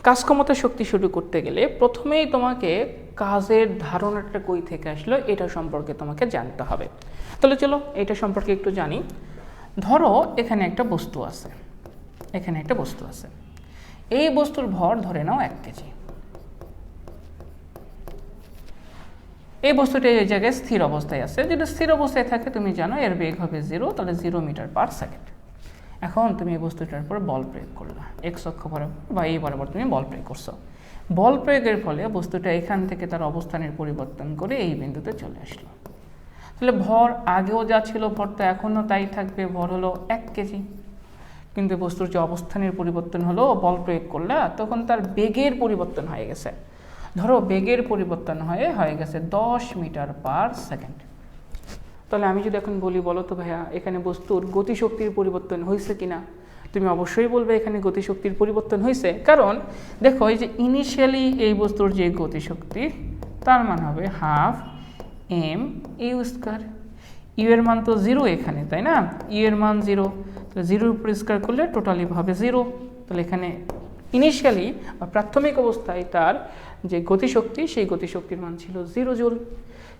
কাজ ক্ষমতা শক্তি শুরু করতে গেলে প্রথমেই তোমাকে কাজের ধারণাটা কই থেকে আসলো এটা সম্পর্কে তোমাকে জানতে হবে। তাহলে চলো এটা সম্পর্কে একটু জানি। ধরো এখানে একটা বস্তু আছে, এই বস্তুর ভর ধরে নাও 1 কেজি। এই বস্তুটা এই জায়গায় স্থির অবস্থায় আছে। যদি স্থির অবস্থায় থাকে তুমি জানো এর বেগ হবে 0, তাহলে 0 মিটার পার সেকেন্ড। এখন তুমি এই বস্তুটার উপর বল প্রয়োগ করলা, এক্স অক্ষ বরাবর বা এই বরাবর তুমি বল প্রয়োগ করছো। বল প্রয়োগের ফলে বস্তুটা এখান থেকে তার অবস্থানের পরিবর্তন করে এই বিন্দুতে চলে আসলো। তাহলে ভর আগেও যা ছিল ভর তো এখনও তাই থাকবে, ভর হলো 1 কেজি। কিন্তু বস্তুর যে অবস্থানের পরিবর্তন হলো বল প্রয়োগ করলে, তখন তার বেগের পরিবর্তন হয়ে গেছে। ধরো বেগের পরিবর্তন হয়ে গেছে 10 মিটার পার সেকেন্ড। তাহলে আমি যদি এখন বলি বলো তো ভাইয়া এখানে বস্তুর গতিশক্তির পরিবর্তন হয়েছে কিনা, তুমি অবশ্যই বলবে এখানে গতিশক্তির পরিবর্তন হয়েছে। কারণ দেখো এই যে ইনিশিয়ালি এই বস্তুর যে গতিশক্তি তার মান হবে half m u square. U এর মান তো 0 এখানে, তাই না? ইউ এর মান 0, তো 0-র উপর স্কয়ার করলে টোটালি হবে 0। তাহলে এখানে ইনিশিয়ালি বা প্রাথমিক অবস্থায় তার যে গতিশক্তি সেই গতিশক্তির মান ছিল 0 জুল।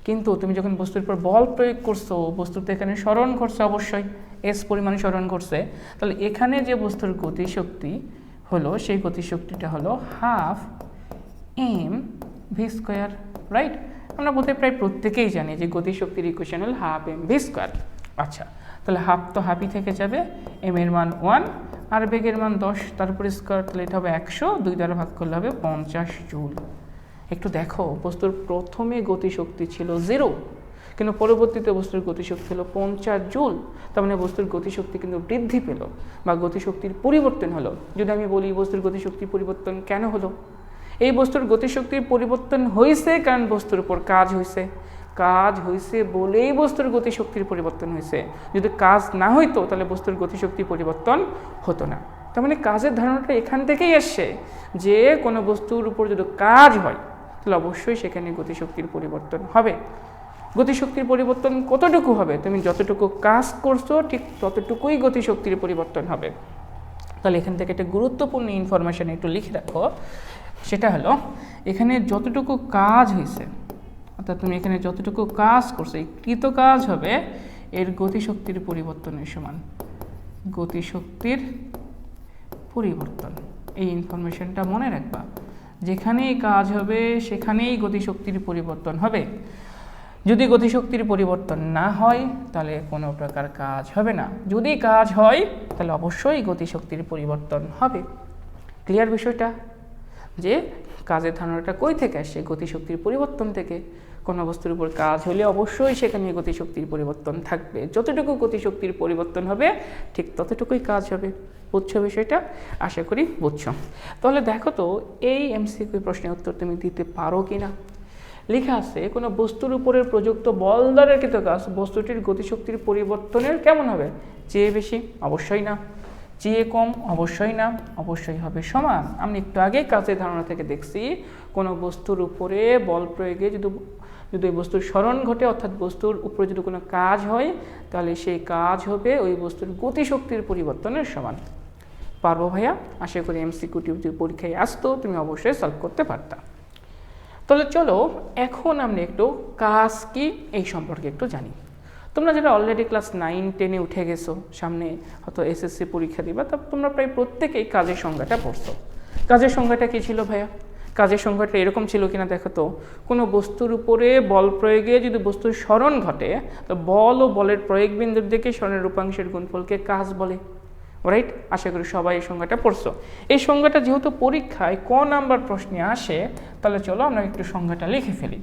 কিন্তু তুমি যখন বস্তুর উপর বল প্রয়োগ করছো, বস্তুতে এখানে সরণ করছে, অবশ্যই এস পরিমাণে সরণ করছে। তাহলে এখানে যে বস্তুর গতিশক্তি হলো সেই গতিশক্তিটা হলো half m v square, right? আমরা বোধহয় প্রায় প্রত্যেকেই জানি যে গতিশক্তির ইকুয়েশন হল হাফ এম ভি স্কোয়ার। আচ্ছা, তাহলে হাফ তো হাফই থেকে যাবে, এম এর মান 1 আর বেগের মান 10, তারপর স্কোয়ার, তাহলে এটা হবে 100, 2 দ্বারা ভাগ করলে হবে 50 জুল। একটু দেখো বস্তুর প্রথমে গতিশক্তি ছিল 0, কিন্তু পরবর্তীতে বস্তুর গতিশক্তি হলো 50 জুল। তার মানে বস্তুর গতিশক্তি কিন্তু বৃদ্ধি পেল বা গতিশক্তির পরিবর্তন হলো। যদি আমি বলি বস্তুর গতিশক্তির পরিবর্তন কেন হলো, এই বস্তুর গতিশক্তির পরিবর্তন হয়েছে কারণ বস্তুর উপর কাজ হয়েছে বলেই বস্তুর গতিশক্তির পরিবর্তন হয়েছে। যদি কাজ না হইতো তাহলে বস্তুর গতিশক্তি পরিবর্তন হতো না। তার মানে কাজের ধারণাটা এখান থেকেই আসছে যে কোনো বস্তুর উপর যদি কাজ হয় তাহলে অবশ্যই সেখানে গতিশক্তির পরিবর্তন হবে। গতিশক্তির পরিবর্তন কতটুকু হবে, তুমি যতটুকু কাজ করছো ঠিক ততটুকুই গতিশক্তির পরিবর্তন হবে। তাহলে এখান থেকে একটা গুরুত্বপূর্ণ ইনফরমেশন একটু লিখে রাখো, সেটা হলো এখানে যতটুকু কাজ হয়েছে, অর্থাৎ তুমি এখানে যতটুকু কাজ করছো এই কৃত কাজ হবে এর গতিশক্তির পরিবর্তনের সমান। গতিশক্তির পরিবর্তন, এই ইনফরমেশনটা মনে রাখবা। যেখানেই কাজ হবে সেখানেই গতিশক্তির পরিবর্তন হবে। যদি গতিশক্তির পরিবর্তন না হয় তাহলে কোনো প্রকার কাজ হবে না, যদি কাজ হয় তাহলে অবশ্যই গতিশক্তির পরিবর্তন হবে। ক্লিয়ার বিষয়টা? যে কাজের ধারণাটা কই থেকে আসে, গতিশক্তির পরিবর্তন থেকে। কোনো বস্তুর উপর কাজ হলে অবশ্যই সেখানে গতিশক্তির পরিবর্তন থাকবে। যতটুকু গতিশক্তির পরিবর্তন হবে ঠিক ততটুকুই কাজ হবে। বুঝছো বিষয়টা? আশা করি বুঝছো। তাহলে দেখো তো এই এমসিকিউ প্রশ্নের উত্তর তুমি দিতে পারো কি না। লেখা আছে কোনো বস্তুর উপরের প্রযুক্ত বল দ্বারা কৃত কাজ বস্তুটির গতিশক্তির পরিবর্তনের কেমন হবে? চেয়ে বেশি? অবশ্যই না। চেয়ে কম? অবশ্যই না। অবশ্যই হবে সমান। আমরা একটু আগে কাজের ধারণা থেকে দেখছি কোনো বস্তুর উপরে বল প্রয়োগে যদি বস্তুর সরণ ঘটে, অর্থাৎ বস্তুর উপরে যদি কোনো কাজ হয় তাহলে সেই কাজ হবে ওই বস্তুর গতিশক্তির পরিবর্তনের সমান। পারবো ভাইয়া? আশা করি এমসিকিউ যদি পরীক্ষায় আসতো তুমি অবশ্যই সলভ করতে পারতা। তাহলে চলো এখন আমরা একটু কাজ কি এই সম্পর্কে একটু জানি। তোমরা যারা অলরেডি ক্লাস 9-10-এ উঠে গেছো, সামনে হয়তো এসএসসি পরীক্ষা দিবা, তা তোমরা প্রায় প্রত্যেকেই কাজের সংজ্ঞাটা পড়ছো। কাজের সংজ্ঞাটা কী ছিল ভাইয়া? কাজের সংজ্ঞাটা এরকম ছিল কিনা দেখো তো, কোনো বস্তুর উপরে বল প্রয়োগে যদি বস্তুর সরণ ঘটে তো বল ও বলের প্রয়োগ বিন্দুর দিকে সরণের রূপাংশের গুণফলকে কাজ বলে, রাইট? আশা করি সবাই এই সংজ্ঞাটা পড়ছো। এই সংজ্ঞাটা যেহেতু পরীক্ষায় ক নাম্বার প্রশ্নে আসে তাহলে চলো আমরা একটু সংজ্ঞাটা লিখে ফেলি।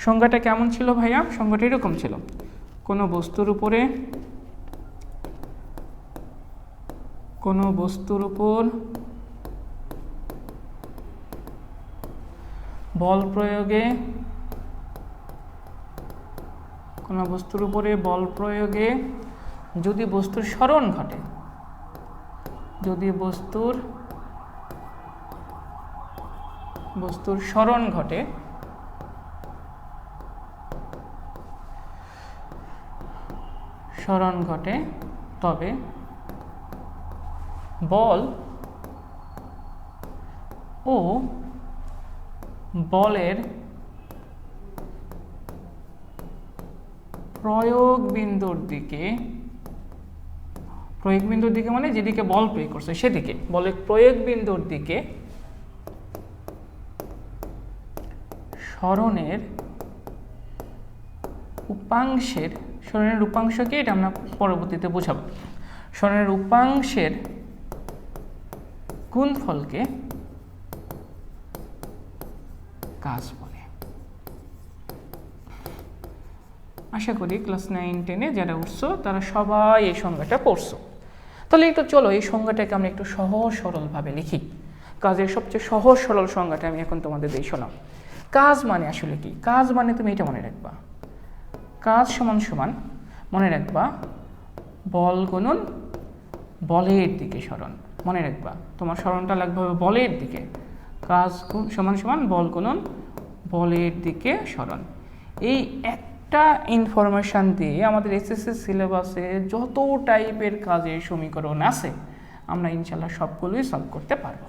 সংজ্ঞাটা কেমন ছিল ভাইয়া? সংজ্ঞাটা এরকম ছিল, কোনো বস্তুর উপর বল প্রয়োগে যদি বস্তুর সরণ ঘটে, তবে বল ও বলের প্রয়োগ বিন্দুর দিকে মানে যেদিকে বল প্রয়োগ করছে সেদিকে, বলের প্রয়োগ বিন্দুর দিকে সরণের উপাংশকে, এটা আমরা পরবর্তীতে বোঝাবো, সরণের উপাংশের গুণফলকে কাজ বলে। আশা করি ক্লাস 9-10-এ যারা উঠছো তারা সবাই এই সংজ্ঞাটা পড়ছো। তাহলে একটু চলো এই সংজ্ঞাটাকে আমরা একটু সহজ সরলভাবে লিখি। কাজের সবচেয়ে সহজ সরল সংজ্ঞাটা আমি এখন তোমাদের দিয়ে শোনাব। কাজ মানে আসলে কি? কাজ মানে তুমি এটা মনে রাখবা, কাজ সমান সমান মনে রাখবা বল গুণন বলের দিকে সরণ। মনে রাখবা তোমার সরণটা লাগবে হবে বলের দিকে। কাজ সমান সমান বল গুণন বলের দিকে সরণ। এই একটা ইনফরমেশান দিয়ে আমাদের এসএসসি সিলেবাসে যত টাইপের কাজের সমীকরণ আছে আমরা ইনশাল্লাহ সবগুলোই সলভ করতে পারবো।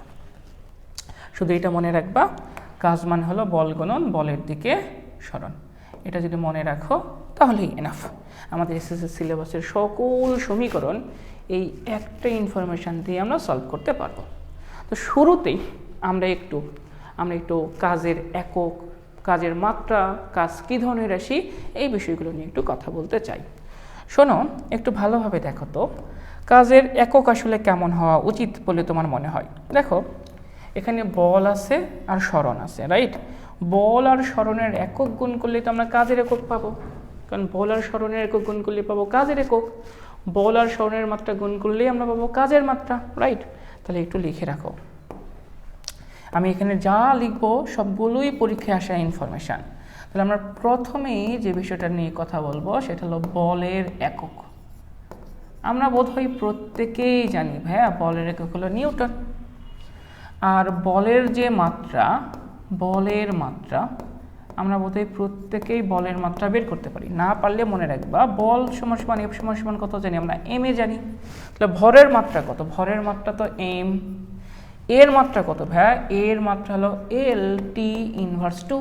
শুধু এটা মনে রাখবা, কাজ মানে হলো বল গুণন বলের দিকে সরণ। এটা যদি মনে রাখো তাহলেই এনাফ। আমাদের এসএসসি সিলেবাসের সকল সমীকরণ এই একটা ইনফরমেশান দিয়ে আমরা সলভ করতে পারবো। তো শুরুতেই আমরা একটু কাজের একক, কাজের মাত্রা, কাজ কী ধরনের রাশি, এই বিষয়গুলো নিয়ে একটু কথা বলতে চাই। শোনো, একটু ভালোভাবে দেখো তো কাজের একক আসলে কেমন হওয়া উচিত বলে তোমার মনে হয়। দেখো এখানে বল আছে আর সরণ আছে, রাইট? বল আর সরণের একক গুণ করলে তো আমরা কাজের একক পাবো, কারণ বল আর সরণের একক গুণ করলে পাবো কাজের একক। বল আর সরণের মাত্রা গুণ করলেই আমরা পাবো কাজের মাত্রা, রাইট? তাহলে একটু লিখে রাখো। আমি এখানে যা লিখবো সবগুলোই পরীক্ষায় আসা ইনফরমেশান। তাহলে আমরা প্রথমেই যে বিষয়টা নিয়ে কথা বলবো সেটা হলো বলের একক। আমরা বোধহয় প্রত্যেকেই জানি ভাইয়া বলের একক হলো নিউটন। আর বলের যে মাত্রা, বলের মাত্রা আমরা বোধহয় প্রত্যেকেই বলের মাত্রা বের করতে পারি। না পারলে মনে রাখবা বল সমান সমান এফ সমান সমান কত জানি আমরা, এম এ জানি। তাহলে ভরের মাত্রা কত? ভরের মাত্রা তো এম। এর মাত্রা কত ভাইয়া? এর মাত্রা হলো এল টি ইনভার্স 2।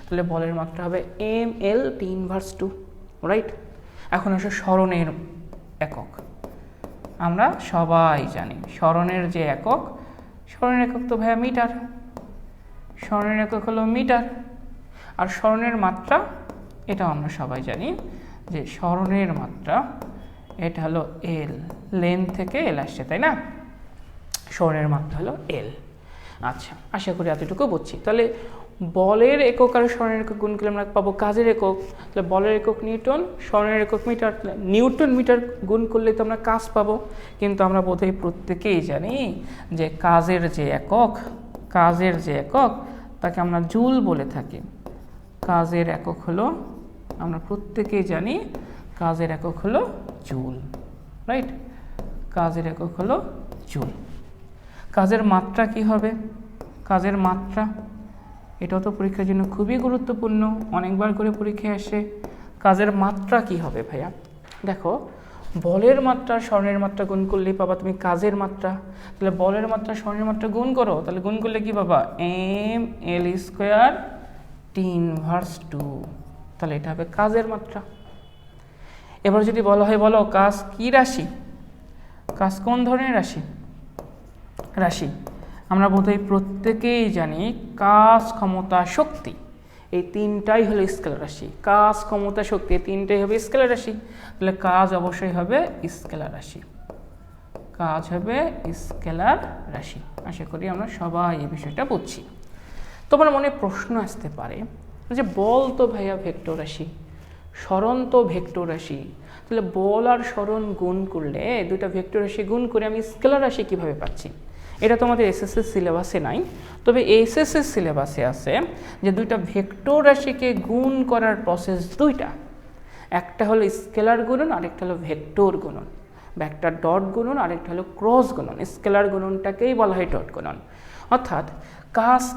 তাহলে বলের মাত্রা হবে M L T inverse 2, right? এখন আসলে সরণের একক আমরা সবাই জানি। সরণের যে একক, সরণের একক তো ভাইয়া মিটার। সরণের একক হলো মিটার। আর সরণের মাত্রা এটাও আমরা সবাই জানি যে সরণের মাত্রা এটা হলো এল। লেন থেকে এল আসছে, তাই না? সরণের মাত্রা হলো এল। আচ্ছা, আশা করি এতটুকু বুঝছি। তাহলে বলের একক আর সরণের একক গুণ করলে আমরা পাবো কাজের একক। তাহলে বলের একক নিউটন, সরণের একক মিটার। নিউটন মিটার গুণ করলে তো আমরা কাজ পাবো। কিন্তু আমরা বোধহয় প্রত্যেকেই জানি যে কাজের যে একক, কাজের যে একক তাকে আমরা জুল বলে থাকি। কাজের একক হলো, আমরা প্রত্যেকেই জানি কাজের একক হলো জুল, রাইট? কাজের একক হলো জুল। কাজের মাত্রা কি হবে? কাজের মাত্রা এটাও তো পরীক্ষার জন্য খুবই গুরুত্বপূর্ণ, অনেকবার করে পরীক্ষায় আসে। কাজের মাত্রা কি হবে ভাইয়া? দেখো বলের মাত্রা সরণের মাত্রা গুণ করলেই পাবা তুমি কাজের মাত্রা। তাহলে বলের মাত্রা সরণের মাত্রা গুণ করো, তাহলে গুণ করলে কি পাবা? M L square T inverse 2। তাহলে এটা হবে কাজের মাত্রা। এবার যদি বলা হয় বলো কাজ কি রাশি? কাজ কোন ধরনের রাশি? রাশি আমরা বোধহয় প্রত্যেকেই জানি কাজ, ক্ষমতা, শক্তি, এই তিনটাই হলো স্কেলার রাশি। কাজ, ক্ষমতা, শক্তি এই তিনটাই হবে স্কেলার রাশি। তাহলে কাজ অবশ্যই হবে স্কেলার রাশি। কাজ হবে স্কেলার রাশি। আশা করি আমরা সবাই এই বিষয়টা বুঝছি। তোমার মনে প্রশ্ন আসতে পারে যে বল তো ভাইয়া ভেক্টর রাশি, সরণ তো ভেক্টর রাশি, তাহলে বল আর সরণ গুণ করলে দুইটা ভেক্টর রাশি গুণ করে আমি স্কেলার রাশি কীভাবে পাচ্ছি? এটা তোমাদের এসএসসি সিলেবাসে নাই, তবে এসএসসি সিলেবাসে আছে যে দুইটা ভেক্টর রাশিকে গুণ করার প্রসেস দুইটা। একটা হলো স্কেলার গুণন, আরেকটা হলো ভেক্টর গুণন, বা একটা ডট গুণন, আরেকটা হলো ক্রস গুণন। স্কেলার গুণনটাকেই বলা হয় ডট গুণন। অর্থাৎ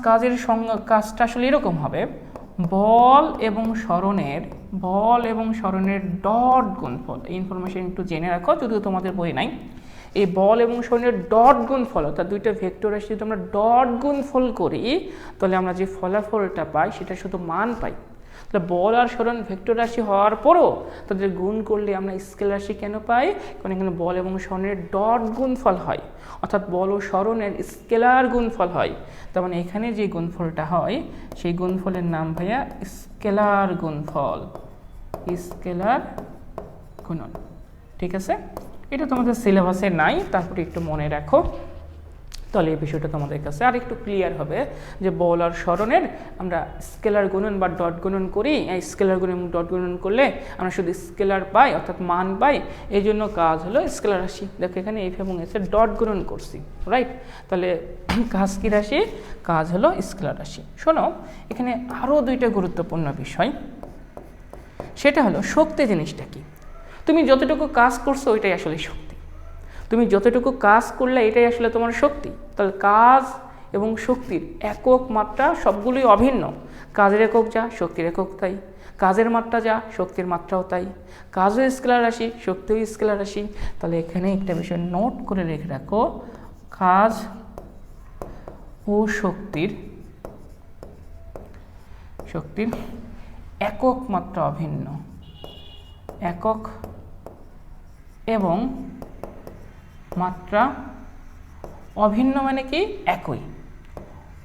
কাজের কাজটা আসলে এরকম হবে, বল এবং সরণের ডট গুণফল। এই ইনফরমেশন একটু জেনে রাখো, যদিও তোমাদের বই নাই। এই বল এবং সরণের ডট গুণফল, অর্থাৎ দুইটা ভেক্টর রাশি যদি আমরা ডট গুণফল করি তাহলে আমরা যে ফলাফলটা পাই সেটা শুধু মান পাই। তাহলে বল আর সরণ ভেক্টর রাশি হওয়ার পরও তাদের গুণ করলে আমরা স্কেলার রাশি কেন পাই? কারণ এখানে বল এবং সরণের ডট গুণফল হয়, অর্থাৎ বল ও সরণের স্কেলার গুণফল হয়। তার মানে এখানে যে গুণফলটা হয় সেই গুণফলের নাম ভাইয়া স্কেলার গুণফল, স্কেলার গুণন। ঠিক আছে, এটা তোমাদের সিলেবাসে নাই, তারপরে একটু মনে রাখো, তাহলে এই বিষয়টা তোমাদের কাছে আর একটু ক্লিয়ার হবে যে বল আর সরণের আমরা স্কেলার গুণন বা ডট গুণন করি। এই স্কেলার গুণন এবং ডট গুণন করলে আমরা শুধু স্কেলার পাই, অর্থাৎ মান পাই, এই জন্য কাজ হলো স্কেলার রাশি। দেখো এখানে এফ এবং এস এর ডট গুণন করছি, রাইট? তাহলে কাজ কী রাশি? কাজ হলো স্কেলার রাশি। শোনো, এখানে আরও দুইটা গুরুত্বপূর্ণ বিষয়, সেটা হলো শক্তি জিনিসটা কি। তুমি যতটুকু কাজ করছো ওইটাই আসলে শক্তি, তুমি যতটুকু কাজ করলে এটাই আসলে তোমার শক্তি। তাহলে কাজ এবং শক্তির একক মাত্রা সবগুলোই অভিন্ন। কাজের একক যা, শক্তির একক তাই। কাজের মাত্রা যা, শক্তির মাত্রাও তাই। কাজও স্কেলার রাশি, শক্তিও স্কেলার রাশি। তাহলে এখানে একটা বিষয় নোট করে রেখে রাখো, কাজ ও শক্তির একক মাত্রা অভিন্ন। একক এবং মাত্রা অভিন্ন মানে কি? একই।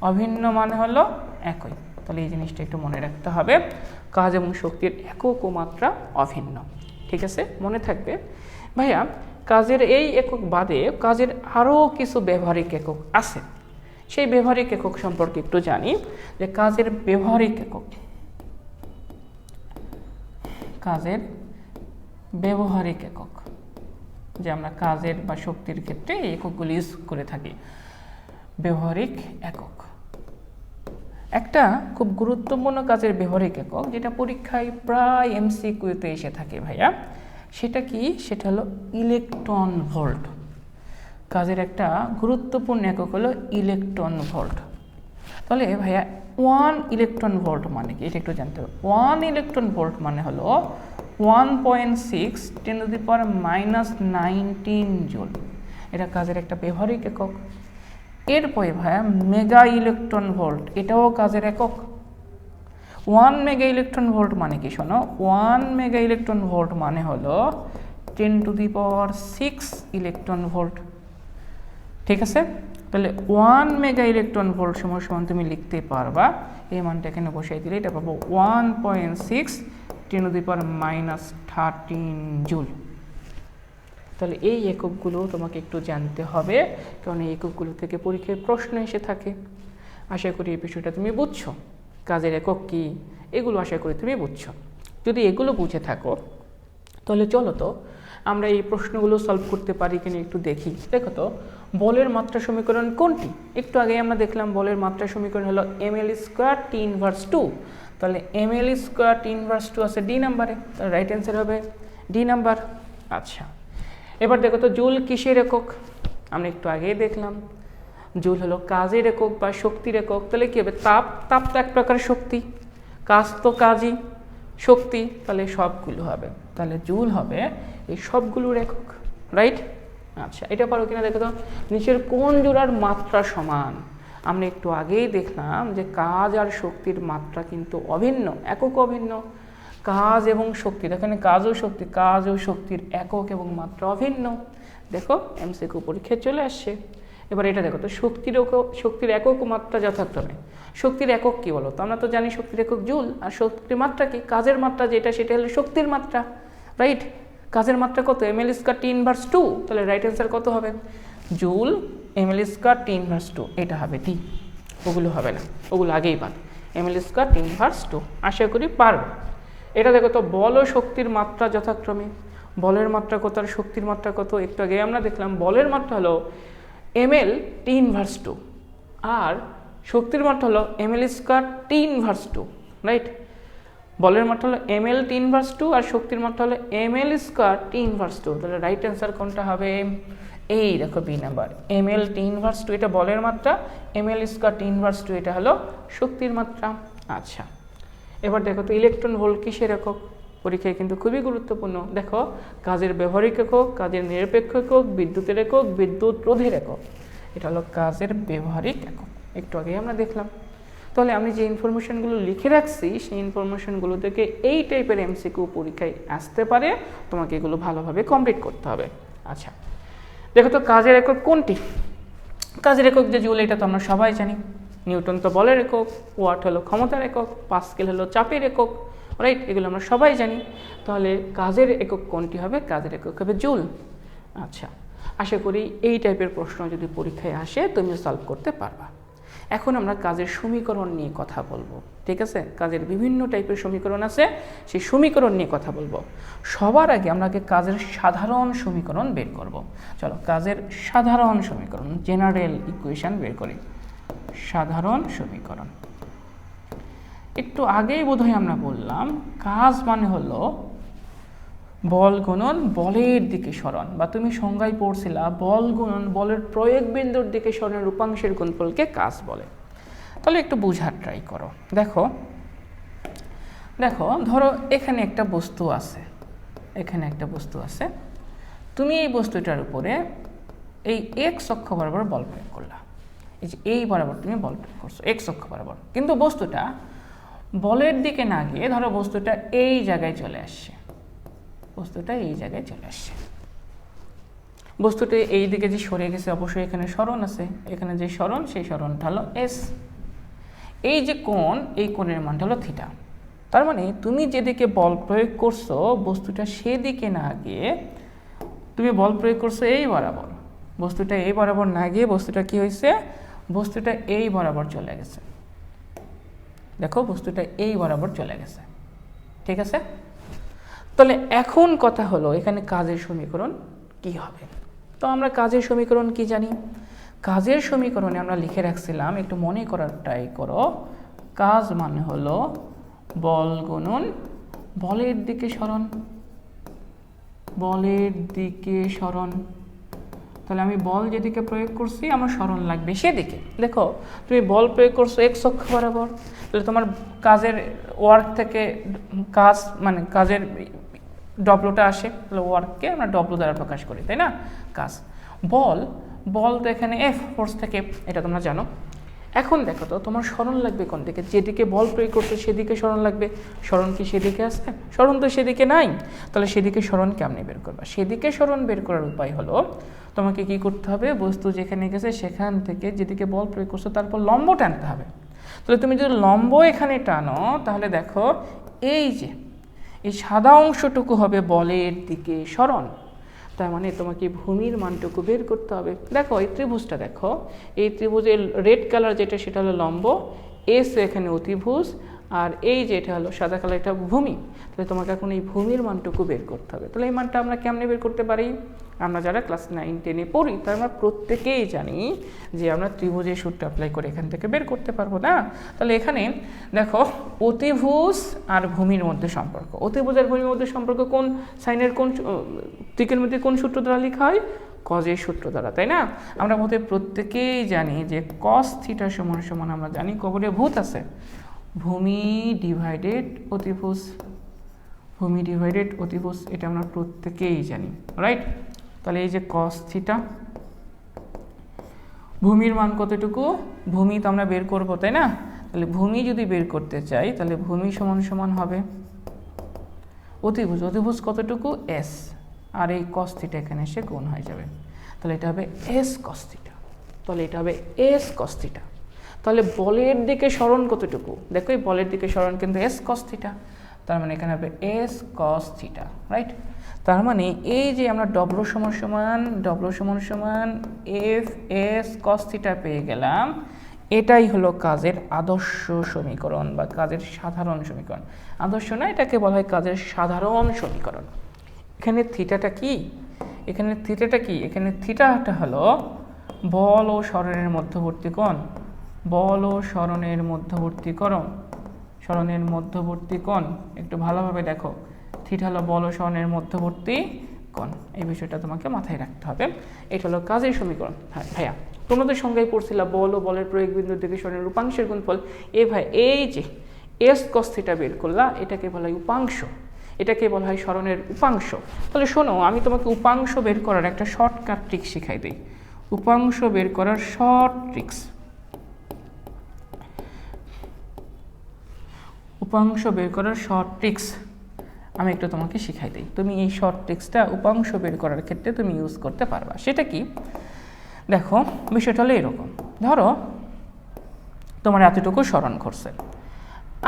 অভিন্ন মানে হলো একই। তাহলে এই জিনিসটা একটু মনে রাখতে হবে, কাজ এবং শক্তির একক ও মাত্রা অভিন্ন। ঠিক আছে, মনে থাকবে। ভাইয়া, কাজের এই একক বাদে কাজের আরও কিছু ব্যবহারিক একক আছে, সেই ব্যবহারিক একক সম্পর্কে একটু জানি। যে কাজের ব্যবহারিক একক, কাজের ব্যবহারিক একক, যে আমরা কাজের বা শক্তির ক্ষেত্রে এই এককগুলি ইউজ করে থাকি। ব্যবহারিক একক একটা খুব গুরুত্বপূর্ণ কাজের ব্যবহারিক একক, যেটা পরীক্ষায় প্রায় এমসিকিউতে এসে থাকে ভাইয়া। সেটা কি? সেটা হলো ইলেকট্রন ভোল্ট। কাজের একটা গুরুত্বপূর্ণ একক হলো ইলেকট্রন ভোল্ট। তাহলে ভাইয়া 1 ইলেকট্রন ভোল্ট মানে কি? এটা একটু জানতে হবে। 1 ইলেকট্রন ভোল্ট মানে হলো 1.6 × 10⁻⁹ জুল। এটা কাজের একটা ব্যবহারিক একক। এরপরে ভাইয়া মেগা ইলেকট্রন ভোল্ট, এটাও কাজের একক। 1 মেগা ইলেকট্রন ভোল্ট মানে কি? শোনো, 1 মেগা ইলেকট্রন ভোল্ট মানে হলো 10⁶ ইলেকট্রন ভোল্ট। ঠিক আছে, তাহলে 1 মেগা ইলেকট্রন ভোল্ট সমান তুমি লিখতে পারবা, এই মানটা এখানে বসাই দিলে এটা পাবো 1.6 × 10⁻13 জুল। তাহলে এই এককগুলো তোমাকে একটু জানতে হবে, কারণ এই এককগুলো থেকে পরীক্ষায় প্রশ্ন এসে থাকে। আশা করি এই বিষয়টা তুমি বুঝছো, কাজের একক কি এগুলো আশা করি তুমি বুঝছো। যদি এগুলো বুঝে থাকো তাহলে চলো তো আমরা এই প্রশ্নগুলো সলভ করতে পারি কিনা একটু দেখি। দেখো তো, বলের মাত্রা সমীকরণ কোনটি? একটু আগে আমরা দেখলাম বলের মাত্রা সমীকরণ হলো ml² T−2। তাহলে ml² T−2 আছে ডি নাম্বারে, তাহলে রাইট অ্যান্সার হবে ডি নাম্বার। আচ্ছা, এবার দেখো তো জুল কিসের একক? আমরা একটু আগেই দেখলাম জুল হলো কাজের একক বা শক্তির একক। তাহলে কী হবে? তাপ তো এক প্রকার শক্তি, কাজ তো কাজই শক্তি, তাহলে সবগুলো হবে। তাহলে জুল হবে এই সবগুলোর একক, রাইট? আচ্ছা, এটা পারো কিনা দেখো তো, নিচের কোন জোড়ার মাত্রা সমান? আমরা একটু আগেই দেখলাম যে কাজ আর শক্তির মাত্রা কিন্তু অভিন্ন, একক অভিন্ন। কাজ এবং শক্তি, এখানে কাজ ও শক্তির একক এবং মাত্রা অভিন্ন। দেখো এমসিকিউ পরীক্ষায় চলে আসছে। এবার এটা দেখো তো, শক্তির একক ও মাত্রা যথাক্রমে। শক্তির একক কি বলো তো? আমরা তো জানি শক্তির একক জুল, আর শক্তির মাত্রা কি? কাজের মাত্রা যেটা, সেটা হলো শক্তির মাত্রা, রাইট? কাজের মাত্রা কত? ml² T−2। তাহলে রাইট অ্যান্সার কত হবে? জুল ml² T−2, এটা হবে ডি। ওগুলো হবে না, ওগুলো আগেই পান। ml² T−2 আশা করি পারবে। এটা দেখো তো, বল ও শক্তির মাত্রা যথাক্রমে। বলের মাত্রা কত আর শক্তির মাত্রা কত? একটু আগে আমরা দেখলাম বলের মাত্রা হলো ml T−2 আর শক্তির মাত্রা হলো ml² T−2, রাইট? বলের মাত্রা হলো ml T−2 আর শক্তির মাত্রা হলো ml² T−2। তাহলে রাইট অ্যান্সার কোনটা হবে? এই দেখো বি নাম্বার, ml T−2 এটা বলের মাত্রা, ml² T−2 এটা হলো শক্তির মাত্রা। আচ্ছা, এবার দেখো তো ইলেকট্রন ভোল্ট কিসের একক? পরীক্ষায় কিন্তু খুবই গুরুত্বপূর্ণ। দেখো, কাজের ব্যবহারিক একক, কাজের নিরপেক্ষ একক, বিদ্যুতের একক, বিদ্যুৎ রোধের একক, এটা হলো কাজের ব্যবহারিক একক। একটু আগেই আমরা দেখলাম। তাহলে আমি যে ইনফরমেশনগুলো লিখে রাখছি সেই ইনফরমেশনগুলো থেকে এই টাইপের এমসিকিউ পরীক্ষায় আসতে পারে, তোমাকে এগুলো ভালোভাবে কমপ্লিট করতে হবে। আচ্ছা, দেখো তো কাজের একক কোনটি? কাজের একক যে জুল, এটা তো আমরা সবাই জানি। নিউটন তো বলের একক, ওয়াট হলো ক্ষমতার একক, পাস্কেল হলো চাপের একক, রাইট? এগুলো আমরা সবাই জানি। তাহলে কাজের একক কোনটি হবে? কাজের একক হবে জুল। আচ্ছা, আশা করি এই টাইপের প্রশ্ন যদি পরীক্ষায় আসে তুমি সলভ করতে পারবা। এখন আমরা কাজের সমীকরণ নিয়ে কথা বলবো, ঠিক আছে? কাজের বিভিন্ন টাইপের সমীকরণ আছে, সেই সমীকরণ নিয়ে কথা বলবো। সবার আগে আমরা কাজের সাধারণ সমীকরণ বের করব। চলো কাজের সাধারণ সমীকরণ, জেনারেল ইকুয়েশন বের করি। সাধারণ সমীকরণ, একটু আগেই বোধহয় আমরা বললাম কাজ মানে হলো বল গুণন বলের দিকে সরণ, বা তুমি সংজ্ঞায় পড়ছিলা বল গুণন বলের প্রয়োগ বিন্দুর দিকে সরণের উপাংশের গুণফলকে কাজ বলে। তাহলে একটু বোঝার ট্রাই করো। দেখো দেখো ধরো এখানে একটা বস্তু আছে, এখানে একটা বস্তু আছে, তুমি এই বস্তুটার উপরে এই এক্স অক্ষ বরাবর বল প্রয়োগ করলা। এই যে এই বরাবর তুমি বল প্রয়োগ করছো এক্স অক্ষ বরাবর, কিন্তু বস্তুটা বলের দিকে না গিয়ে ধরো বস্তুটা এই জায়গায় চলে আসছে, বস্তুটা এই জায়গায় চলে আসছে। বস্তুটা এই দিকে যে সরে গেছে, অবশ্যই এখানে সরণ আছে, এখানে যে সরণ সেই সরণটা হলো এস। এই যে কোণ, এই কোণের মানটা হলো থিটা। তার মানে তুমি যেদিকে বল প্রয়োগ করছো বস্তুটা সেদিকে না গিয়ে তুমি বল প্রয়োগ করছো এই বরাবর, বস্তুটা এই বরাবর না গিয়ে বস্তুটা কি হয়েছে, বস্তুটা এই বরাবর চলে গেছে। দেখো বস্তুটা এই বরাবর চলে গেছে, ঠিক আছে? তাহলে এখন কথা হলো এখানে কাজের সমীকরণ কি হবে? তো আমরা কাজের সমীকরণ কি জানি? কাজের সমীকরণে আমরা লিখে রাখছিলাম, একটু মনে করার ট্রাই করো। কাজ মানে হলো বল গুণন বলের দিকে সরণ, বলের দিকে সরণ। তাহলে আমি বল যেদিকে প্রয়োগ করছি আমার সরণ লাগবে সেদিকে। দেখো তুমি বল প্রয়োগ করছো এক্স অক্ষ বরাবর, তাহলে তোমার কাজের ওয়ার্ক থেকে কাজ মানে কাজের ডব্লুটা আসে, তাহলে ওয়ার্ককে আমরা ডব্লু দ্বারা প্রকাশ করি, তাই না? কাজ বল, বল তো এখানে এফ ফোর্স থেকে, এটা তোমরা জানো। এখন দেখো তো তোমার সরণ লাগবে কোন দিকে? যেদিকে বল প্রয়োগ করছো সেদিকে সরণ লাগবে। সরণ কি সেদিকে আছে? সরণ তো সেদিকে নাই। তাহলে সেদিকে সরণ কেমনে বের করবা? সেদিকে সরণ বের করার উপায় হলো তোমাকে কি করতে হবে, বস্তু যেখানে গেছে সেখান থেকে যেদিকে বল প্রয়োগ করছো তারপর লম্ব টানতে হবে। তাহলে তুমি যদি লম্ব এখানে টানো তাহলে দেখো এই যে এই সাদা অংশটুকু হবে বলের দিকে সরণ। তার মানে তোমাকে ভূমির মানটুকু বের করতে হবে। দেখো এই ত্রিভুজটা, দেখো এই ত্রিভুজের রেড কালার যেটা সেটা হলো লম্ব, এস এখানে অতিভুজ, আর এই যে এটা হলো সাদা কালার এটা ভূমি। তাহলে তোমাকে এখন এই ভূমির মানটুকু বের করতে হবে। তাহলে এই মানটা আমরা কেমনে বের করতে পারি? আমরা যারা ক্লাস 9-10-এ পড়ি তার আমরা প্রত্যেকেই জানি যে আমরা ত্রিভুজের সূত্র অ্যাপ্লাই করে এখান থেকে বের করতে পারবো না। তাহলে এখানে দেখো অতিভুজ আর ভূমির মধ্যে সম্পর্ক, অতিভুজ আর ভূমির মধ্যে সম্পর্ক কোন সাইনের কোন ত্রিকোণমিতির কোন সূত্র দ্বারা লেখা হয়? কজের সূত্র দ্বারা, তাই না? আমরা মধ্যে প্রত্যেকেই জানি যে কস থিটা সমান সমান আমরা জানি কবরে ভূত আছে, ভূমি ডিভাইডেড অতিভুজ, ভূমি ডিভাইডেড অতিভুজ, এটা আমরা প্রত্যেকেই জানি, রাইট? তাহলে এই যে কস থিটা, ভূমির মান কতটুকু? ভূমি তো আমরা বের করবো, তাই না? তাহলে ভূমি যদি বের করতে চাই তাহলে ভূমি সমান সমান হবে অতিভুজ, অতিভুজ কতটুকু? এস, আর এই কস থিটা এখানে এসে গুণ হয়ে যাবে। তাহলে এটা হবে এস কস থিটা, তাহলে এটা হবে এস কস থিটা। তাহলে বলের দিকে সরণ কতটুকু? দেখো এই বলের দিকে সরণ কিন্তু এস কস থিটা, তার মানে এখানে হবে এস কস থিটা, রাইট? তার মানে এই যে আমরা ডব্লু সমান সমান এফ এস কস থিটা পেয়ে গেলাম, এটাই হলো কাজের আদর্শ সমীকরণ বা কাজের সাধারণ সমীকরণ। আদর্শ না, এটাকে বলা হয় কাজের সাধারণ সমীকরণ। এখানে থিটাটা কি? এখানে থিটাটা কি? এখানে থিটাটা হলো বল ও সরণের মধ্যবর্তী কোণ, বল ও সরণের মধ্যবর্তী কোণ, সরণের মধ্যবর্তী কোণ। একটু ভালোভাবে দেখো, থিটা হলো বল ও সরণের মধ্যবর্তী কোণ, এই বিষয়টা তোমাকে মাথায় রাখতে হবে। এটা হলো কাজের সমীকরণ। হ্যাঁ ভাইয়া, তোমাদের সংজ্ঞায় পড়ছিলা বল ও বলের প্রয়োগ বিন্দুর দিকে সরণের উপাংশের গুণফল। ভাই এই যে এস কস থিটা বের করলা, এটাকে বলা হয় উপাংশ। এটাকে বলা হয় সরণের উপাংশ। তাহলে শোনো, আমি তোমাকে উপাংশ বের করার একটা শর্টকাট ট্রিক শিখাই দিই। উপাংশ বের করার শর্ট ট্রিক্স, উপাংশ বের করার শর্ট ট্রিক্স আমি একটু তোমাকে শিখাই দিই। তুমি এই শর্ট ট্রিক্সটা উপাংশ বের করার ক্ষেত্রে তুমি ইউজ করতে পারবা। সেটা কি, দেখো বিষয়টা হলো এরকম, ধরো তোমার এতটুকু সরণ করছে,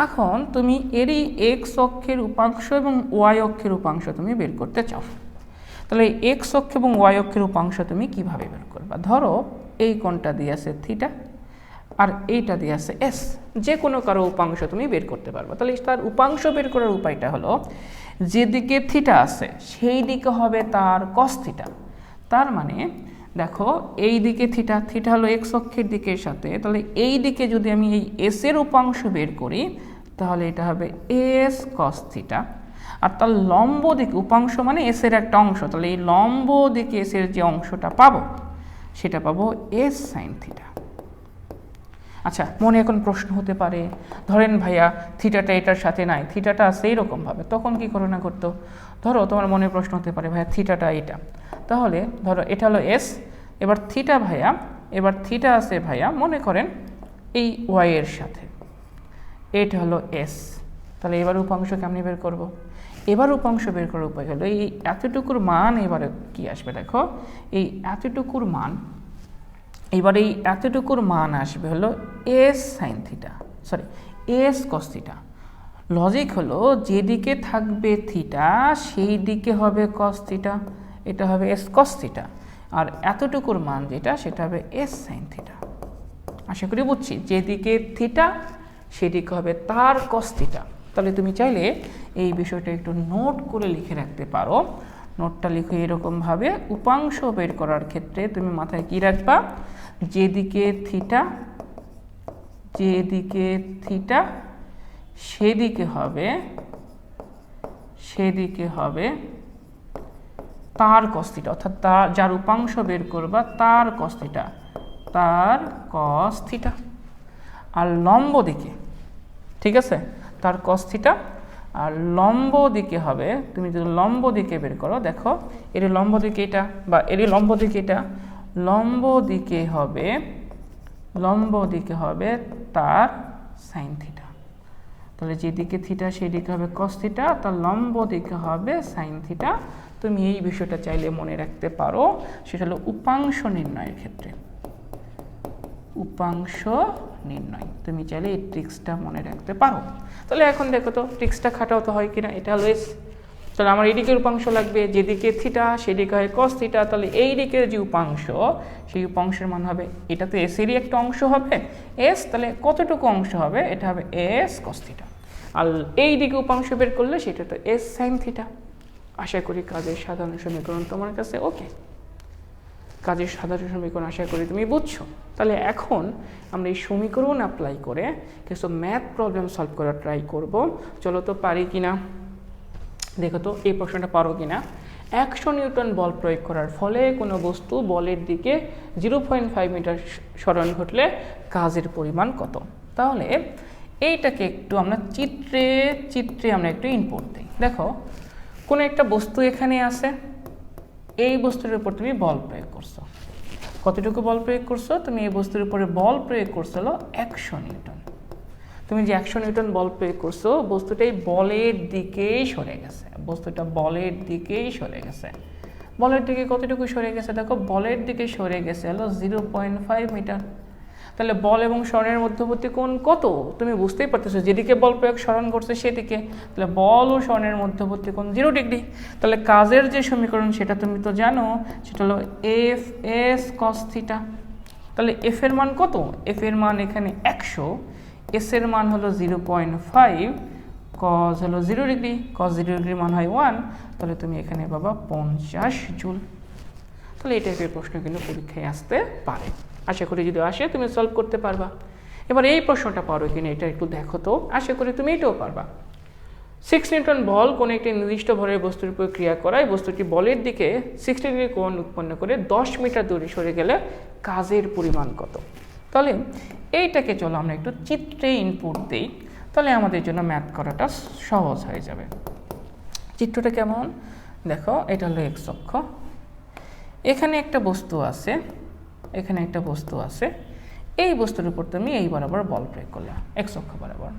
এখন তুমি এরই এক্স অক্ষের উপাংশ এবং ওয়াই অক্ষের উপাংশ তুমি বের করতে চাও। তাহলে এক্স অক্ষ এবং ওয়াই অক্ষের উপাংশ তুমি কিভাবে বের করবা? ধরো এই কোণটা দিয়ে আছে থিটা আর এইটা দিয়ে আছে এস, যে কোনো কারো উপাংশ তুমি বের করতে পারবা। তাহলে তার উপাংশ বের করার উপায়টা হলো, যেদিকে থিটা আছে সেই দিকে হবে তার কস থিটা। তার মানে দেখো এই দিকে থিটা, থিটা হলো এক্স অক্ষের দিকের সাথে, তাহলে এই দিকে যদি আমি এই এস এর উপাংশ বের করি তাহলে এটা হবে এস কস থিটা। আর তার লম্ব দিকে, উপাংশ মানে এস এর একটা অংশ, তাহলে এই লম্ব দিকে এস এর যে অংশটা পাবো সেটা পাবো এস সাইন থিটা। আচ্ছা, মনে এখন প্রশ্ন হতে পারে, ধরেন ভাইয়া থিটাটা এটার সাথে নাই, থিটাটা আছে এইরকমভাবে, তখন কি করে না করতো? ধরো তোমার মনে প্রশ্ন হতে পারে ভাইয়া থিটাটা এটা, তাহলে ধরো এটা হলো এস, এবার থিটা ভাইয়া, এবার থিটা আছে ভাইয়া মনে করেন এই ওয়াই এর সাথে, এটা হলো এস। তাহলে এবার উপাংশ কেমনি বের করব? এবার উপাংশ বের করার উপায় হলো এই এতটুকুর মান, এবারে কি আসবে দেখো, এই এতটুকুর মান, এবার এই এতটুকুর মান আসবে হলো S sine theta, sorry S cos theta. Logic হলো যেদিকে থাকবে থিটা সেই দিকে হবে কস থিটা, এটা হবে এস কস থিটা, আর এতটুকুর মান যেটা সেটা হবে এস সাইন থিটা। আশা করি বুঝছি, যেদিকে থিটা সেদিকে হবে তার কস থিটা। তাহলে তুমি চাইলে এই বিষয়টা একটু নোট করে লিখে রাখতে পারো। নোটটা লিখে এরকমভাবে উপাংশ বের করার ক্ষেত্রে তুমি মাথায় কি রাখবা, যেদিকে থিটা, যেদিকে থিটা সেদিকে হবে, সেদিকে হবে তার কস থিটা, অর্থাৎ তার যার উপাংশ বের করবা তার কস থিটা, তার কস থিটা। আর লম্ব দিকে, ঠিক আছে, তার কস থিটা, আর লম্ব দিকে হবে, তুমি যদি লম্ব দিকে বের করো, দেখো এর লম্ব দিকে এটা বা এর লম্ব দিকে এটা, লম্ব দিকে হবে, লম্ব দিকে হবে তার সাইন থিটা। তাহলে যেদিকে থিটা সেদিকে হবে কস থিটা, তার লম্ব দিকে হবে সাইন থিটা। তুমি এই বিষয়টা চাইলে মনে রাখতে পারো, সেটা হলো উপাংশ নির্ণয়ের ক্ষেত্রে, উপাংশ নির্ণয় তুমি চাইলে এই ট্রিক্সটা মনে রাখতে পারো। তাহলে এখন দেখো তো ট্রিক্সটা খাটাও তো হয় কিনা। এটা হলো এস, তাহলে আমার এইদিকের উপাংশ লাগবে, যেদিকে থিটা সেদিকে হয় কস থিটা, তাহলে এই দিকের যে উপাংশ সেই উপাংশের মান হবে, এটা তো এস এরই একটা অংশ হবে এস, তাহলে কতটুকু অংশ হবে, এটা হবে এস কস থিটা। আর এই দিকে উপাংশ বের করলে সেটা তো এস সাইন থিটা। আশা করি কাজের সাধারণ সমীকরণ তোমার কাছে ওকে, কাজের সাধারণ সমীকরণ আশা করি তুমি বুঝছো। তাহলে এখন আমরা এই সমীকরণ অ্যাপ্লাই করে কিছু ম্যাথ প্রবলেম সলভ করার ট্রাই করব। চলো তো পারি কিনা দেখো তো, এই প্রশ্নটা পারো কিনা। 100 নিউটন বল প্রয়োগ করার ফলে কোনো বস্তু বলের দিকে 0.5 মিটার সরণ ঘটলে কাজের পরিমাণ কত? তাহলে এইটাকে একটু আমরা চিত্রে আমরা একটু ইনপুট দিই। দেখো কোনো একটা বস্তু এখানে আছে, এই বস্তুর উপর তুমি বল প্রয়োগ করছো, কতটুকু বল প্রয়োগ করছো? তুমি এই বস্তুর উপরে বল প্রয়োগ করছো হলো 100 নিউটন। তুমি যে 100 নিউটন বল প্রয়োগ করছো, বস্তুটাই বলের দিকেই সরে গেছে, বস্তুটা বলের দিকেই সরে গেছে। বলের দিকে কতটুকু সরে গেছে? দেখো বলের দিকে সরে গেছে হলো 0.5 মিটার। তাহলে বল এবং সরণের মধ্যবর্তী কোণ কত? তুমি বুঝতেই পারতেছো, যেদিকে বল প্রয়োগ সরণ করছে সেদিকে, তাহলে বল ও সরণের মধ্যবর্তী কোণ 0 ডিগ্রি। তাহলে কাজের যে সমীকরণ সেটা তুমি তো জানো, সেটা হলো এফ এস কস থিটা। তাহলে এফ এর মান কত? এফ এর মান এখানে 100, এস এর মান হলো 0.5, কজ হলো 0 ডিগ্রি, কজ 0 ডিগ্রির মান হয় 1, তাহলে তুমি এখানে পাবা 50 জুল। তাহলে এই টাইপের প্রশ্ন কিন্তু পরীক্ষায় আসতে পারে, আশা করি যদি আসে তুমি সলভ করতে পারবা। এবার এই প্রশ্নটা পারো কিনা এটা একটু দেখো তো, আশা করি তুমি এটাও পারবা। 6 নিউটন বল কোনো একটি নির্দিষ্ট ভরের বস্তুর উপর ক্রিয়া করায় বস্তুটি বলের দিকে 60 ডিগ্রি কোণ উৎপন্ন করে 10 মিটার দূরে সরে গেলে কাজের পরিমাণ কত? তাহলে এইটাকে চলো আমরা একটু চিত্রে ইনপুট দিই, তাহলে আমাদের জন্য ম্যাথ করাটা সহজ হয়ে যাবে। চিত্রটা কেমন দেখো, এটা হলো এক্স অক্ষ, এখানে একটা বস্তু আছে, এখানে একটা বস্তু আছে, এই বস্তুর উপর তুমি এই বরাবর বল প্রয়োগ করলে এক্স অক্ষ বরাবর,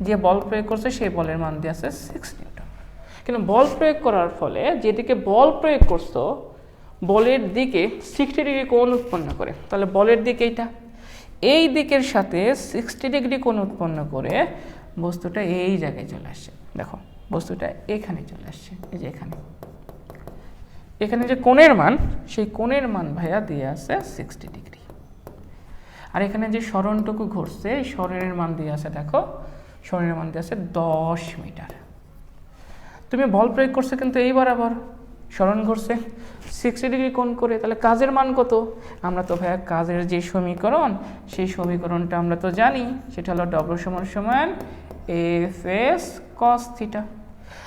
যে বল প্রয়োগ করছে সেই বলের মান দিয়ে আছে 6 নিউটন। কিন্তু বল প্রয়োগ করার ফলে যেদিকে বল প্রয়োগ করছো বলের দিকে 60 ডিগ্রি কোণ উৎপন্ন করে, তাহলে বলের দিকে এইটা, এই দিকের সাথে 60 ডিগ্রি কোণ উৎপন্ন করে বস্তুটা এই জায়গায় চলে আসছে। দেখো বস্তুটা এখানে চলে আসছে, এই যে এখানে, এখানে যে কোণের মান সেই কোণের মান ভাইয়া দিয়ে আছে 60 ডিগ্রি। আর এখানে যে সরণটুকু ঘুরছে এই সরণের মান দিয়ে আছে, দেখো সরণের মান দিয়ে আছে 10 মিটার। তুমি বল প্রয়োগ করছো কিন্তু এই বরাবর, সরণ ঘুরছে 60 ডিগ্রি কোণ করে, তাহলে কাজের মান কত? আমরা তো ভাইয়া কাজের যে সমীকরণ সেই সমীকরণটা আমরা তো জানি, সেটা হলো ডব্লিউ সমান সমান এফ এস কস থিটা।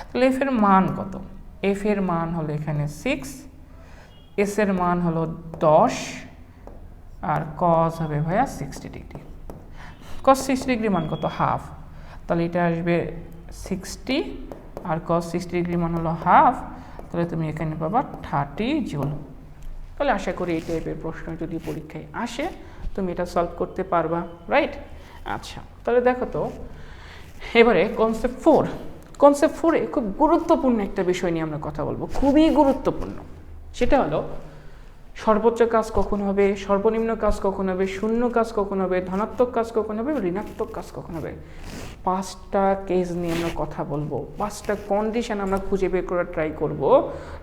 তাহলে এফ এর মান কত? এফ এর মান হলো এখানে 6, এস এর মান হলো 10, আর কস হবে ভাইয়া 60 ডিগ্রি। কস 60 ডিগ্রি মান কত? হাফ, তাহলে এটা আসবে 60 আর কস 60 ডিগ্রি মান হলো হাফ, তাহলে তুমি এখানে পাবা 30 জুল। তাহলে আশা করি এই টাইপের প্রশ্ন যদি পরীক্ষায় আসে তুমি এটা সলভ করতে পারবা, রাইট? আচ্ছা, তাহলে দেখো তো এবারে কনসেপ্ট 4। কনসেপ্ট 4-এ খুব গুরুত্বপূর্ণ একটা বিষয় নিয়ে আমরা কথা বলবো, খুবই গুরুত্বপূর্ণ। সেটা হলো সর্বোচ্চ কাজ কখন হবে, সর্বনিম্ন কাজ কখন হবে, শূন্য কাজ কখন হবে, ধনাত্মক কাজ কখন হবে, ঋণাত্মক কাজ কখন হবে। 5টা কেস নিয়ে আমরা কথা বলবো, 5টা কন্ডিশন আমরা খুঁজে বের করার ট্রাই করব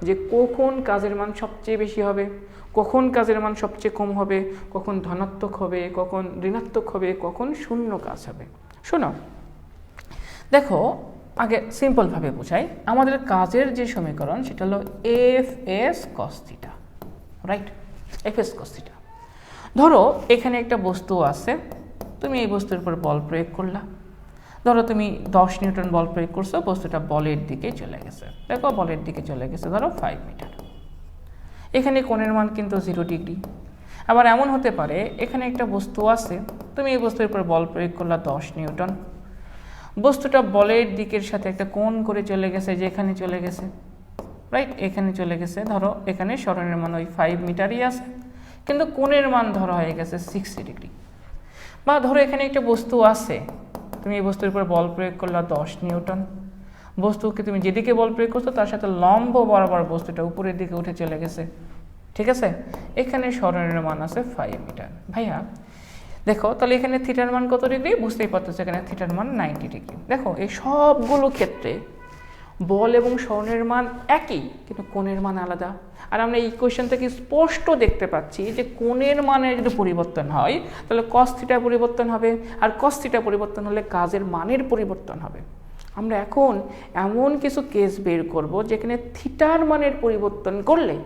যে কখন কাজের মান সবচেয়ে বেশি হবে, কখন কাজের মান সবচেয়ে কম হবে, কখন ধনাত্মক হবে, কখন ঋণাত্মক হবে, কখন শূন্য কাজ হবে। শোনো, দেখো আগে সিম্পলভাবে বোঝাই, আমাদের কাজের যে সমীকরণ সেটা হলো F S cos theta, right? F S cos theta. ধরো এখানে একটা বস্তু আছে, তুমি এই বস্তুর উপর বল প্রয়োগ করলা, ধরো তুমি 10 নিউটন বল প্রয়োগ করছো, বস্তুটা বলের দিকে চলে গেছে, দেখো বলের দিকে চলে গেছে ধরো 5 মিটার। এখানে কোণের মান কিন্তু 0 ডিগ্রি। আবার এমন হতে পারে এখানে একটা বস্তু আছে, তুমি এই বস্তুর উপর বল প্রয়োগ করলা 10 নিউটন, বস্তুটা বলের দিকের সাথে একটা কোণ করে চলে গেছে, যে এখানে চলে গেছে, রাইট? এখানে চলে গেছে, ধরো এখানে সরণের মান ওই 5 মিটারই আছে, কিন্তু কোণের মান ধরো হয়ে গেছে 60 ডিগ্রি। বা ধরো এখানে একটা বস্তু আছে, তুমি এই বস্তুর উপর বল প্রয়োগ করলা 10 নিউটন, বস্তুকে তুমি যেদিকে বল প্রয়োগ করছো তার সাথে লম্ব বরাবর বস্তুটা উপরের দিকে উঠে চলে গেছে, ঠিক আছে? এখানে সরণের মান আছে 5 মিটার। ভাইয়া দেখো তাহলে এখানে থিটার মান কত ডিগ্রি? বুঝতেই পারতেছো এখানে থিটার মান 90 ডিগ্রি। দেখো এই সবগুলো ক্ষেত্রে বল এবং সরণের মান একই, কিন্তু কোণের মান আলাদা। আর আমরা এই কোয়েশ্চেন থেকে স্পষ্ট দেখতে পাচ্ছি যে কোণের মানের যদি পরিবর্তন হয় তাহলে কস থিটা পরিবর্তন হবে, আর কস থিটা পরিবর্তন হলে কাজের মানের পরিবর্তন হবে। আমরা এখন এমন কিছু কেস বের করব যেখানে থিটার মানের পরিবর্তন করলে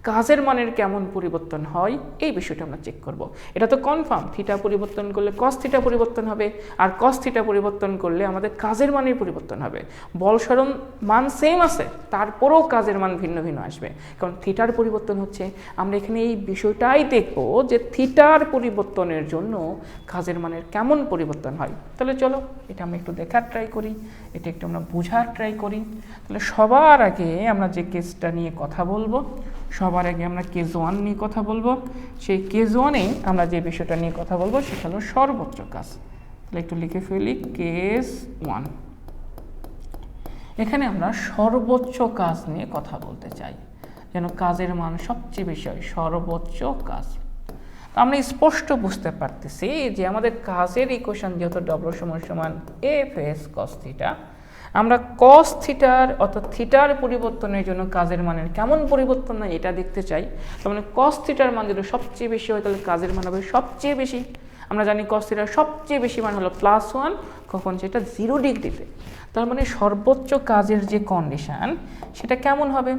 কাজের মানের কেমন পরিবর্তন হয় এই বিষয়টা আমরা চেক করব। এটা তো কনফার্ম, থিটা পরিবর্তন করলে কস থিটা পরিবর্তন হবে, আর কস থিটা পরিবর্তন করলে আমাদের কাজের মানের পরিবর্তন হবে। বল সরণ মান সেম আছে, তারপরেও কাজের মান ভিন্ন ভিন্ন আসবে, কারণ থিটার পরিবর্তন হচ্ছে। আমরা এখানে এই বিষয়টাই দেখব যে থিটার পরিবর্তনের জন্য কাজের মানের কেমন পরিবর্তন হয়। তাহলে চলো এটা আমরা একটু দেখার ট্রাই করি, এটা একটু আমরা বোঝার ট্রাই করি। তাহলে সবার আগে আমরা যে কেসটা নিয়ে কথা বলবো, সবার আগে আমরা কেস 1 নিয়ে কথা বলবো। সেই কেস 1-এ আমরা যে বিষয়টা নিয়ে কথা বলবো সেটা হলো সর্বোচ্চ কাজ। তাহলে একটু লিখে ফেলি কেস 1। এখানে আমরা সর্বোচ্চ কাজ নিয়ে কথা বলতে চাই, যেন কাজের মান সবচেয়ে বেশি হয়, সর্বোচ্চ কাজ। আমরা স্পষ্ট বুঝতে পারতেছি যে আমাদের কাজের ইকুয়েশন যেহেতু ডব্লিউ সমান সমান এফ এস কস থিটা, আমরা কস থিটার অর্থাৎ থিটার পরিবর্তনের জন্য কাজের মানের কেমন পরিবর্তন হয় এটা দেখতে চাই। তার মানে কস থিটার মান যদি সবচেয়ে বেশি হয় তাহলে কাজের মান হবে সবচেয়ে বেশি। আমরা জানি কস থিটার সবচেয়ে বেশি মান হলো +1, কখন সেটা 0 ডিগ্রিতে। তার মানে সর্বোচ্চ কাজের যে কন্ডিশন সেটা কেমন হবে?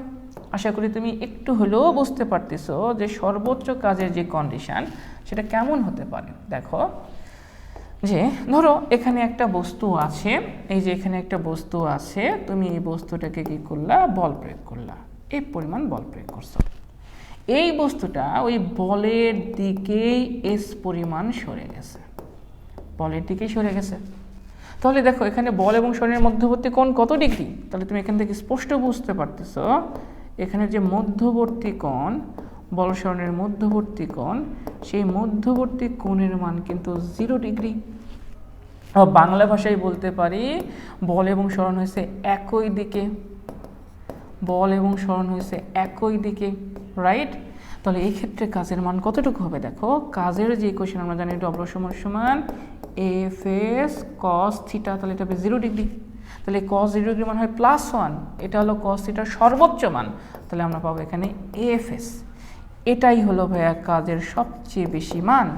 আশা করি তুমি একটু হলেও বুঝতে পারতেছো যে সর্বোচ্চ কাজের যে কন্ডিশন সেটা কেমন হতে পারে। দেখো যে ধরো এখানে একটা বস্তু আছে, এই যে এখানে একটা বস্তু আছে, তুমি এই বস্তুটাকে কি করলা? বল প্রয়োগ করলা, এই পরিমাণ বল প্রয়োগ করছো। এই বস্তুটা ওই বলের দিকেই এস পরিমাণ সরে গেছে, বলের দিকেই সরে গেছে। তাহলে দেখো এখানে বল এবং সরণের মধ্যবর্তী কোণ কত ডিগ্রি, তাহলে তুমি এখান থেকে স্পষ্ট বুঝতে পারতেছো এখানে যে মধ্যবর্তী কোণ, বল সরণের মধ্যবর্তী কোণ, সেই মধ্যবর্তী কোণের মান কিন্তু 0 ডিগ্রি। বাংলা ভাষায় বলতে পারি বল এবং সরণ হয়েছে একই দিকে, বল এবং সরণ হয়েছে একই দিকে, রাইট। তাহলে এই ক্ষেত্রে কাজের মান কতটুকু হবে, দেখো কাজের যে ইকুয়েশন আমরা জানি ডব্লিউ সমান এফ এস কস থিটা, তাহলে এটা হবে 0 ডিগ্রি। তাহলে কস 0 ডিগ্রি মান হয় +1, এটা হলো কস থিটার সর্বোচ্চ মান, তাহলে আমরা পাবো এখানে এফ এস। এটাই হলো ভাইয়া কাজের সবচেয়ে বেশি মান,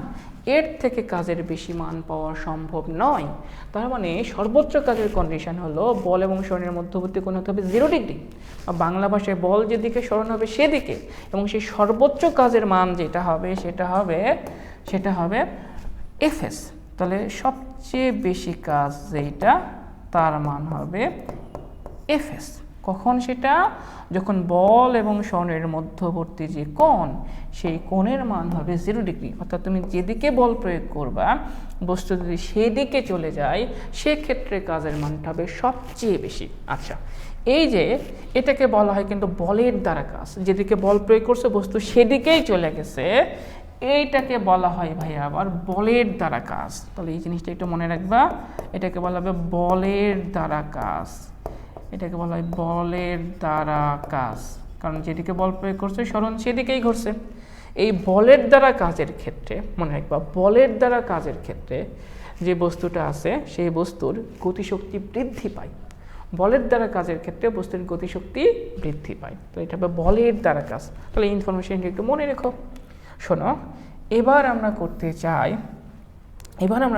এর থেকে কাজের বেশি মান পাওয়া সম্ভব নয়। তার মানে সর্বোচ্চ কাজের কন্ডিশন হলো বল এবং সরণের মধ্যবর্তী কোণ হতে হবে 0 ডিগ্রি, বাংলা ভাষায় বল যেদিকে সরণ হবে সেদিকে, এবং সেই সর্বোচ্চ কাজের মান যেটা হবে সেটা হবে এফএস। তাহলে সবচেয়ে বেশি কাজ যেটা তার মান হবে এফএস। কখন সেটা, যখন বল এবং সরণের মধ্যবর্তী যে কোণ সেই কোণের মান হবে 0 ডিগ্রি, অর্থাৎ তুমি যেদিকে বল প্রয়োগ করবা বস্তু যদি সেদিকে চলে যায় সেক্ষেত্রে কাজের মানটা হবে সবচেয়ে বেশি। আচ্ছা, এই যে এটাকে বলা হয় কিন্তু বলের দ্বারা কাজ, যেদিকে বল প্রয়োগ করছে বস্তু সেদিকেই চলে গেছে, এইটাকে বলা হয় ভাই আবার বলের দ্বারা কাজ। তাহলে এই জিনিসটা একটু মনে রাখবা, এটাকে বলা হবে বলের দ্বারা কাজ, এটাকে বলা হয় বলের দ্বারা কাজ, কারণ যেদিকে বল প্রয়োগ করছে সরণ সেদিকেই ঘটছে। এই বলের দ্বারা কাজের ক্ষেত্রে মনে রাখবা, বলের দ্বারা কাজের ক্ষেত্রে যে বস্তুটা আছে সেই বস্তুর গতিশক্তি বৃদ্ধি পায়, বলের দ্বারা কাজের ক্ষেত্রে বস্তুর গতিশক্তি বৃদ্ধি পায়। তো এটা হবে বলের দ্বারা কাজ। তাহলে এই ইনফরমেশনটা একটু মনে রেখো। শোনো, এবার আমরা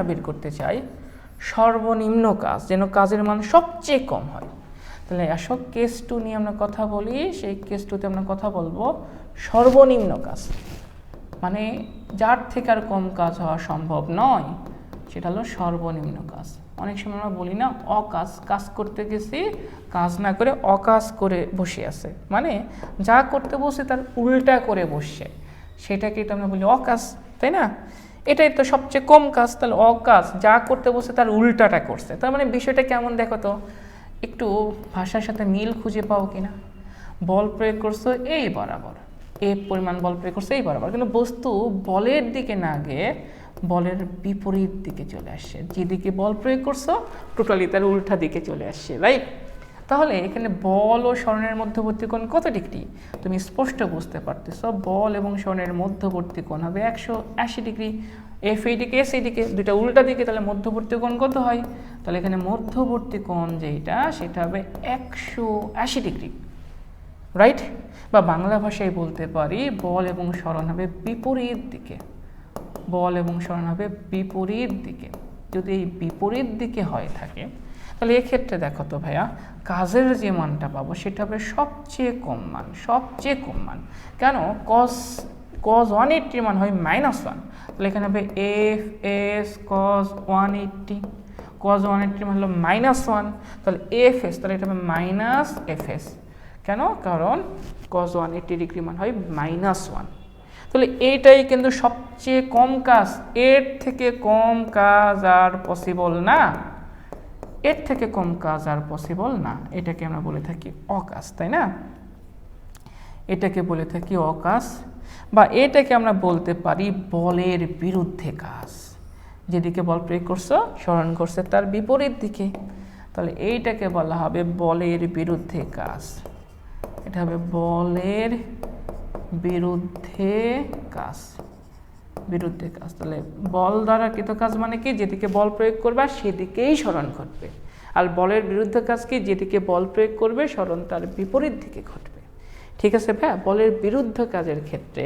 বের করতে চাই সর্বনিম্ন কাজ, যেন কাজের মান সবচেয়ে কম হয়। তাহলে আসো কেস 2 নিয়ে আমরা কথা বলি। সেই কেস 2তে আমরা কথা বলবো সর্বনিম্ন কাজ, মানে যার থেকে আর কম কাজ হওয়া সম্ভব নয়, সেটা হলো সর্বনিম্ন কাজ। অনেক সময় আমরা বলি না অকাজ, কাজ করতে গেছি কাজ না করে অকাজ করে বসে আছে, মানে যা করতে বসে তার উল্টা করে বসছে, সেটাকেই তো আমরা বলি অকাজ, তাই না? এটাই তো সবচেয়ে কম কাজ। তাহলে অকাজ, যা করতে বসে তার উল্টাটা করছে, তার মানে বিষয়টা কেমন দেখো তো, একটু ভাষার সাথে মিল খুঁজে পাও কিনা। বল প্রয়োগ করছো এই বরাবর, এই পরিমাণ বল প্রয়োগ করছো এই বরাবর, কিন্তু বস্তু বলের দিকে না গিয়ে বলের বিপরীত দিকে চলে আসছে, যেদিকে বল প্রয়োগ করছো টোটালি তার উল্টা দিকে চলে আসছে, রাইট? তাহলে এখানে বল ও সরণের মধ্যবর্তী কোণ কত ডিগ্রি তুমি স্পষ্ট বুঝতে পারতেছো। বল এবং সরণের মধ্যবর্তী কোণ হবে 180 ডিগ্রি, এফ এইদিকে এস এইদিকে, দুইটা উল্টা দিকে, তাহলে মধ্যবর্তী কোণ কত হয়? তাহলে এখানে মধ্যবর্তী কোণ যেটা সেটা হবে 180 ডিগ্রি, রাইট? বা বাংলা ভাষায় বলতে পারি বল এবং সরণ হবে বিপরীত দিকে, বল এবং সরণ হবে বিপরীত দিকে। যদি এই বিপরীত দিকে হয়ে থাকে তাহলে এক্ষেত্রে দেখো তো ভাইয়া, কাজের যে মানটা পাবো সেটা হবে সবচেয়ে কম মান, সবচেয়ে কম মান। কেন? কস 180 মান হয় -1, তাহলে এখানে হবে এফ এস কস 180, কস 180 মান হলো -1, তাহলে এফ এস, তাহলে এটা হবে মাইনাস এফ এস। কেন? কারণ কস 180 ডিগ্রি মান হয় -1। তাহলে এইটাই কিন্তু সবচেয়ে কম কাজ, এর থেকে কম কাজ আর পসিবল না, এর থেকে কম কাজ আর পসিবল না। এটাকে আমরা বলে থাকি অকাজ, তাই না? এটাকে বলে থাকি অকাজ, বা এটাকে আমরা বলতে পারি বলের বিরুদ্ধে কাজ। যেদিকে বল প্রয়োগ করছো সরণ করছে তার বিপরীত দিকে, তাহলে এইটাকে বলা হবে বলের বিরুদ্ধে কাজ। এটা হবে বলের বিরুদ্ধে কাজ, বিরুদ্ধে কাজ। তাহলে বল দ্বারা কৃত কাজ মানে কি? যেদিকে বল প্রয়োগ করবে সেদিকেই সরণ ঘটবে। আর বলের বিরুদ্ধে কাজ কি? যেদিকে বল প্রয়োগ করবে সরণ তার বিপরীত দিকে ঘটবে। ঠিক আছে ভাই? বলের বিরুদ্ধে কাজের ক্ষেত্রে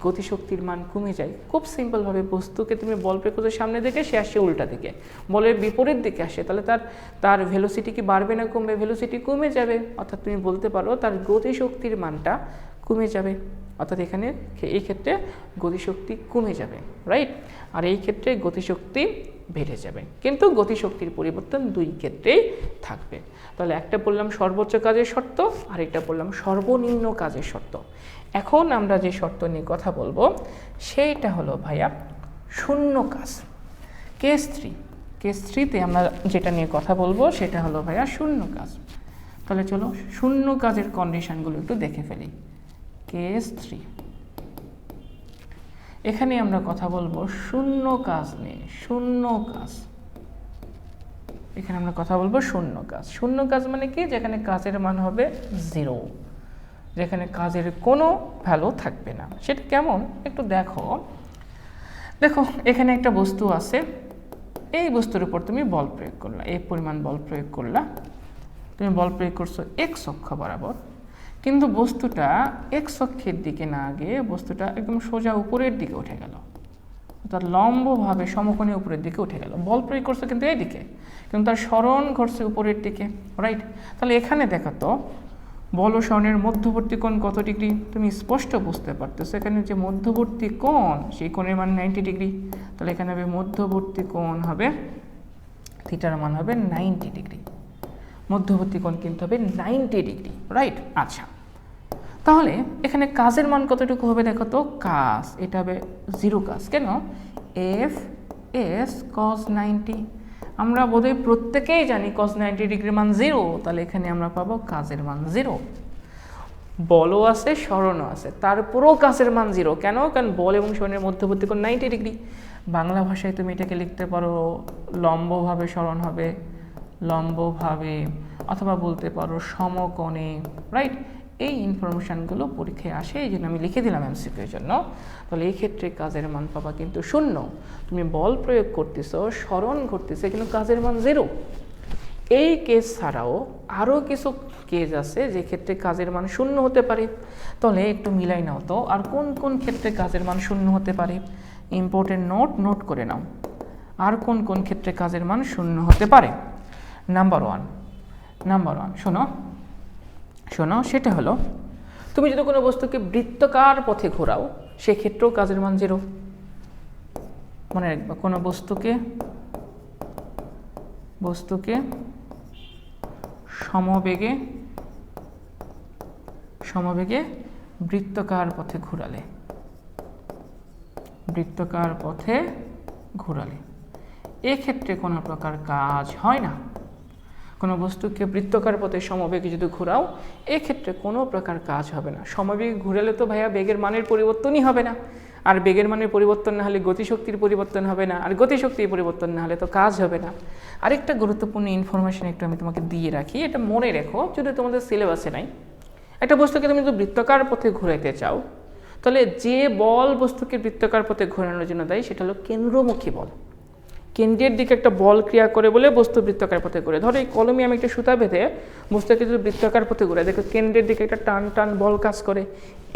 গতিশক্তির মান কমে যায়। খুব সিম্পলভাবে, বস্তুকে তুমি বল প্রয়োগ করছো সামনে দিকে, সে আসছে উল্টা দিকে, বলের বিপরীত দিকে আসে, তাহলে তার ভেলোসিটি কি বাড়বে না কমবে? ভেলোসিটি কমে যাবে, অর্থাৎ তুমি বলতে পারো তার গতিশক্তির মানটা কমে যাবে। অর্থাৎ এখানে এই ক্ষেত্রে গতিশক্তি কমে যাবে, রাইট? আর এই ক্ষেত্রে গতিশক্তি বেড়ে যাবে, কিন্তু গতিশক্তির পরিবর্তন দুই ক্ষেত্রেই থাকবে। তাহলে একটা বললাম সর্বোচ্চ কাজের শর্ত, আর একটা বললাম সর্বনিম্ন কাজের শর্ত। এখন আমরা যে শর্ত নিয়ে কথা বলবো সেইটা হলো ভাইয়া শূন্য কাজ, কেস 3। কেস 3-তে আমরা যেটা নিয়ে কথা বলবো সেটা হলো ভাইয়া শূন্য কাজ। তাহলে চলো শূন্য কাজের কন্ডিশনগুলো একটু দেখে ফেলি। কেস 3, এখানে আমরা কথা বলবো শূন্য কাজ নিয়ে। শূন্য কাজ, এখানে আমরা কথা বলবো শূন্য কাজ। শূন্য কাজ মানে কি? যেখানে কাজের মান হবে 0, যেখানে কাজের কোনো ভ্যালু থাকবে না। সেটা কেমন একটু দেখো। দেখো এখানে একটা বস্তু আছে, এই বস্তুর উপর তুমি বল প্রয়োগ করলা, এই পরিমাণ বল প্রয়োগ করলা। তুমি বল প্রয়োগ করছো এক্স অক্ষ বরাবর, কিন্তু বস্তুটা এক্স অক্ষের দিকে না গিয়ে বস্তুটা একদম সোজা উপরের দিকে উঠে গেল, অর্থাৎ লম্বভাবে সমকোণে উপরের দিকে উঠে গেল। বল প্রয়োগ করছে কিন্তু এইদিকে, কিন্তু তার সরণ ঘটছে উপরের দিকে, রাইট? তাহলে এখানে দেখো তো বল ও সরণের মধ্যবর্তী কোণ কত ডিগ্রি? তুমি স্পষ্ট বুঝতে পারতেছো এখানে যে মধ্যবর্তী কোণ, সেই কোণের মান 90 ডিগ্রি। তাহলে এখানে হবে মধ্যবর্তী কোণ হবে থিটার মান হবে 90 ডিগ্রি। মধ্যবর্তী কোণ কিন্তু হবে 90 ডিগ্রি, রাইট? আচ্ছা, তাহলে এখানে কাজের মান কতটুকু হবে দেখো তো। কাজ এটা হবে 0 কাজ। কেন? এফ এস কস 90। আমরা বোধহয় প্রত্যেকেই জানি কস 90 ডিগ্রির মান 0, তাহলে এখানে আমরা পাবো কাজের মান 0। বলও আছে সরণও আছে, তারপরেও কাজের মান 0। কেন? কারণ বল এবং সরণের মধ্যবর্তী কোণ 90 ডিগ্রি। বাংলা ভাষায় তুমি এটাকে লিখতে পারো লম্বভাবে সরণ হবে, লম্বভাবে, অথবা বলতে পারো সমকোণে, রাইট? এই ইনফরমেশানগুলো পরীক্ষায় আসে, এই জন্য আমি লিখে দিলাম এমসিকিউর জন্য। তাহলে এই ক্ষেত্রে কাজের মান পাবা কিন্তু 0। তুমি বল প্রয়োগ করতেছো, সরণ ঘটতেছে, কিন্তু কাজের মান 0। এই কেস ছাড়াও আরও কিছু কেস আছে যে ক্ষেত্রে কাজের মান 0 হতে পারে। তাহলে একটু মিলাই নাও তো, আর কোন কোন ক্ষেত্রে কাজের মান 0 হতে পারে। ইম্পর্টেন্ট নোট করে নাও, আর কোন কোন ক্ষেত্রে কাজের মান 0 হতে পারে। নাম্বার ওয়ান শোনো, সেটা হলো তুমি যদি কোনো বস্তুকে বৃত্তাকার পথে ঘোরাও, সেক্ষেত্রেও কাজের মান 0। মনে রাখবা, কোনো বস্তুকে সমবেগে বৃত্তাকার পথে ঘোরালে এক্ষেত্রে কোনো প্রকার কাজ হয় না। কোনো বস্তুকে বৃত্তাকার পথে সমবেগে যদি ঘোরাও, এক্ষেত্রে কোনো প্রকার কাজ হবে না। সমবেগে ঘুরালে তো ভাইয়া বেগের মানের পরিবর্তনই হবে না, আর বেগের মানের পরিবর্তন না হলে গতিশক্তির পরিবর্তন হবে না, আর গতিশক্তির পরিবর্তন না হলে তো কাজ হবে না। আরেকটা গুরুত্বপূর্ণ ইনফরমেশন একটু আমি তোমাকে দিয়ে রাখি, এটা মনে রেখো যদি তোমাদের সিলেবাসে নাই। একটা বস্তুকে তুমি যদি বৃত্তাকার পথে ঘোরাইতে চাও, তাহলে যে বল বস্তুকে বৃত্তাকার পথে ঘোরানোর জন্য দেয় সেটা হলো কেন্দ্রমুখী বল। কেন্দ্রের দিকে একটা বল ক্রিয়া করে বলে বস্তু বৃত্তাকার পথে ঘুরে। ধরো এই কলমে আমি একটা সুতা বেঁধে বস্তুকে যদি বৃত্তাকার পথে ঘোরাই, দেখো কেন্দ্রের দিকে একটা টান বল কাজ করে,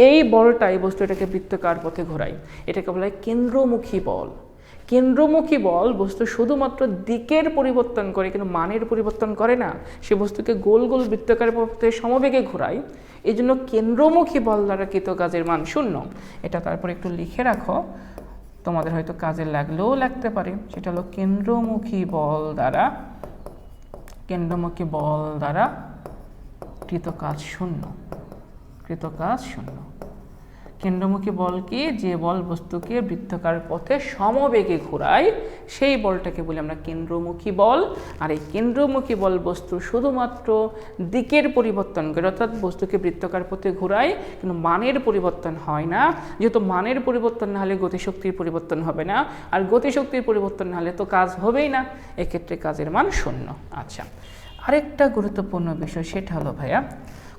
এই বলটাই বস্তুটাকে বৃত্তাকার পথে ঘোরায়। এটাকে বলা হয় কেন্দ্রমুখী বল। কেন্দ্রমুখী বল বস্তু শুধুমাত্র দিকের পরিবর্তন করে, কিন্তু মানের পরিবর্তন করে না। সে বস্তুকে গোল গোল বৃত্তাকার পথে সমবেগে ঘোরায়, এই জন্য কেন্দ্রমুখী বল দ্বারা কৃত কাজের মান 0। এটা তারপর একটু লিখে রাখো, তোমাদের হয়তো কাজে লাগলেও লাগতে পারে। সেটা হলো কেন্দ্রমুখী বল দ্বারা কৃত কাজ 0। কেন্দ্রমুখী বল কি? যে বল বস্তুকে বৃত্তাকার পথে সমবেগে ঘোরায়, সেই বলটাকে বলি আমরা কেন্দ্রমুখী বল। আর এই কেন্দ্রমুখী বল বস্তু শুধুমাত্র দিকের পরিবর্তন করে, অর্থাৎ বস্তুকে বৃত্তাকার পথে ঘোরায়, কিন্তু মানের পরিবর্তন হয় না। যেহেতু মানের পরিবর্তন না হলে গতিশক্তির পরিবর্তন হবে না, আর গতিশক্তির পরিবর্তন না হলে তো কাজ হবেই না, এক্ষেত্রে কাজের মান 0। আচ্ছা, আরেকটা গুরুত্বপূর্ণ বিষয় সেটা হলো ভাইয়া,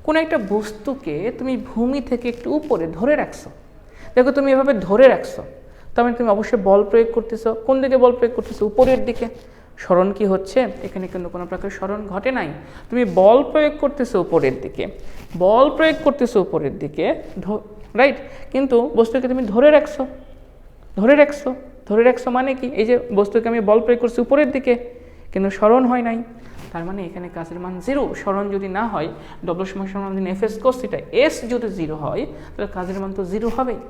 কোনো একটা বস্তুকে তুমি ভূমি থেকে একটু উপরে ধরে রাখছো। দেখো তুমি এভাবে ধরে রাখছো, তার মানে তুমি অবশ্যই বল প্রয়োগ করতেছো। কোন দিকে বল প্রয়োগ করতেছো? উপরের দিকে। সরণ কি হচ্ছে? এখানে কিন্তু কোনো প্রকার সরণ ঘটে নাই। তুমি বল প্রয়োগ করতেছো উপরের দিকে, রাইট? কিন্তু বস্তুকে তুমি ধরে রাখছো মানে কি? এই যে বস্তুকে আমি বল প্রয়োগ করছি উপরের দিকে, কিন্তু সরণ হয় নাই, তার মানে এখানে কাজের মান 0। সরণ যদি না হয়, W Fs cos θ, S যদি 0 হয়, তাহলে কাজের মান তো 0 হবেই।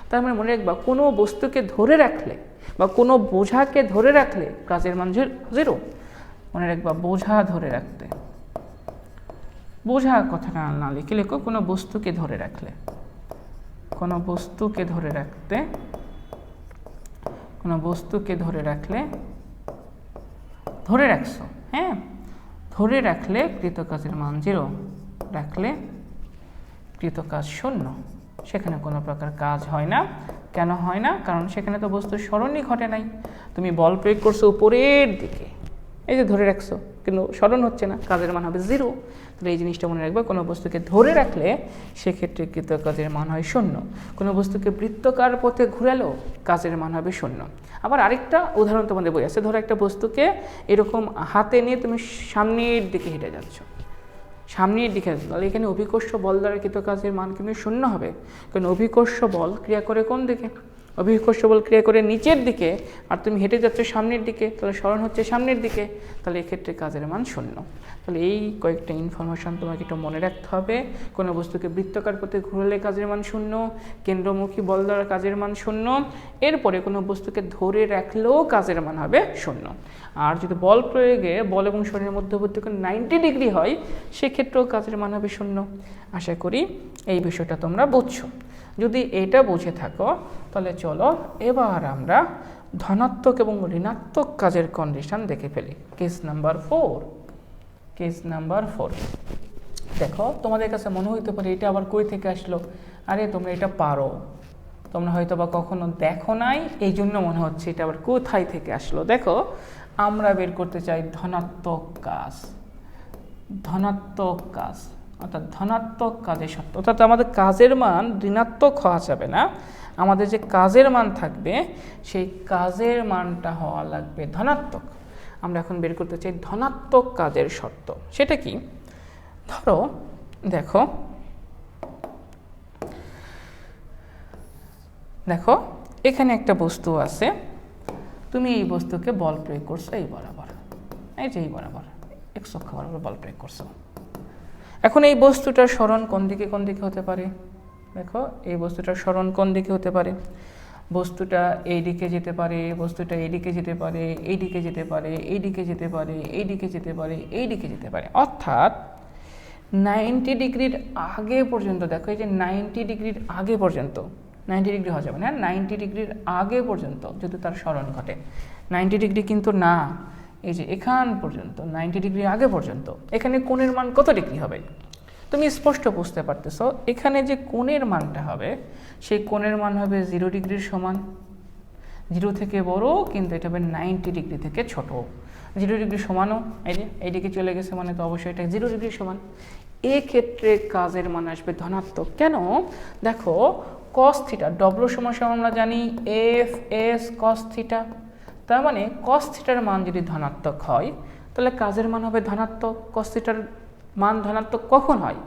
তার মানে মনে রাখবা, কোনো বস্তুকে ধরে রাখলে বা কোনো বোঝাকে ধরে রাখলে কাজের মান 0। মনে রাখবা, বোঝা ধরে রাখতে, বোঝা কথাটা না লিখে লেখো, কোনো বস্তুকে ধরে রাখলে ধরে রাখছো, হ্যাঁ, ধরে রাখলে কৃত কাজের মান 0, রাখলে কৃত কাজ 0, সেখানে কোনো প্রকার কাজ হয় না। কেন হয় না? কারণ সেখানে তো বস্তুর স্মরণই ঘটে নাই। তুমি বল প্রয়োগ করছো উপরের দিকে, এই যে ধরে রাখছো, কিন্তু স্মরণ হচ্ছে না, কাজের মান হবে 0। তাহলে এই জিনিসটা মনে রাখবে, কোনো বস্তুকে ধরে রাখলে সেক্ষেত্রে কৃত কাজের মান হয় 0। কোনো বস্তুকে বৃত্তাকার পথে ঘুরালেও কাজের মান হবে 0। আবার আরেকটা উদাহরণ তোমাদের বই আছে, ধরো একটা বস্তুকে এরকম হাতে নিয়ে তুমি সামনের দিকে হেঁটে যাচ্ছ, সামনের দিকে, তাহলে এখানে অভিকর্ষ বল দ্বারা কৃত কাজের মান কিন্তু 0 হবে। কারণ অভিকর্ষ বল ক্রিয়া করে কোন দিকে? অভিকর্ষ বল ক্রিয়া করে নিচের দিকে, আর তুমি হেঁটে যাচ্ছ সামনের দিকে, তাহলে স্মরণ হচ্ছে সামনের দিকে, তাহলে এক্ষেত্রে কাজের মান 0। তাহলে এই কয়েকটা ইনফরমেশন তোমাকে একটু মনে রাখতে হবে। কোনো বস্তুকে বৃত্তাকার পথে ঘুরলে কাজের মান 0, কেন্দ্রমুখী বল দ্বারা কাজের মান 0, এরপরে কোনো বস্তুকে ধরে রাখলেও কাজের মান হবে 0। আর যদি বল প্রয়োগে বল এবং শরীরের মধ্যবর্তী কোণ 90 ডিগ্রি হয়, সেক্ষেত্রেও কাজের মান হবে 0। আশা করি এই বিষয়টা তোমরা বুঝছো। যদি এটা বুঝে থাকো তাহলে চলো এবার আমরা ধনাত্মক এবং ঋণাত্মক কাজের কন্ডিশন দেখে ফেলি। Case number 4। কেস নাম্বার 4 দেখো, তোমাদের কাছে মনে হইতে পারে এটা আবার কই থেকে আসলো, আরে তোমরা এটা পারো, তোমরা হয়তো বা কখনো দেখো নাই, এই জন্য মনে হচ্ছে এটা আবার কোথায় থেকে আসলো। দেখো, আমরা বের করতে চাই ধনাত্মক কাজ, ধনাত্মক কাজ অর্থাৎ ধনাত্মক কাজের শর্ত, অর্থাৎ আমাদের কাজের মান ঋণাত্মক হওয়া যাবে না, আমাদের যে কাজের মান থাকবে সেই কাজের মানটা হওয়া লাগবে ধনাত্মক। আমরা এখন বের করতে চাই ধনাত্মক কাজের শর্ত। সেটা কি? ধরো দেখো, দেখো এখানে একটা বস্তু আছে, তুমি এই বস্তুকে বল প্রয়োগ করছো এই বরাবর, এই যে এই বরাবর x অক্ষ বরাবর বল প্রয়োগ করছো। এখন এই বস্তুটার সরণ কোন দিকে কোন দিকে হতে পারে? দেখো, এই বস্তুটার সরণ কোন দিকে হতে পারে? বস্তুটা এই দিকে যেতে পারে, বস্তুটা এই দিকে যেতে পারে, এই দিকে যেতে পারে, এই দিকে যেতে পারে, এই দিকে যেতে পারে, এই দিকে যেতে পারে, অর্থাৎ 90 ডিগ্রির আগে পর্যন্ত। দেখো, এই যে 90 ডিগ্রির আগে পর্যন্ত, 90 ডিগ্রি হওয়া যাবে না, 90 ডিগ্রির আগে পর্যন্ত যদি তার সরণ ঘটে, 90 ডিগ্রি কিন্তু না, এই যে এখান পর্যন্ত 90 ডিগ্রি আগে পর্যন্ত, এখানে কোণের মান কত ডিগ্রি হবে? তুমি স্পষ্ট বুঝতে পারতেছো, এখানে যে কোণের মানটা হবে সেই কোণের মান হবে 0 ডিগ্রির সমান। 0 থেকে বড়, কিন্তু এটা হবে 90 ডিগ্রি থেকে ছোট। 0 ডিগ্রি সমানও, এই যে এইদিকে চলে গেছে, মানে তো অবশ্যই এটা 0 ডিগ্রি সমান। এক্ষেত্রে কাজের মান আসবে ধনাত্মক। কেন? দেখো, cos থিটা, ডব্লু সমান আমরা জানি এফ এস cos থিটা, তার মানে cos থিটার মান যদি ধনাত্মক হয় তাহলে কাজের মান হবে ধনাত্মক। cos থিটার মান ধনাত্মক কখন হয়?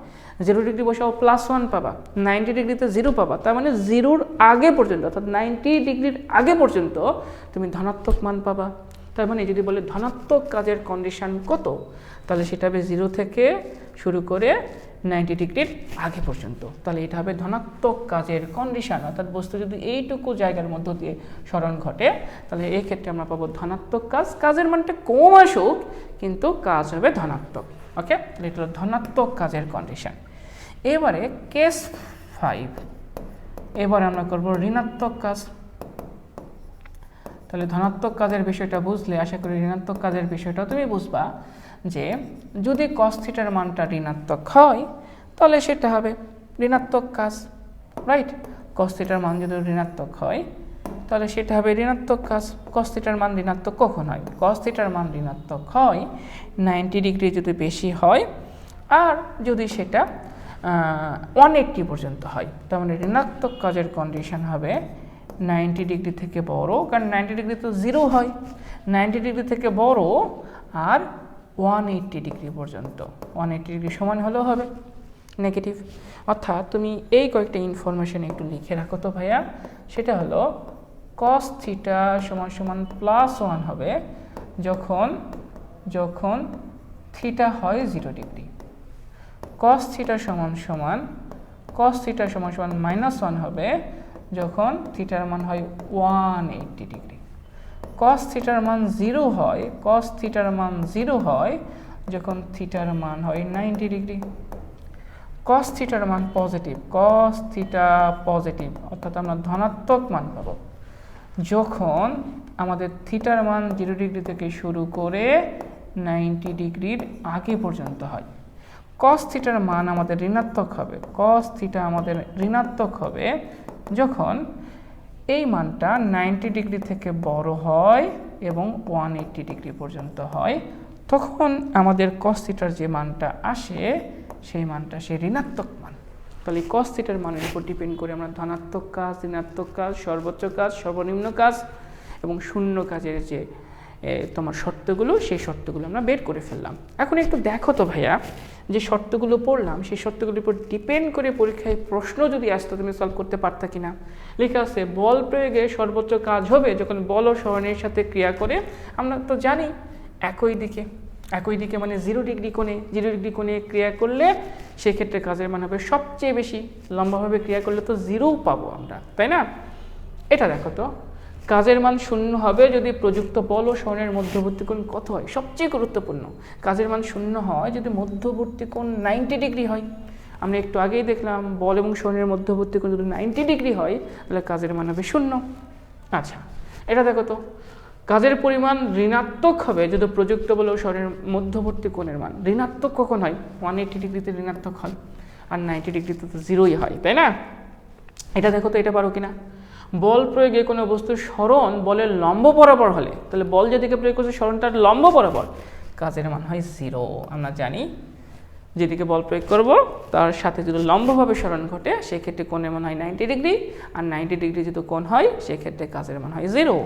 0 ডিগ্রি বসাও +1 পাবা, 90 ডিগ্রিতে 0 পাবা, তার মানে 0-র আগে পর্যন্ত, অর্থাৎ 90 ডিগ্রির আগে পর্যন্ত তুমি ধনাত্মক মান পাবা। তার মানে যদি বলে ধনাত্মক কাজের কন্ডিশন কত, তাহলে সেটা হবে 0 থেকে শুরু করে 90 ডিগ্রির আগে পর্যন্ত, তাহলে এটা হবে ধনাত্মক কাজের কন্ডিশন। অর্থাৎ বস্তু যদি এইটুকু জায়গার মধ্য দিয়ে সরণ ঘটে, তাহলে এই ক্ষেত্রে আমরা পাবো ধনাত্মক কাজ। কাজের মানটা কম আসুক, কিন্তু কাজ হবে ধনাত্মক। ওকে, এটা হলো ধনাত্মক কাজের কন্ডিশন। এবারে কেস 5, এবার আমরা করব ঋণাত্মক কাজ। তাহলে ধনাত্মক কাজের বিষয়টা বুঝলে আশা করি ঋণাত্মক কাজের বিষয়টা তুমি বুঝবা, যে যদি cos থিটার মানটা ঋণাত্মক হয় তাহলে সেটা হবে ঋণাত্মক কাজ, রাইট? cos থিটার মান যদি ঋণাত্মক হয় তাহলে সেটা হবে ঋণাত্মক কাজ। cos থিটার মান ঋণাত্মক কখন হয়? cos থিটার মান ঋণাত্মক হয় 90 ডিগ্রি যদি বেশি হয়, আর যদি সেটা 180 পর্যন্ত হয়, তার মানে ঋণাত্মক কাজের কন্ডিশন হবে 90 ডিগ্রি থেকে বড়, কারণ 90 ডিগ্রি তো 0 হয়, 90 ডিগ্রি থেকে বড় আর 180 ডিগ্রি পর্যন্ত। 180 ডিগ্রি সমান হলেও হবে নেগেটিভ। অর্থাৎ তুমি এই কয়েকটা ইনফরমেশন একটু লিখে রাখো তো ভাইয়া। সেটা হলো cos থিটা সমান +1 হবে যখন যখন থিটা হয় 0 ডিগ্রি। cos থিটা সমান -1 হবে যখন থিটার মান হয় 180 ডিগ্রি। cos থিটার মান 0 হয়, cos থিটার মান 0 হয় যখন থিটার মান হয় 90 ডিগ্রি। cos থিটার মান পজিটিভ, cos থিটা পজিটিভ, অর্থাৎ আমরা ধনাত্মক মান পাবো। যখন আমাদের থিটার মান 0 ডিগ্রি থেকে শুরু করে 90 ডিগ্রির আগে পর্যন্ত হয়। কস থিটার মান আমাদের ঋণাত্মক হবে, কস থিটা আমাদের ঋণাত্মক হবে যখন এই মানটা 90 ডিগ্রি থেকে বড় হয় এবং 180 ডিগ্রি পর্যন্ত হয়, তখন আমাদের কস থিটার যে মানটা আসে সেই মানটা সে ঋণাত্মক মান। তাহলে কস থিটার মানের উপর ডিপেন্ড করে আমরা ধনাত্মক কাজ, ঋণাত্মক কাজ, সর্বোচ্চ কাজ, সর্বনিম্ন কাজ এবং শূন্য কাজের যে তোমার শর্তগুলো, সেই শর্তগুলো আমরা বের করে ফেললাম। এখন একটু দেখো তো ভাইয়া, যে শর্তগুলো পড়লাম সেই শর্তগুলোর উপর ডিপেন্ড করে পরীক্ষায় প্রশ্ন যদি আসতো তুমি সলভ করতে পারতা কিনা। লেখা আছে বল প্রয়োগে সর্বোচ্চ কাজ হবে যখন বল ও সরণের সাথে ক্রিয়া করে। আমরা তো জানি একই দিকে মানে 0 ডিগ্রি কোণে ক্রিয়া করলে সেক্ষেত্রে কাজের মান হবে সবচেয়ে বেশি। লম্বাভাবে ক্রিয়া করলে তো 0 পাবো আমরা, তাই না? এটা দেখো তো, কাজের মান 0 হবে যদি প্রযুক্ত বল ও সরণের মধ্যবর্তী কোণ কত হয়। সবচেয়ে গুরুত্বপূর্ণ, কাজের মান 0 হয় যদি মধ্যবর্তী কোণ 90 ডিগ্রি হয়। আমরা একটু আগেই দেখলাম বল এবং সরণের মধ্যবর্তী কোণ যদি 90 ডিগ্রি হয় তাহলে কাজের মান হবে 0। আচ্ছা, এটা দেখো তো, কাজের পরিমাণ ঋণাত্মক হবে যদি প্রযুক্ত বল ও সরণের মধ্যবর্তী কোণের মান ঋণাত্মক কখন হয়? 180 ডিগ্রিতে ঋণাত্মক হয়, আর 90 ডিগ্রিতে তো 0ই হয়, তাই না? এটা দেখো তো, এটা পারো কিনা? বল প্রয়োগে কোনো বস্তুর সরণ বলের লম্ব বরাবর হলে, তাহলে বল যেদিকে প্রয়োগ করছে সরণটার লম্ব বরাবর, কাজের মান হয় 0। আমরা জানি যেদিকে বল প্রয়োগ করব তার সাথে যদি লম্বভাবে সরণ ঘটে সেক্ষেত্রে কোণের মান হয় 90 ডিগ্রি, আর 90 ডিগ্রি যদি কোণ হয় সেক্ষেত্রে কাজের মান হয় 0।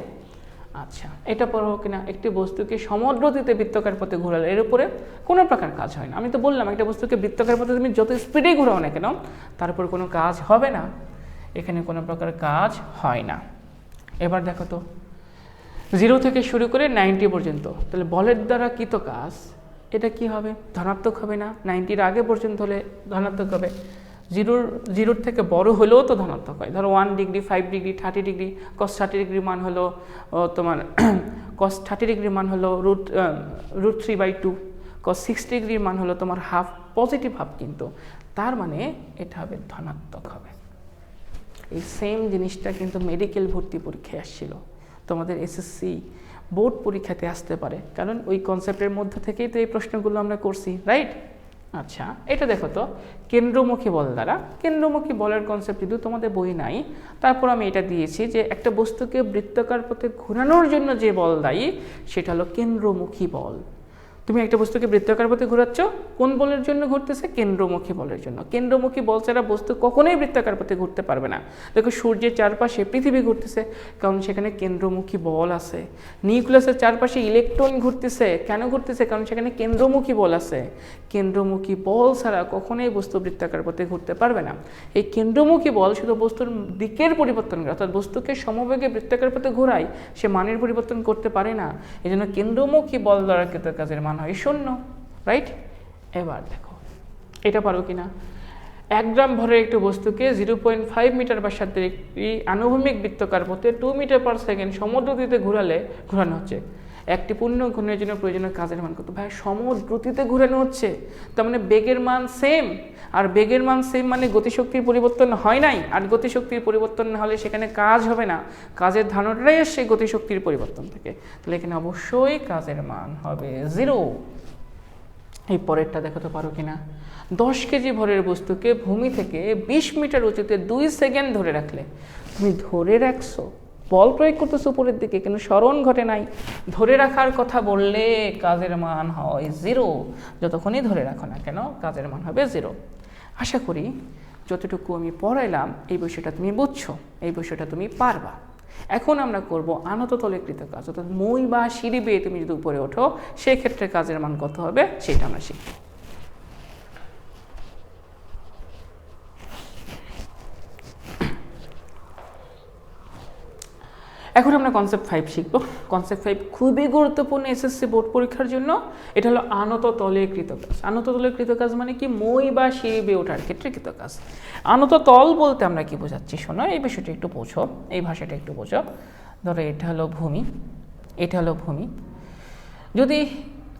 আচ্ছা, এটা পড়ো কিনা? একটি বস্তুকে সমদ্রুতিতে বৃত্তাকার পথে ঘোরালে এর উপরে কোনো প্রকার কাজ হয় না। আমি তো বললাম একটা বস্তুকে বৃত্তাকার পথে তুমি যত স্পিডে ঘোরাও না কেন তার উপর কোনো কাজ হবে না, এখানে কোনো প্রকার কাজ হয় না। এবার দেখো তো, 0 থেকে শুরু করে 90 পর্যন্ত, তাহলে বলের দ্বারা কৃত কাজ এটা কি হবে? ধনাত্মক হবে না? 90-র আগে পর্যন্ত হলে ধনাত্মক হবে। 0-র থেকে বড় হলেও তো ধনাত্মক হয়। ধরো 1 ডিগ্রি, 5 ডিগ্রি, 30 ডিগ্রি, cos 30 ডিগ্রির মান হলো তোমার cos 30 ডিগ্রির মান হলো √3/2, cos 60 ডিগ্রির মান হলো তোমার হাফ, পজিটিভ হাফ, কিন্তু তার মানে এটা হবে ধনাত্মক হবে। এই সেম জিনিসটা কিন্তু মেডিকেল ভর্তি পরীক্ষায় আসছিল, তোমাদের এসএসসি বোর্ড পরীক্ষাতে আসতে পারে, কারণ ওই কনসেপ্টের মধ্যে থেকেই তো এই প্রশ্নগুলো আমরা করছি, রাইট? আচ্ছা, এটা দেখো তো, কেন্দ্রমুখী বল দ্বারা, কেন্দ্রমুখী বলের কনসেপ্ট যদি তোমাদের বই নাই, তারপর আমি এটা দিয়েছি যে একটা বস্তুকে বৃত্তাকার পথে ঘোরানোর জন্য যে বল দায়ী সেটা হলো কেন্দ্রমুখী বল। তুমি একটা বস্তুকে বৃত্তাকার পথে ঘোরাচ্ছ, কোন বলের জন্য ঘুরতেছে? কেন্দ্রমুখী বলের জন্য। কেন্দ্রমুখী বল ছাড়া বস্তু কখনোই বৃত্তাকার পথে ঘুরতে পারবে না। দেখো সূর্যের চারপাশে পৃথিবী ঘুরতেছে, কারণ সেখানে কেন্দ্রমুখী বল আছে। নিউক্লিয়াসের চারপাশে ইলেকট্রন ঘুরতেছে, কেন ঘুরতেছে? কারণ সেখানে কেন্দ্রমুখী বল আছে। কেন্দ্রমুখী বল ছাড়া কখনোই বস্তু বৃত্তাকার পথে ঘুরতে পারবে না। এই কেন্দ্রমুখী বল শুধু বস্তুর দিকের পরিবর্তন করে, অর্থাৎ বস্তুকে সমবেগে বৃত্তাকার পথে ঘোরায়, সে মানের পরিবর্তন করতে পারে না। এই জন্য কেন্দ্রমুখী বল দ্বারা কৃত কাজের মান হয় 0, রাইট? এবার দেখো, এটা পারো কিনা? 1 গ্রাম ভরের একটি বস্তুকে 0.5 মিটার ব্যাসার্ধের একটি আনুভূমিক বৃত্তাকার পথে 2 মিটার পার সেকেন্ড সমদ্রুতিতে ঘোরানো হচ্ছে। একটি পূর্ণ ঘূর্ণনের জন্য প্রয়োজনীয় কাজের মান কত? ভাই, সমদ্রুতিতে ঘোরানো হচ্ছে, তার মানে বেগের মান সেম, আর বেগের মান সেম মানে গতিশক্তির পরিবর্তন হয় নাই, আর গতিশক্তির পরিবর্তন না হলে সেখানে কাজ হবে না। কাজের ধারণাটাই আসছে গতিশক্তির পরিবর্তন থেকে, তাহলে এখানে অবশ্যই কাজের মান হবে 0। এই পরেরটা দেখাতে পারো কিনা? 10 কেজি ভরের বস্তুকে ভূমি থেকে 20 মিটার উঁচুতে 2 সেকেন্ড ধরে রাখলে, তুমি ধরে রাখছো, বল প্রয়োগ করতেছো উপরের দিকে, কিন্তু সরণ ঘটে নাই। ধরে রাখার কথা বললে কাজের মান হয় 0, যতক্ষণই ধরে রাখো না কেন কাজের মান হবে 0। আশা করি যতটুকু আমি পড়াইলাম এই বিষয়টা তুমি বুঝছো, এই বিষয়টা তুমি পারবা। এখন আমরা করব আনত তলে কৃত কাজ, অর্থাৎ মই বা সিঁড়ি বেয়ে তুমি যদি উপরে ওঠো সেই ক্ষেত্রে কাজের মান কত হবে সেটা আমরা শিখব। এখন আমরা কনসেপ্ট 5 শিখব। কনসেপ্ট 5 খুবই গুরুত্বপূর্ণ এসএসসি বোর্ড পরীক্ষার জন্য। এটা হলো আনত তলে কৃত কাজ। আনত তলে কৃত কাজ মানে কি? মই বা সিঁড়ি বেয়ে ওঠার ক্ষেত্রে কৃত কাজ। আনত তল বলতে আমরা কি বোঝাচ্ছি শোনো, এই বিষয়টা একটু বোঝো, এই ভাষাটা একটু বোঝো। ধরো এটা হলো ভূমি, এটা হলো ভূমি। যদি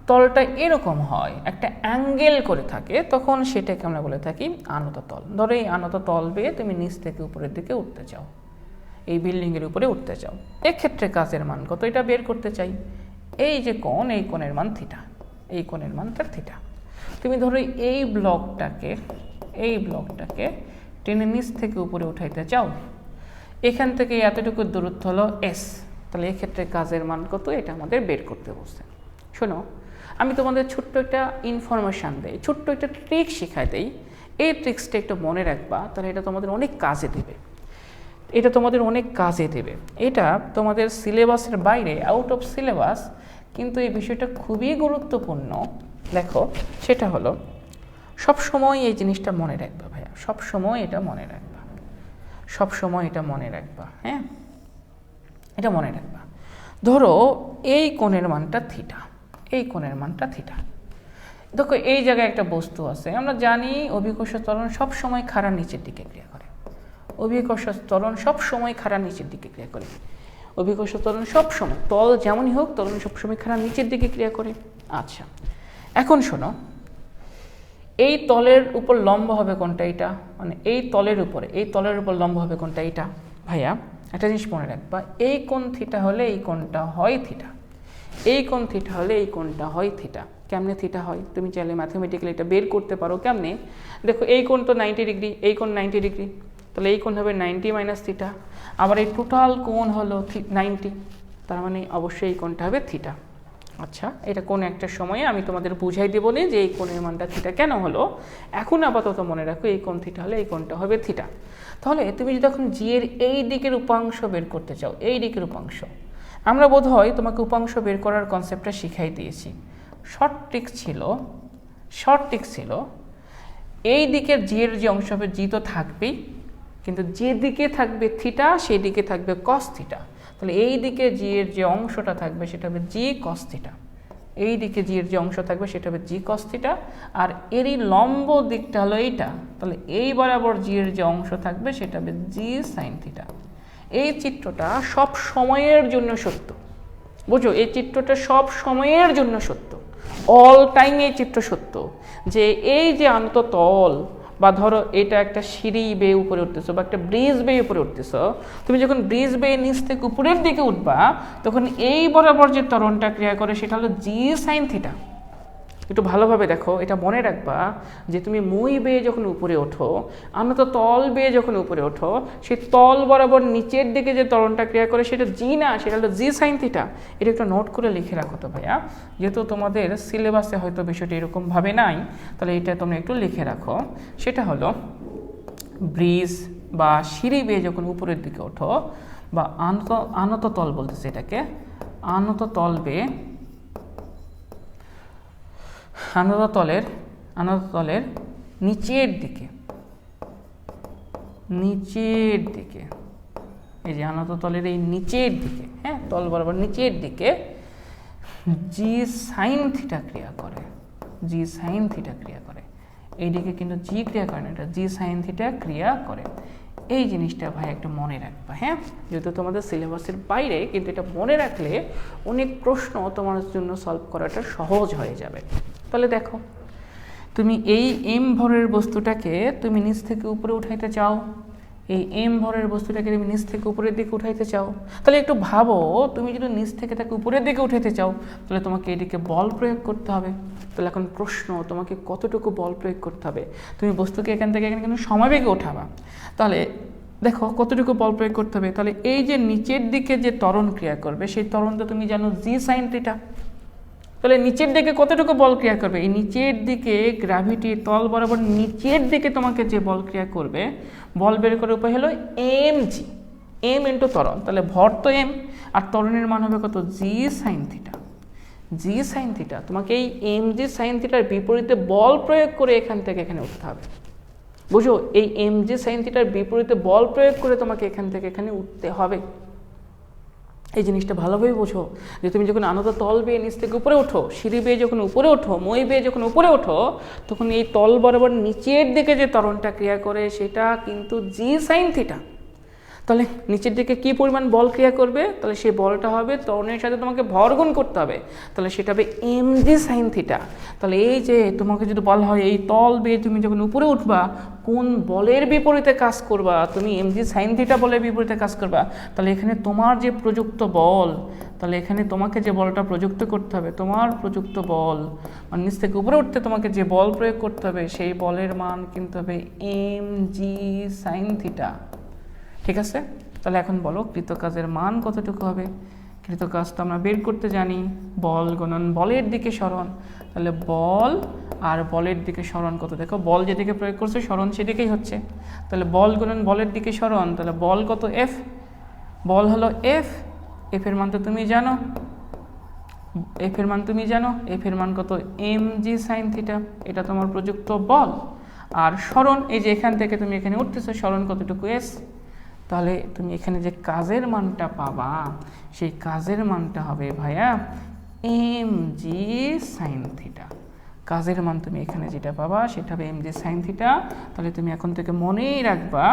তলটা এরকম হয়, একটা অ্যাঙ্গেল করে থাকে, তখন সেটাকে আমরা বলে থাকি আনত তল। ধরো এই আনত তল বেয়ে তুমি নিচ থেকে উপরের দিকে উঠতে চাও, এই বিল্ডিংয়ের উপরে উঠতে চাও, এক্ষেত্রে কাজের মান কত এটা বের করতে চাই। এই যে কোণ, এই কোণের মান থিটা, এই কোণের মান তার থিটা। তুমি ধরো এই ব্লকটাকে টেনে নিচ থেকে উপরে উঠাইতে চাও, এখান থেকে এতটুকু দূরত্ব হলো এস, তাহলে এক্ষেত্রে কাজের মান কত এটা আমাদের বের করতে বলছে। শোনো, আমি তোমাদের ছোট্ট একটা ইনফরমেশান দেই, ছোট্ট একটা ট্রিক শেখাই দেই, এই ট্রিক্সটা একটু মনে রাখবা, তাহলে এটা তোমাদের অনেক কাজে দেবে, এটা তোমাদের সিলেবাসের বাইরে, আউট অফ সিলেবাস, কিন্তু এই বিষয়টা খুবই গুরুত্বপূর্ণ। দেখো, সেটা হলো সবসময় এই জিনিসটা মনে রাখবা ভাইয়া, সবসময় এটা মনে রাখবা, হ্যাঁ, এটা মনে রাখবা। ধরো এই কোণের মানটা থিটা, দেখো এই জায়গায় একটা বস্তু আছে, আমরা জানি অভিকর্ষ ত্বরণ সবসময় খাড়ার নিচের দিকে ক্রিয়া করে, অভিকর্ষ ত্বরণ সবসময় খাড়ার নিচের দিকে ক্রিয়া করে, অভিকর্ষ ত্বরণ সবসময়, তল যেমনই হোক ত্বরণ সবসময় খাড়ার নিচের দিকে ক্রিয়া করে। আচ্ছা, এখন শোনো, এই তলের উপর লম্ব হবে কোনটা? এটা, মানে এই তলের উপর লম্ব হবে কোনটা? এটা। ভাইয়া একটা জিনিস মনে রাখবা, এই কোণ থিটা হলে এই কোণটা হয় থিটা, এই কোণ থিটা হলে এই কোণটা হয় থিটা। কেমনে থিটা হয় তুমি চাইলে ম্যাথমেটিক্যালি এটা বের করতে পারো। কেমনে? দেখো, এই কোণ তো 90 ডিগ্রি, এই কোণ 90 ডিগ্রি, তাহলে এই কোণ হবে 90 মাইনাস থিটা, আবার এই টোটাল কোণ হলো 90, তার মানে অবশ্যই এই কোণটা হবে থিটা। আচ্ছা, এটা কোন একটা সময়ে আমি তোমাদের বুঝাই দেবো না যে এই কোণের মানটা থিটা কেন হলো। এখন আপাতত মনে রাখো, এই কোণ থিটা হলে এই কোণটা হবে থিটা। তাহলে তুমি যদি এখন জি এর এই দিকের উপাংশ বের করতে চাও, এই দিকের উপাংশ, আমরা বোধহয় তোমাকে উপাংশ বের করার কনসেপ্টটা শিখাই দিয়েছি। শর্ট ট্রিক ছিল এই দিকের জি এর যে অংশ হবে, জি তো থাকবেই, কিন্তু যে দিকে থাকবে থিটা সেই দিকে থাকবে কস থিটা। তাহলে এই দিকে জি এর যে অংশটা থাকবে সেটা হবে জি কস থিটা, এই দিকে জি এর যে অংশ থাকবে সেটা হবে জি কস থিটা, আর এরই লম্ব দিকটা হলো এইটা, তাহলে এই বরাবর জি এর যে অংশ থাকবে সেটা হবে জি সাইন থিটা। এই চিত্রটা সব সময়ের জন্য সত্য, বুঝো, এই চিত্রটা সব সময়ের জন্য সত্য, অল টাইম এই চিত্র সত্য, যে এই যে আন্তঃতল, বা ধরো এটা একটা সিঁড়ি বেয়ে উপরে উঠতেছো বা একটা ব্রিজ বেয়ে উপরে উঠতেছো, তুমি যখন ব্রিজ বেয়ে নিচ থেকে উপরের দিকে উঠবা তখন এই বরাবর যে ত্বরণটা ক্রিয়া করে সেটা হলো জি সাইন থিটা। একটু ভালোভাবে দেখো, এটা মনে রাখবা যে তুমি মই বেয়ে যখন উপরে ওঠো, আনত তল বেয়ে যখন উপরে ওঠো, সেই তল বরাবর নিচের দিকে যে ত্বরণটা ক্রিয়া করে সেটা জি না, সেটা হলো জি সাইন থিটা। এটা একটু নোট করে লিখে রাখো তো ভাইয়া, যেহেতু তোমাদের সিলেবাসে হয়তো বিষয়টি এরকমভাবে নাই, তাহলে এটা তোমরা একটু লিখে রাখো। সেটা হলো ব্রিজ বা সিঁড়ি বেয়ে যখন উপরের দিকে ওঠো, বা আনত তল বলতেছে এটাকে, আনত তল বেয়ে, আনত তলের নিচের দিকে, এই যে আনত তলের এই নিচের দিকে, হ্যাঁ, তল বরাবর নিচের দিকে জি সাইন থিটা ক্রিয়া করে, এইদিকে কিন্তু জি ক্রিয়া করে না, এটা জি সাইন থিটা ক্রিয়া করে। এই জিনিসটা ভাই একটু মনে রাখবা, হ্যাঁ, যেহেতু তোমাদের সিলেবাসের বাইরে, কিন্তু এটা মনে রাখলে অনেক প্রশ্ন তোমার জন্য সলভ করাটা সহজ হয়ে যাবে। তাহলে দেখো, তুমি এই এম ভরের বস্তুটাকে তুমি নিচ থেকে উপরে উঠাইতে চাও, এই এম ভরের বস্তুটাকে তুমি নিচ থেকে উপরের দিকে উঠাইতে চাও, তাহলে একটু ভাবো, তুমি যদি নিচ থেকে তাকে উপরের দিকে উঠাইতে চাও তাহলে তোমাকে এদিকে বল প্রয়োগ করতে হবে। তাহলে এখন প্রশ্ন, তোমাকে কতটুকু বল প্রয়োগ করতে হবে? তুমি বস্তুকে এখান থেকে এখানে কিন্তু সমাবেগে ওঠাবা, তাহলে দেখো কতটুকু বল প্রয়োগ করতে হবে। তাহলে এই যে নিচের দিকে যে ত্বরণ ক্রিয়া করবে, সেই ত্বরণটা তুমি জানো জি সাইন থিটা, তাহলে নিচের দিকে কতটুকু বল ক্রিয়া করবে? এই নিচের দিকে গ্র্যাভিটি, তল বরাবর নিচের দিকে তোমাকে যে বল ক্রিয়া করবে, বল বের করার উপায় হলো এম জি, এম ইন্টু ত্বরণ, তাহলে ভর তো এম, আর ত্বরণের মান হবে কত? জি সাইন থিটা। তোমাকে এই এম জি সাইন থিটার বিপরীতে বল প্রয়োগ করে এখান থেকে এখানে উঠতে হবে, বুঝো, এই এম জি সাইন থিটার বিপরীতে বল প্রয়োগ করে তোমাকে এখান থেকে এখানে উঠতে হবে। এই জিনিসটা ভালোভাবে বোঝো, যে তুমি যখন আনত তল বেয়ে নিচ থেকে উপরে ওঠো, সিঁড়ি বেয়ে যখন উপরে ওঠো, মই বেয়ে যখন উপরে ওঠো, তখন এই তল বরাবর নিচের দিকে যে ত্বরণটা ক্রিয়া করে সেটা কিন্তু জি সাইন থিটা। তাহলে নিচের দিকে কি পরিমাণ বল ক্রিয়া করবে, তাহলে সেই বলটা হবে ত্বরণের সাথে তোমাকে ভর গুণ করতে হবে, তাহলে সেটা হবে mg sin থিটা। তাহলে এই যে তোমাকে যদি বলা হয় এই তল বেয়ে তুমি যখন উপরে উঠবা কোন বলের বিপরীতে কাজ করবা, তুমি mg sin থিটা বলের বিপরীতে কাজ করবা, তাহলে এখানে তোমার যে প্রযুক্ত বল, তাহলে এখানে তোমাকে যে বলটা প্রযুক্ত করতে হবে, তোমার প্রযুক্ত বল মানে নিচ থেকে উপরে উঠতে তোমাকে যে বল প্রয়োগ করতে হবে সেই বলের মান কিন্তু হবে mg sin থিটা। ঠিক আছে, তাহলে এখন বলো কৃতকাজের মান কতটুকু হবে। কৃতকাজ তো আমরা বের করতে জানি বল গুণন বলের দিকে সরণ, তাহলে বল আর বলের দিকে সরণ কত, দেখো বল যেদিকে প্রয়োগ করছে সরণ সেদিকেই হচ্ছে, তাহলে বল গুণন বলের দিকে সরণ, তাহলে বল কত এফ, বল হলো এফ, এফের মান তো তুমি জানো, এফের মান তুমি জানো, এফের মান কত mg sin থিটা, এটা তোমার প্রযুক্ত বল। আর সরণ এই যে এখান থেকে তুমি এখানে উঠতেছো সরণ কতটুকু এস, তাহলে তুমি এখানে যে কাজের মানটা পাবা সেই কাজের মানটা হবে ভাইয়া mg sin থিটা। কাজের মান তুমি এখানে যেটা পাবা সেটা হবে mg sin থিটা। তাহলে তুমি এখন থেকে মনেই রাখবা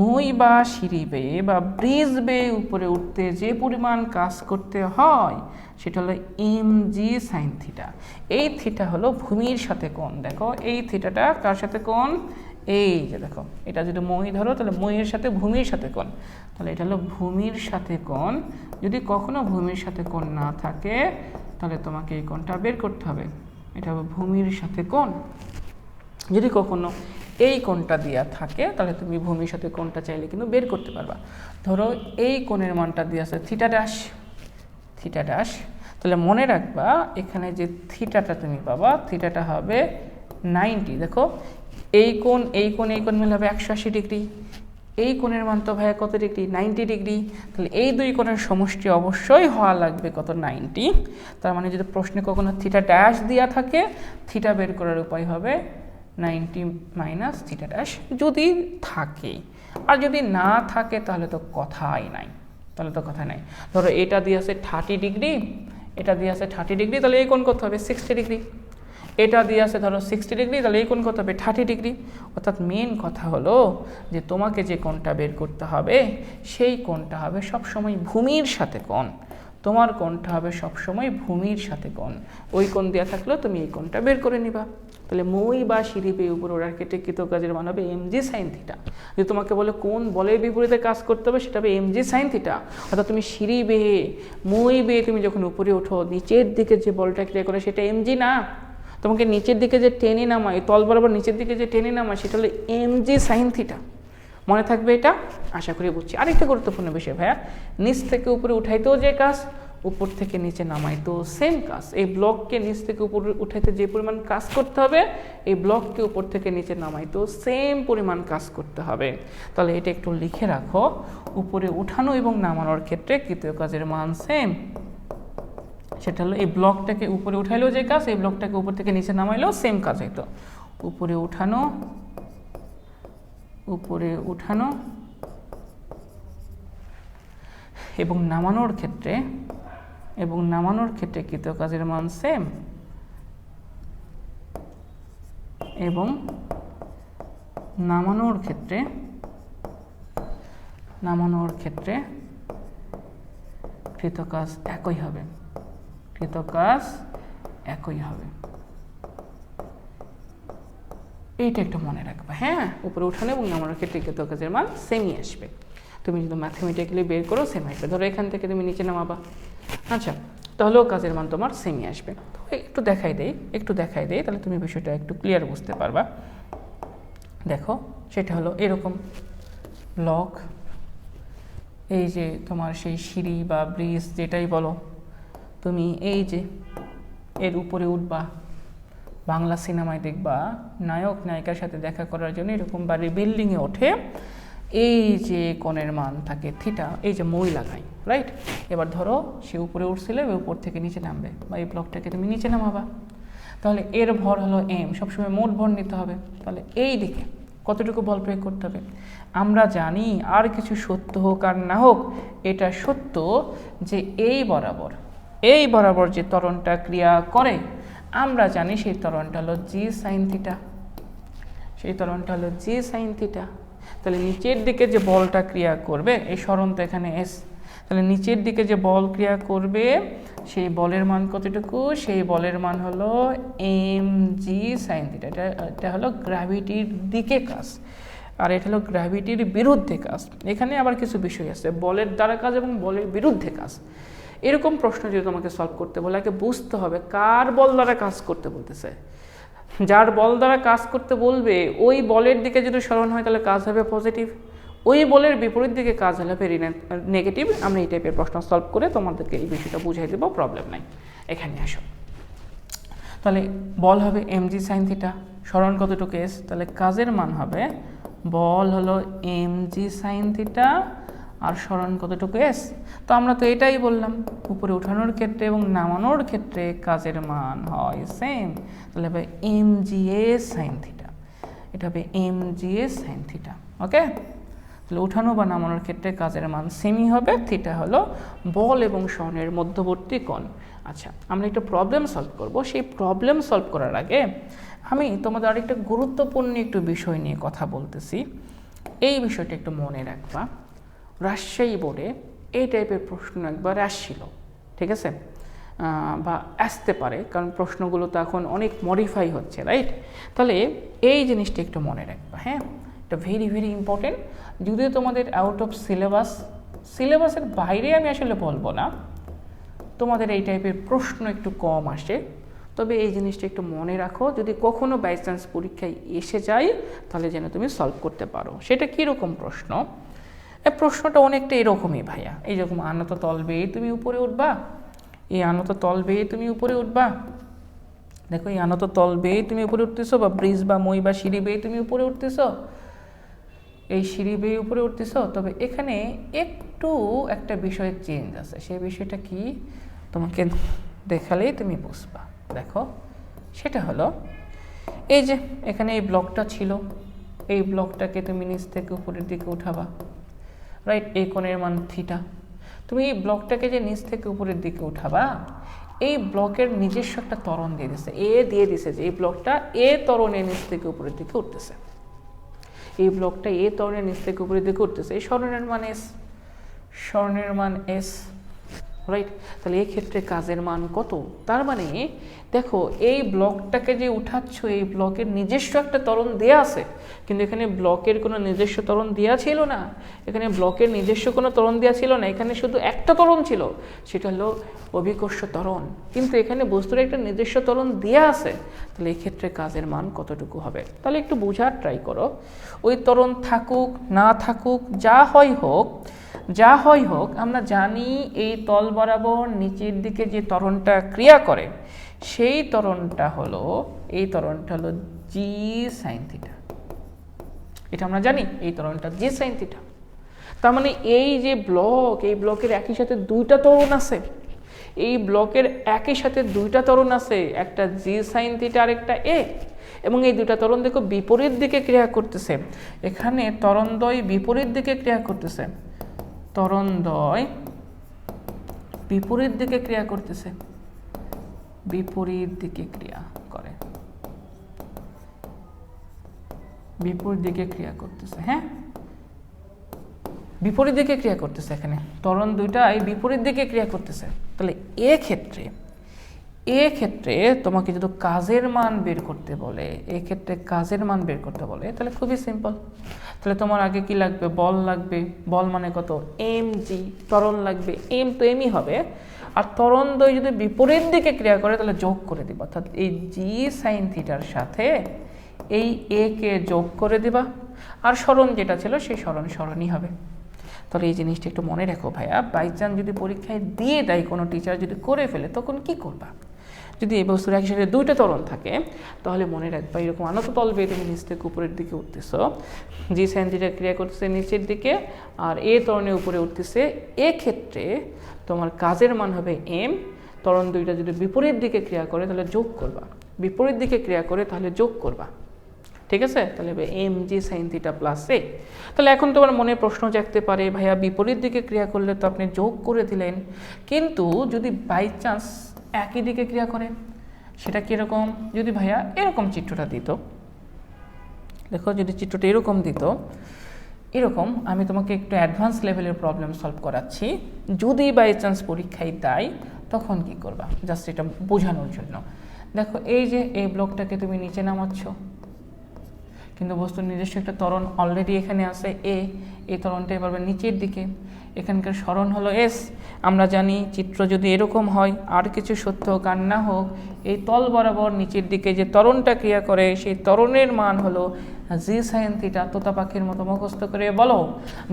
মই বা সিঁড়ি বেয়ে বা ব্রিজ বেয়ে উপরে উঠতে যে পরিমাণ কাজ করতে হয় সেটা হলো mg sin থিটা। এই থিটা হলো ভূমির সাথে কোণ, দেখো এই থিটাটা কার সাথে কোণ, এই যে দেখো এটা যদি মই ধরো তাহলে মইয়ের সাথে ভূমির সাথে কোণ, তাহলে এটা হলো ভূমির সাথে কোণ। যদি কখনো ভূমির সাথে কোণ না থাকে তাহলে তোমাকে এই কোণটা বের করতে হবে, এটা হবে ভূমির সাথে কোণ। যদি কখনো এই কোণটা দেওয়া থাকে তাহলে তুমি ভূমির সাথে কোণটা চাইলে কিন্তু বের করতে পারবা। ধরো এই কোণের মানটা দিয়ে আছে থিটা ড্যাশ, থিটা ড্যাশ, তাহলে মনে রাখবা এখানে যে থিটাটা তুমি পাবা থিটাটা হবে 90। দেখো এই কোণ এই কোণ এই কোণ মিলে হবে 180 ডিগ্রি, এই কোণের মান তো ভাইয়া কত ডিগ্রি 90 ডিগ্রি, তাহলে এই দুই কোণের সমষ্টি অবশ্যই হওয়া লাগবে কত 90। তার মানে যদি প্রশ্নে কখনো থিটা ড্যাশ দেওয়া থাকে থিটা বের করার উপায় হবে 90 মাইনাস থিটা ড্যাশ যদি থাকে, আর যদি না থাকে তাহলে তো কথাই নাই, তাহলে তো কথা নাই। ধরো এটা দিয়ে আছে 30 ডিগ্রি, এটা দিয়ে আছে 30 ডিগ্রি, তাহলে এই কোণ কত হবে 60 ডিগ্রি, এটা দিয়ে আছে ধরো 60 ডিগ্রি, তাহলে এই কোণ কত হবে 30 ডিগ্রি। অর্থাৎ মেন কথা হলো যে তোমাকে যে কোণটা বের করতে হবে সেই কোণটা হবে সবসময় ভূমির সাথে কোণ, তোমার কোণটা হবে সবসময় ভূমির সাথে কোণ। ওই কোণ দেওয়া থাকলেও তুমি এই কোণটা বের করে নিবা। তাহলে মই বা সিঁড়ি বেয়ে উপরে ওঠার ক্ষেত্রে কৃতকাজের মান হবে mg sin থিটা। যদি তোমাকে বলে কোন বলের বিপরীতে কাজ করতে হবে সেটা হবে mg sin থিটা। অর্থাৎ তুমি সিঁড়ি বেয়ে মই বেয়ে তুমি যখন উপরে ওঠো নিচের দিকে যে বলটা ক্রিয়া করে সেটা mg না, তোমাকে নিচের দিকে যে টেনে নামায় তল বরাবর নিচের দিকে যে টেনে নামায় সেটা হলো mg sin থিটা। মনে থাকবে এটা, আশা করি বুঝছি। আরেকটা গুরুত্বপূর্ণ বিষয় ভাইয়া, নিচ থেকে উপরে উঠাইতেও যে কাজ উপর থেকে নিচে নামাইতেও সেম কাজ। এই ব্লককে নিচ থেকে উপরে উঠাইতে যে পরিমাণ কাজ করতে হবে এই ব্লককে উপর থেকে নিচে নামাইতেও সেম পরিমাণ কাজ করতে হবে। তাহলে এটা একটু লিখে রাখো, উপরে উঠানো এবং নামানোর ক্ষেত্রে কৃতীয় কাজের মান সেম। সেটা হলো এই ব্লকটাকে উপরে উঠাইলেও যে কাজ এই ব্লকটাকে উপর থেকে নিচে নামাইলেও সেম কাজ হইতো। উপরে উঠানো, উপরে উঠানো এবং নামানোর ক্ষেত্রে কৃতীয় কাজের মান সেম, এবং নামানোর ক্ষেত্রে কৃতকাজ একই হবে, কৃতকাজ একই হবে। এইটা একটু মনে রাখবা, হ্যাঁ, উপরে উঠানো এবং নামানোর ক্ষেত্রে কৃতকাজের মান সেমই আসবে। তুমি যদি ম্যাথমেটিক্যালি বের করো সেম আসবে। ধরো এখান থেকে তুমি নিচে নামাবা, আচ্ছা, তাহলেও কাজের মান তোমার সেমই আসবে। তো একটু দেখাই দেই তাহলে তুমি বিষয়টা একটু ক্লিয়ার বুঝতে পারবা। দেখো সেটা হলো এরকম ব্লক, এই যে তোমার সেই সিঁড়ি বা ব্রিজ যেটাই বলো, তুমি এই যে এর উপরে উঠবা, বাংলা সিনেমায় দেখবা নায়ক নায়িকার সাথে দেখা করার জন্য এরকম বাড়ির বিল্ডিংয়ে ওঠে, এই যে কোণের মান থাকে থিটা, এই যে মই লাগাই, রাইট। এবার ধরো সে উপরে উঠছিলে উপর থেকে নিচে নামবে, বা এই ব্লকটাকে তুমি নিচে নামাবা, তাহলে এর ভর হলো m, সবসময় মোট ভর নিতে হবে। তাহলে এই দিকে কতটুকু বল প্রয়োগ করতে হবে আমরা জানি, আর কিছু সত্য হোক আর না হোক এটা সত্য যে এই বরাবর যে ত্বরণটা ক্রিয়া করে আমরা জানি সেই ত্বরণটা হলো g sin থিটা, সেই ত্বরণটা হলো g sin থিটা। তাহলে নিচের দিকে যে বলটা ক্রিয়া করবে, এই সরণ তো এখানে এস, তাহলে নিচের দিকে যে বল ক্রিয়া করবে সেই বলের মান কতটুকু, সেই বলের মান হলো mg sin θ। এটা হলো গ্র্যাভিটির দিকে কাজ, আর এটা হলো গ্র্যাভিটির বিরুদ্ধে কাজ। এখানে আবার কিছু বিষয় আছে, বলের দ্বারা কাজ এবং বলের বিরুদ্ধে কাজ। এরকম প্রশ্ন যদি তোমাকে সলভ করতে বলে আগে বুঝতে হবে কার বল দ্বারা কাজ করতে বলতেছে। যার বল দ্বারা কাজ করতে বলবে ওই বলের দিকে যদি সরণ হয় তাহলে কাজ হবে পজিটিভ, ওই বলের বিপরীত দিকে কাজ হলে ভেরি নেগেটিভ। আমরা এই টাইপের প্রশ্ন সলভ করে তোমাদেরকে এই বিষয়টা বুঝাই দেবো, প্রবলেম নাই। এখানে আসো, তাহলে বল হবে mg sin θ, সরণ কতটুকু এস, তাহলে কাজের মান হবে বল হলো mg sin θ আর সরণ কতটুকু এস। তো আমরা তো এটাই বললাম, উপরে ওঠানোর ক্ষেত্রে এবং নামানোর ক্ষেত্রে কাজের মান হয় সেম, তাহলে হবে mga sin θ, এটা হবে mga sin θ। ওকে, তাহলে উঠানো বা নামানোর ক্ষেত্রে কাজের মান সেমই হবে। থিটা হলো বল এবং সরণের মধ্যবর্তী কোণ। আচ্ছা, আমরা একটা প্রবলেম সলভ করব। সেই প্রবলেম সলভ করার আগে আমি তোমাদের আরেকটা গুরুত্বপূর্ণ একটু বিষয় নিয়ে কথা বলতেছি, এই বিষয়টা একটু মনে রাখবা। রাজশাহী বোর্ডে এই টাইপের প্রশ্ন একবার আসছিল, ঠিক আছে, বা আসতে পারে, কারণ প্রশ্নগুলো তো এখন অনেক মডিফাই হচ্ছে, রাইট? তাহলে এই জিনিসটা একটু মনে রাখবা, হ্যাঁ, এটা ভেরি ভেরি ইম্পর্টেন্ট। যদিও তোমাদের আউট অফ সিলেবাসের বাইরে আমি আসলে বলবো না, তোমাদের এই টাইপের প্রশ্ন একটু কম আসে, তবে এই জিনিসটা একটু মনে রাখো, যদি কখনো বাই চান্স পরীক্ষায় এসে যায় তাহলে যেন তুমি সলভ করতে পারো। সেটা কীরকম প্রশ্ন? এই প্রশ্নটা অনেকটা এরকমই ভাইয়া, এইরকম আনত তল বেয়ে তুমি উপরে উঠবা, এই আনত তল বেয়ে তুমি উপরে উঠবা, দেখো এই আনত তল বেয়ে তুমি উপরে উঠতেছো, বা ব্রিজ বা মই বা সিঁড়ি বেয়ে তুমি উপরে উঠতেছো, এই সিঁড়ি বেয়ে উপরে উঠতেছো। তবে এখানে একটু একটা বিষয়ের চেঞ্জ আছে, সেই বিষয়টা কি তোমাকে দেখালেই তুমি বুঝবা। দেখো, সেটা হলো এই যে এখানে এই ব্লকটা ছিল, এই ব্লকটাকে তুমি নিচ থেকে উপরের দিকে উঠাবা, রাইট? এই কোণের মান থিটা। তুমি এই ব্লকটাকে যে নিচ থেকে উপরের দিকে উঠাবা, এই ব্লকের নিজস্ব একটা ত্বরণ দিয়ে দিছে, দিয়ে দিছে যে এই ব্লকটা এ ত্বরণে নিচ থেকে উপরের দিকে উঠতেছে, এই ব্লকটা এ ত্বরণের নিচ থেকে উপরের দিকে উঠতেছে, এই সরণের মান এস, সরণের মান এস, রাইট? তাহলে এই ক্ষেত্রে কাজের মান কত? তার মানে দেখো, এই ব্লকটাকে যে উঠাচ্ছ, এই ব্লকের নিজস্ব একটা ত্বরণ দেয়া আছে, কিন্তু এখানে ব্লকের কোনো নিজস্ব ত্বরণ দেওয়া ছিল না, এখানে ব্লকের নিজস্ব কোনো ত্বরণ দেওয়া ছিল না, এখানে শুধু একটা ত্বরণ ছিল, সেটা হলো অভিকর্ষ ত্বরণ, কিন্তু এখানে বস্তুর একটা নিজস্ব ত্বরণ দেওয়া আছে। তাহলে এই ক্ষেত্রে কাজের মান কতটুকু হবে? তাহলে একটু বোঝার ট্রাই করো। ওই ত্বরণ থাকুক না থাকুক, যা হয় হোক, আমরা জানি এই তল বরাবর নিচের দিকে যে ত্বরণটা ক্রিয়া করে সেই ত্বরণটা হলো, এই ত্বরণটা হলো জি সাইন থিটা। এটা আমরা জানি, এই ত্বরণটা জি সাইন থিটা। তার মানে এই যে ব্লক, এই ব্লকের একই সাথে দুইটা ত্বরণ আছে, এই ব্লকের একই সাথে দুইটা ত্বরণ আছে, একটা জি সাইন থিটা আর একটা এ, এবং এই দুটা ত্বরণ দেখো বিপরীত দিকে ক্রিয়া করতেছে। এখানে ত্বরণদ্বয় বিপরীত দিকে ক্রিয়া করতেছে, ত্বরণদ্বয় বিপরীত দিকে ক্রিয়া করতেছে, বিপরীত দিকে ক্রিয়া করে, বিপরীত দিকে ক্রিয়া করতেছে, হ্যাঁ, বিপরীত দিকে ক্রিয়া করতেছে। এখানে ত্বরণ দুইটাই বিপরীত দিকে ক্রিয়া করতেছে। তাহলে এক্ষেত্রে তোমাকে যদি কাজের মান বের করতে বলে, এক্ষেত্রে কাজের মান বের করতে বলে, তাহলে খুবই সিম্পল। তাহলে তোমার আগে কি লাগবে? বল লাগবে। বল মানে কত? mg। ত্বরণ লাগবে, m তো mই হবে, আর ত্বরণদ্বয় যদি বিপরীত দিকে ক্রিয়া করে তাহলে যোগ করে দিবা, অর্থাৎ এই জি সাইন থিটার সাথে এই এ কে যোগ করে দিবা, আর সরণ যেটা ছিল সেই সরণই হবে। তাহলে এই জিনিসটা একটু মনে রাখো ভাইয়া, বাই চান্স যদি পরীক্ষায় দিয়ে দেয় কোনো টিচার, যদি করে ফেলে, তখন কি করবা? যদি এই বস্তুর একই সাথে দুইটা ত্বরণ থাকে তাহলে মনে রাখবা, এরকম আনত তল বেয়ে তুমি নিচ থেকে উপরের দিকে উঠতেছো, জি সাইন থিটা ক্রিয়া করতেছে নিচের দিকে, আর এ ত্বরণে উপরে উঠতেছে, এক্ষেত্রে তোমার কাজের মান হবে এম। ত্বরণ দুইটা যদি বিপরীত দিকে ক্রিয়া করে তাহলে যোগ করবা, বিপরীত দিকে ক্রিয়া করে তাহলে যোগ করবা, ঠিক আছে? তাহলে m g sine theta plus a. তাহলে এখন তোমার মনে প্রশ্ন জাগতে পারে, ভাইয়া বিপরীত দিকে ক্রিয়া করলে তো আপনি যোগ করে দিলেন, কিন্তু যদি বাই চান্স একই দিকে ক্রিয়া করে, সেটা কীরকম? যদি ভাইয়া এরকম চিত্রটা দিত, দেখো যদি চিত্রটা এরকম দিত, এরকম আমি তোমাকে একটু অ্যাডভান্স লেভেলের প্রবলেম সলভ করাচ্ছি, যদি বাই চান্স পরীক্ষায় দেয় তখন কি করবা, জাস্ট এটা বোঝানোর জন্য। দেখো এই যে এই ব্লকটাকে তুমি নিচে নামাচ্ছ, কিন্তু বস্তুর নিজস্ব একটা ত্বরণ অলরেডি এখানে আছে এই ত্বরণটা এবার নিচের দিকে, এখানকার সরণ হলো এস। আমরা জানি চিত্র যদি এরকম হয়, আর কিছু সত্য হোক আর না হোক, এই তল বরাবর নিচের দিকে যে ত্বরণটা ক্রিয়া করে সেই ত্বরণের মান হলো জি সাইন থিটা। তোতা পাখির মতো মুখস্থ করে বলো,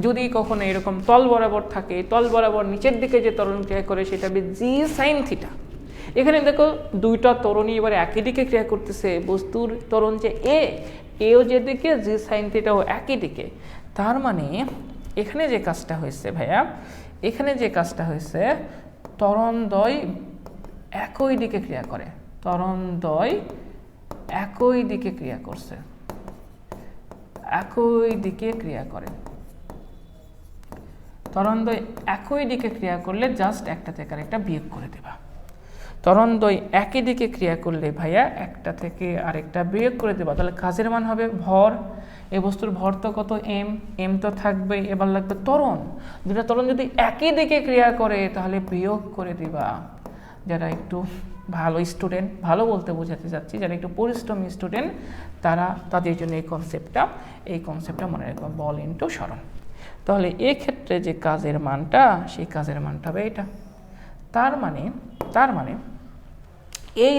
যদি কখনো এরকম তল বরাবর থাকে, তল বরাবর নিচের দিকে যে ত্বরণ ক্রিয়া করে সেটা হবে জি সাইন থিটা। এখানে দেখো দুইটা ত্বরণই এবার একই দিকে ক্রিয়া করতেছে, বস্তুর ত্বরণ যে এও যেদিকে জি সাইন থিটাও একই দিকে। তার মানে এখানে যে কাজটা হয়েছে ভাইয়া, এখানে যে কাজটা হয়েছে, ত্বরণদ্বয় একই দিকে ক্রিয়া করে, ত্বরণদ্বয় একই দিকে ক্রিয়া করছে, একই দিকে ক্রিয়া করে। ত্বরণদ্বয় একই দিকে ক্রিয়া করলে জাস্ট একটা থেকে আরেকটা বিয়োগ করে দেবা। ত্বরণদ্বয় একই দিকে ক্রিয়া করলে ভাইয়া একটা থেকে আরেকটা বিয়োগ করে দেবা, তাহলে কাজের মান হবে ভর। এই বস্তুর ভর তো কত এম তো থাকবে, এবার লাগবে ত্বরণ। দুটা ত্বরণ যদি একই দিকে ক্রিয়া করে তাহলে বিয়োগ করে দিবা। যারা একটু ভালো স্টুডেন্ট, ভালো বলতে বোঝাতে চাচ্ছি, যারা একটু পরিশ্রমী স্টুডেন্ট তাদের জন্য এই কনসেপ্টটা মনে রাখবা, বল ইনটু সরণ। তাহলে এক্ষেত্রে যে কাজের মানটা, সেই কাজের মানটা হবে এটা। তার মানে এই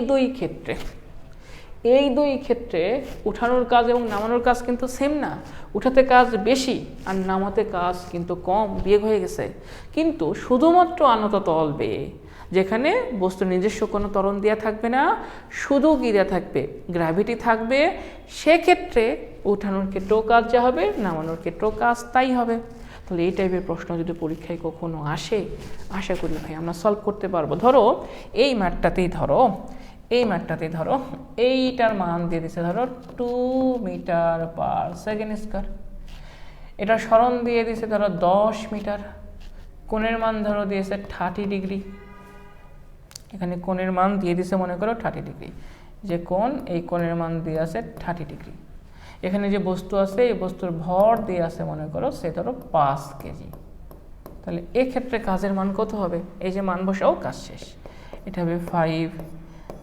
দুই ক্ষেত্রে উঠানোর কাজ এবং নামানোর কাজ কিন্তু সেম না। উঠাতে কাজ বেশি আর নামাতে কাজ কিন্তু কম, বিয়োগ হয়ে গেছে। কিন্তু শুধুমাত্র আনত তল বেয়ে, যেখানে বস্তু নিজস্ব কোনো ত্বরণ দেওয়া থাকবে না, শুধু কি দেওয়া থাকবে, গ্র্যাভিটি থাকবে, সেক্ষেত্রে উঠানোর ক্ষেত্রেও কাজ যা হবে, নামানোর ক্ষেত্রেও কাজ তাই হবে। তাহলে এই টাইপের প্রশ্ন যদি পরীক্ষায় কখনো আসে, আশা করি ভাই আমরা সলভ করতে পারবো। ধরো এই ম্যাথটাতেই ধরো এইটার মান দিয়ে দিচ্ছে ধরো 2 মিটার পার সেকেন্ড স্কয়ার, এটা সরণ দিয়ে দিছে ধরো 10 মিটার, কোণের মান ধরো দিয়েছে 30 ডিগ্রি। এখানে কোণের মান দিয়ে দিছে মনে করো 30 ডিগ্রি, যে কোণ, এই কোণের মান দিয়ে আছে 30 ডিগ্রি। এখানে যে বস্তু আছে, এই বস্তুর ভর দিয়ে আছে মনে করো সে ধরো 5 কেজি। তাহলে এক্ষেত্রে কাজের মান কত হবে, এই যে মান বসাও কাজ শেষ। এটা হবে 5,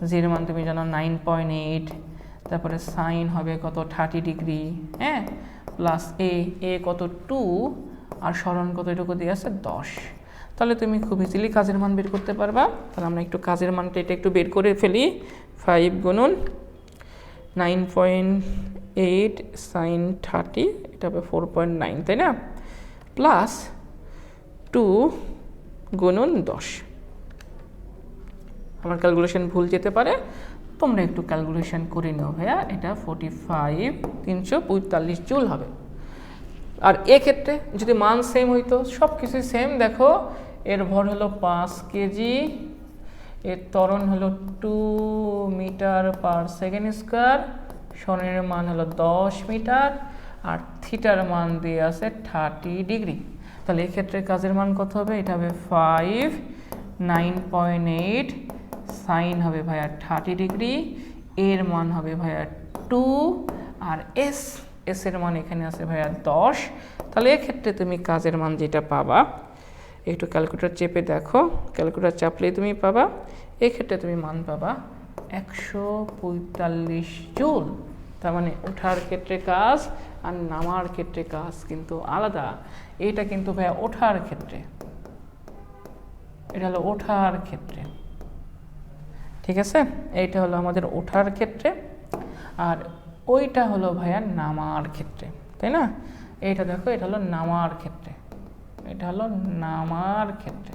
জির মান তুমি জানো 9.8, তারপরে সাইন হবে কত 30 ডিগ্রি, হ্যাঁ, প্লাস এ কত 2, আর সরণ কত এটুকু দিয়ে আছে 10। তাহলে তুমি খুব ইজিলি কাজের মান বের করতে পারবা। তাহলে আমরা একটু কাজের মানটা এটা একটু বের করে ফেলি। 5 গুণন 9.8 সাইন 30, এটা হবে 4.9, তাই না, প্লাস 2 গুণন 10। আমার ক্যালকুলেশন ভুল যেতে পারে, তোমরা একটু ক্যালকুলেশন করে নাও ভাইয়া। এটা 34345 জুল হবে। আর এক্ষেত্রে যদি মান সেম হইতো, সব কিছুই সেম, দেখো এর ভর হলো 5 কেজি, এর ত্বরণ হলো 2 মিটার পার সেকেন্ড স্কয়ার, সরণের মান হলো 10 মিটার, আর থিটার মান দিয়ে আছে 30 ডিগ্রি। তাহলে এক্ষেত্রে কাজের মান কত হবে, এটা হবে 5, 9.8 সাইন হবে ভাইয়া 30 ডিগ্রি, এর মান হবে ভাইয়া 2, আর এস এর মান এখানে আছে ভাইয়া 10। তাহলে এক্ষেত্রে তুমি কাজের মান যেটা পাবা, একটু ক্যালকুলেটর চেপে দেখো, ক্যালকুলেটর চাপলেই তুমি পাবা, এক্ষেত্রে তুমি মান পাবা 145 জুল। তার মানে ওঠার ক্ষেত্রে কাজ আর নামার ক্ষেত্রে কাজ কিন্তু আলাদা। এইটা কিন্তু ভাইয়া ওঠার ক্ষেত্রে, এটা হলো ওঠার ক্ষেত্রে, ঠিক আছে, এইটা হলো আমাদের ওঠার ক্ষেত্রে, আর ওইটা হলো ভাইয়া নামার ক্ষেত্রে, তাই না। এইটা দেখো, এটা হলো নামার ক্ষেত্রে, এটা হলো নামার ক্ষেত্রে,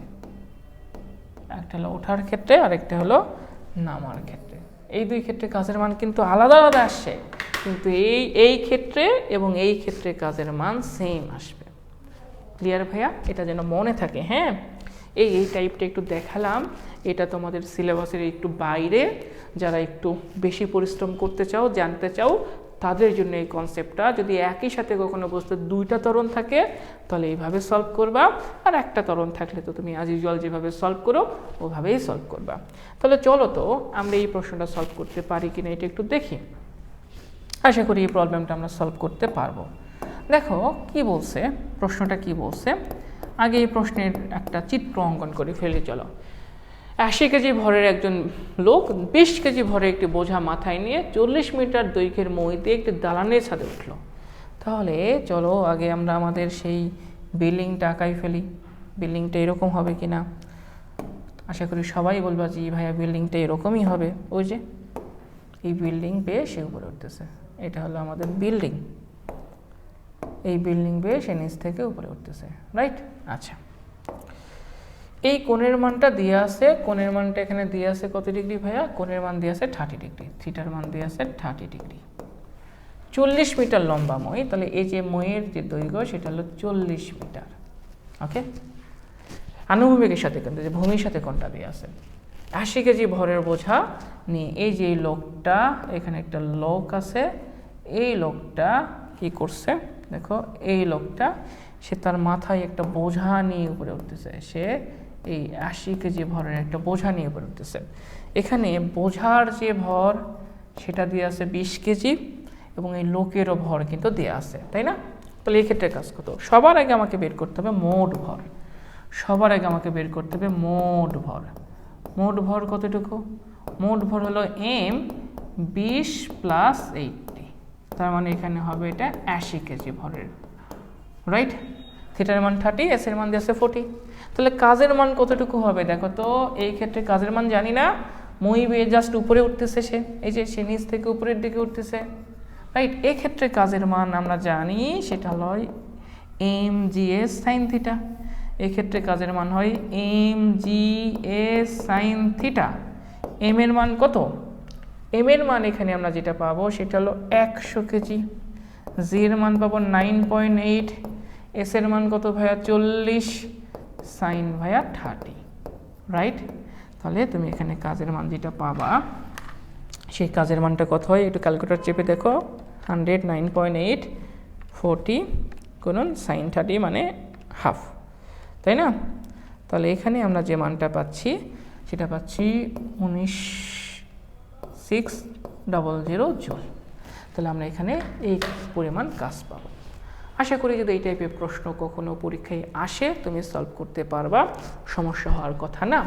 একটা হলো ওঠার ক্ষেত্রে আর একটা হলো নামার ক্ষেত্রে। এই দুই ক্ষেত্রে কাজের মান কিন্তু আলাদা আলাদা আসছে, কিন্তু এই ক্ষেত্রে এবং এই ক্ষেত্রে কাজের মান সেম আসবে। ক্লিয়ার ভাইয়া, এটা যেন মনে থাকে। হ্যাঁ, এই টাইপটা একটু দেখালাম, এটা তোমাদের সিলেবাসের একটু বাইরে, যারা একটু বেশি পরিশ্রম করতে চাও, জানতে চাও, তাদের জন্য এই কনসেপ্টটা। যদি একই সাথে কখনো বস্তুর দুইটা ত্বরণ থাকে তাহলে এইভাবে সলভ করবা, আর একটা ত্বরণ থাকলে তো তুমি আজ ইউজুয়াল যেভাবে সলভ করো ওভাবেই সলভ করবা। তাহলে চলো তো আমরা এই প্রশ্নটা সলভ করতে পারি কিনা এটা একটু দেখি। আশা করি এই প্রবলেমটা আমরা সলভ করতে পারবো। দেখো কি বলছে, প্রশ্নটা কি বলছে, আগে এই প্রশ্নের একটা চিত্র অঙ্কন করে ফেলে। চলো, 80 কেজি ভরের একজন লোক 20 কেজি ভরের একটি বোঝা মাথায় নিয়ে 40 মিটার দৈর্ঘ্যের মই দিয়ে একটি দালানের ছাদে উঠল। তাহলে চলো আগে আমরা আমাদের সেই বিল্ডিংটা আঁকাই ফেলি। বিল্ডিংটা এরকম হবে কি না, আশা করি সবাই বলবা জি ভাইয়া বিল্ডিংটা এরকমই হবে। ওই যে এই বিল্ডিং বেয়ে সে উপরে উঠতেছে, এটা হলো আমাদের বিল্ডিং। এই বিল্ডিং বেয়ে সে নিচ থেকে উপরে উঠতেছে, রাইট? আচ্ছা, এই কোণের মানটা দিয়ে আছে, কোণের মানটা এখানে দিয়ে আছে কত ডিগ্রি ভাইয়া? কোণের মান দিয়ে আছে 30 ডিগ্রি, থিটার মান দিয়ে আছে 30 ডিগ্রি। 40 মিটার লম্বা মই, তাহলে এই যে মইয়ের যে দৈর্ঘ্য সেটা হলো 40 মিটার। ওকে, আনুভূমিকের সাথে কিন্তু যে ভূমির সাথে কোণটা দিয়ে আছে। 80 কেজি ভরের বোঝা নিয়ে এই যে লোকটা, এখানে একটা লোক আছে, এই লোকটা কি করছে দেখো, এই লোকটা সে তার মাথায় একটা বোঝা নিয়ে উপরে উঠতেছে। সে এই 80 কেজি ভরের একটা বোঝা নিয়ে উপরে উঠতেছে। এখানে বোঝার যে ভর সেটা দিয়ে আছে 20 কেজি এবং এই লোকেরও ভর কিন্তু দেওয়া আছে, তাই না? তাহলে এই ক্ষেত্রে কাজ কত? সবার আগে আমাকে বের করতে হবে মোট ভর। সবার আগে আমাকে বের করতে হবে মোট ভর। মোট ভর কতটুকু? মোট ভর হলো m 20 প্লাস 80, তার মানে এখানে হবে এটা 80 কেজি ভরের, রাইট? থিটার মান 30, এস এর মান দিয়েছে 40। তাহলে কাজের মান কতটুকু হবে দেখো তো। এই ক্ষেত্রে কাজের মান জানি না, মই বেয়ে জাস্ট উপরে উঠতেছে সে, এই যে সে নিচ থেকে উপরের দিকে উঠতেছে, রাইট? এই ক্ষেত্রে কাজের মান আমরা জানি সেটা হলো m g s sine theta. এক্ষেত্রে কাজের মান হয় m g s sine theta. M এর মান কত? এম এর মান এখানে আমরা যেটা পাবো সেটা হলো 100 কেজি। জি এর মান পাবো 9.8, এস এর মান কত ভাইয়া? 40, সাইন ভাইয়া 30, রাইট? তাহলে তুমি এখানে কাজের মান যেটা পাবা সেই কাজের মানটা কত হয় একটু ক্যালকুলেটর চেপে দেখো। 100, 9.8, 40 গুণন সাইন 30 মানে হাফ, তাই না? তাহলে এখানে আমরা যে মানটা পাচ্ছি সেটা পাচ্ছি 19,600 জুল। তাহলে আমরা এখানে এই পরিমাণ কাজ পাবো। আশা করি যদি এই টাইপের প্রশ্ন কখনো পরীক্ষায় আসে তুমি সলভ করতে পারবা, সমস্যা হওয়ার কথা না।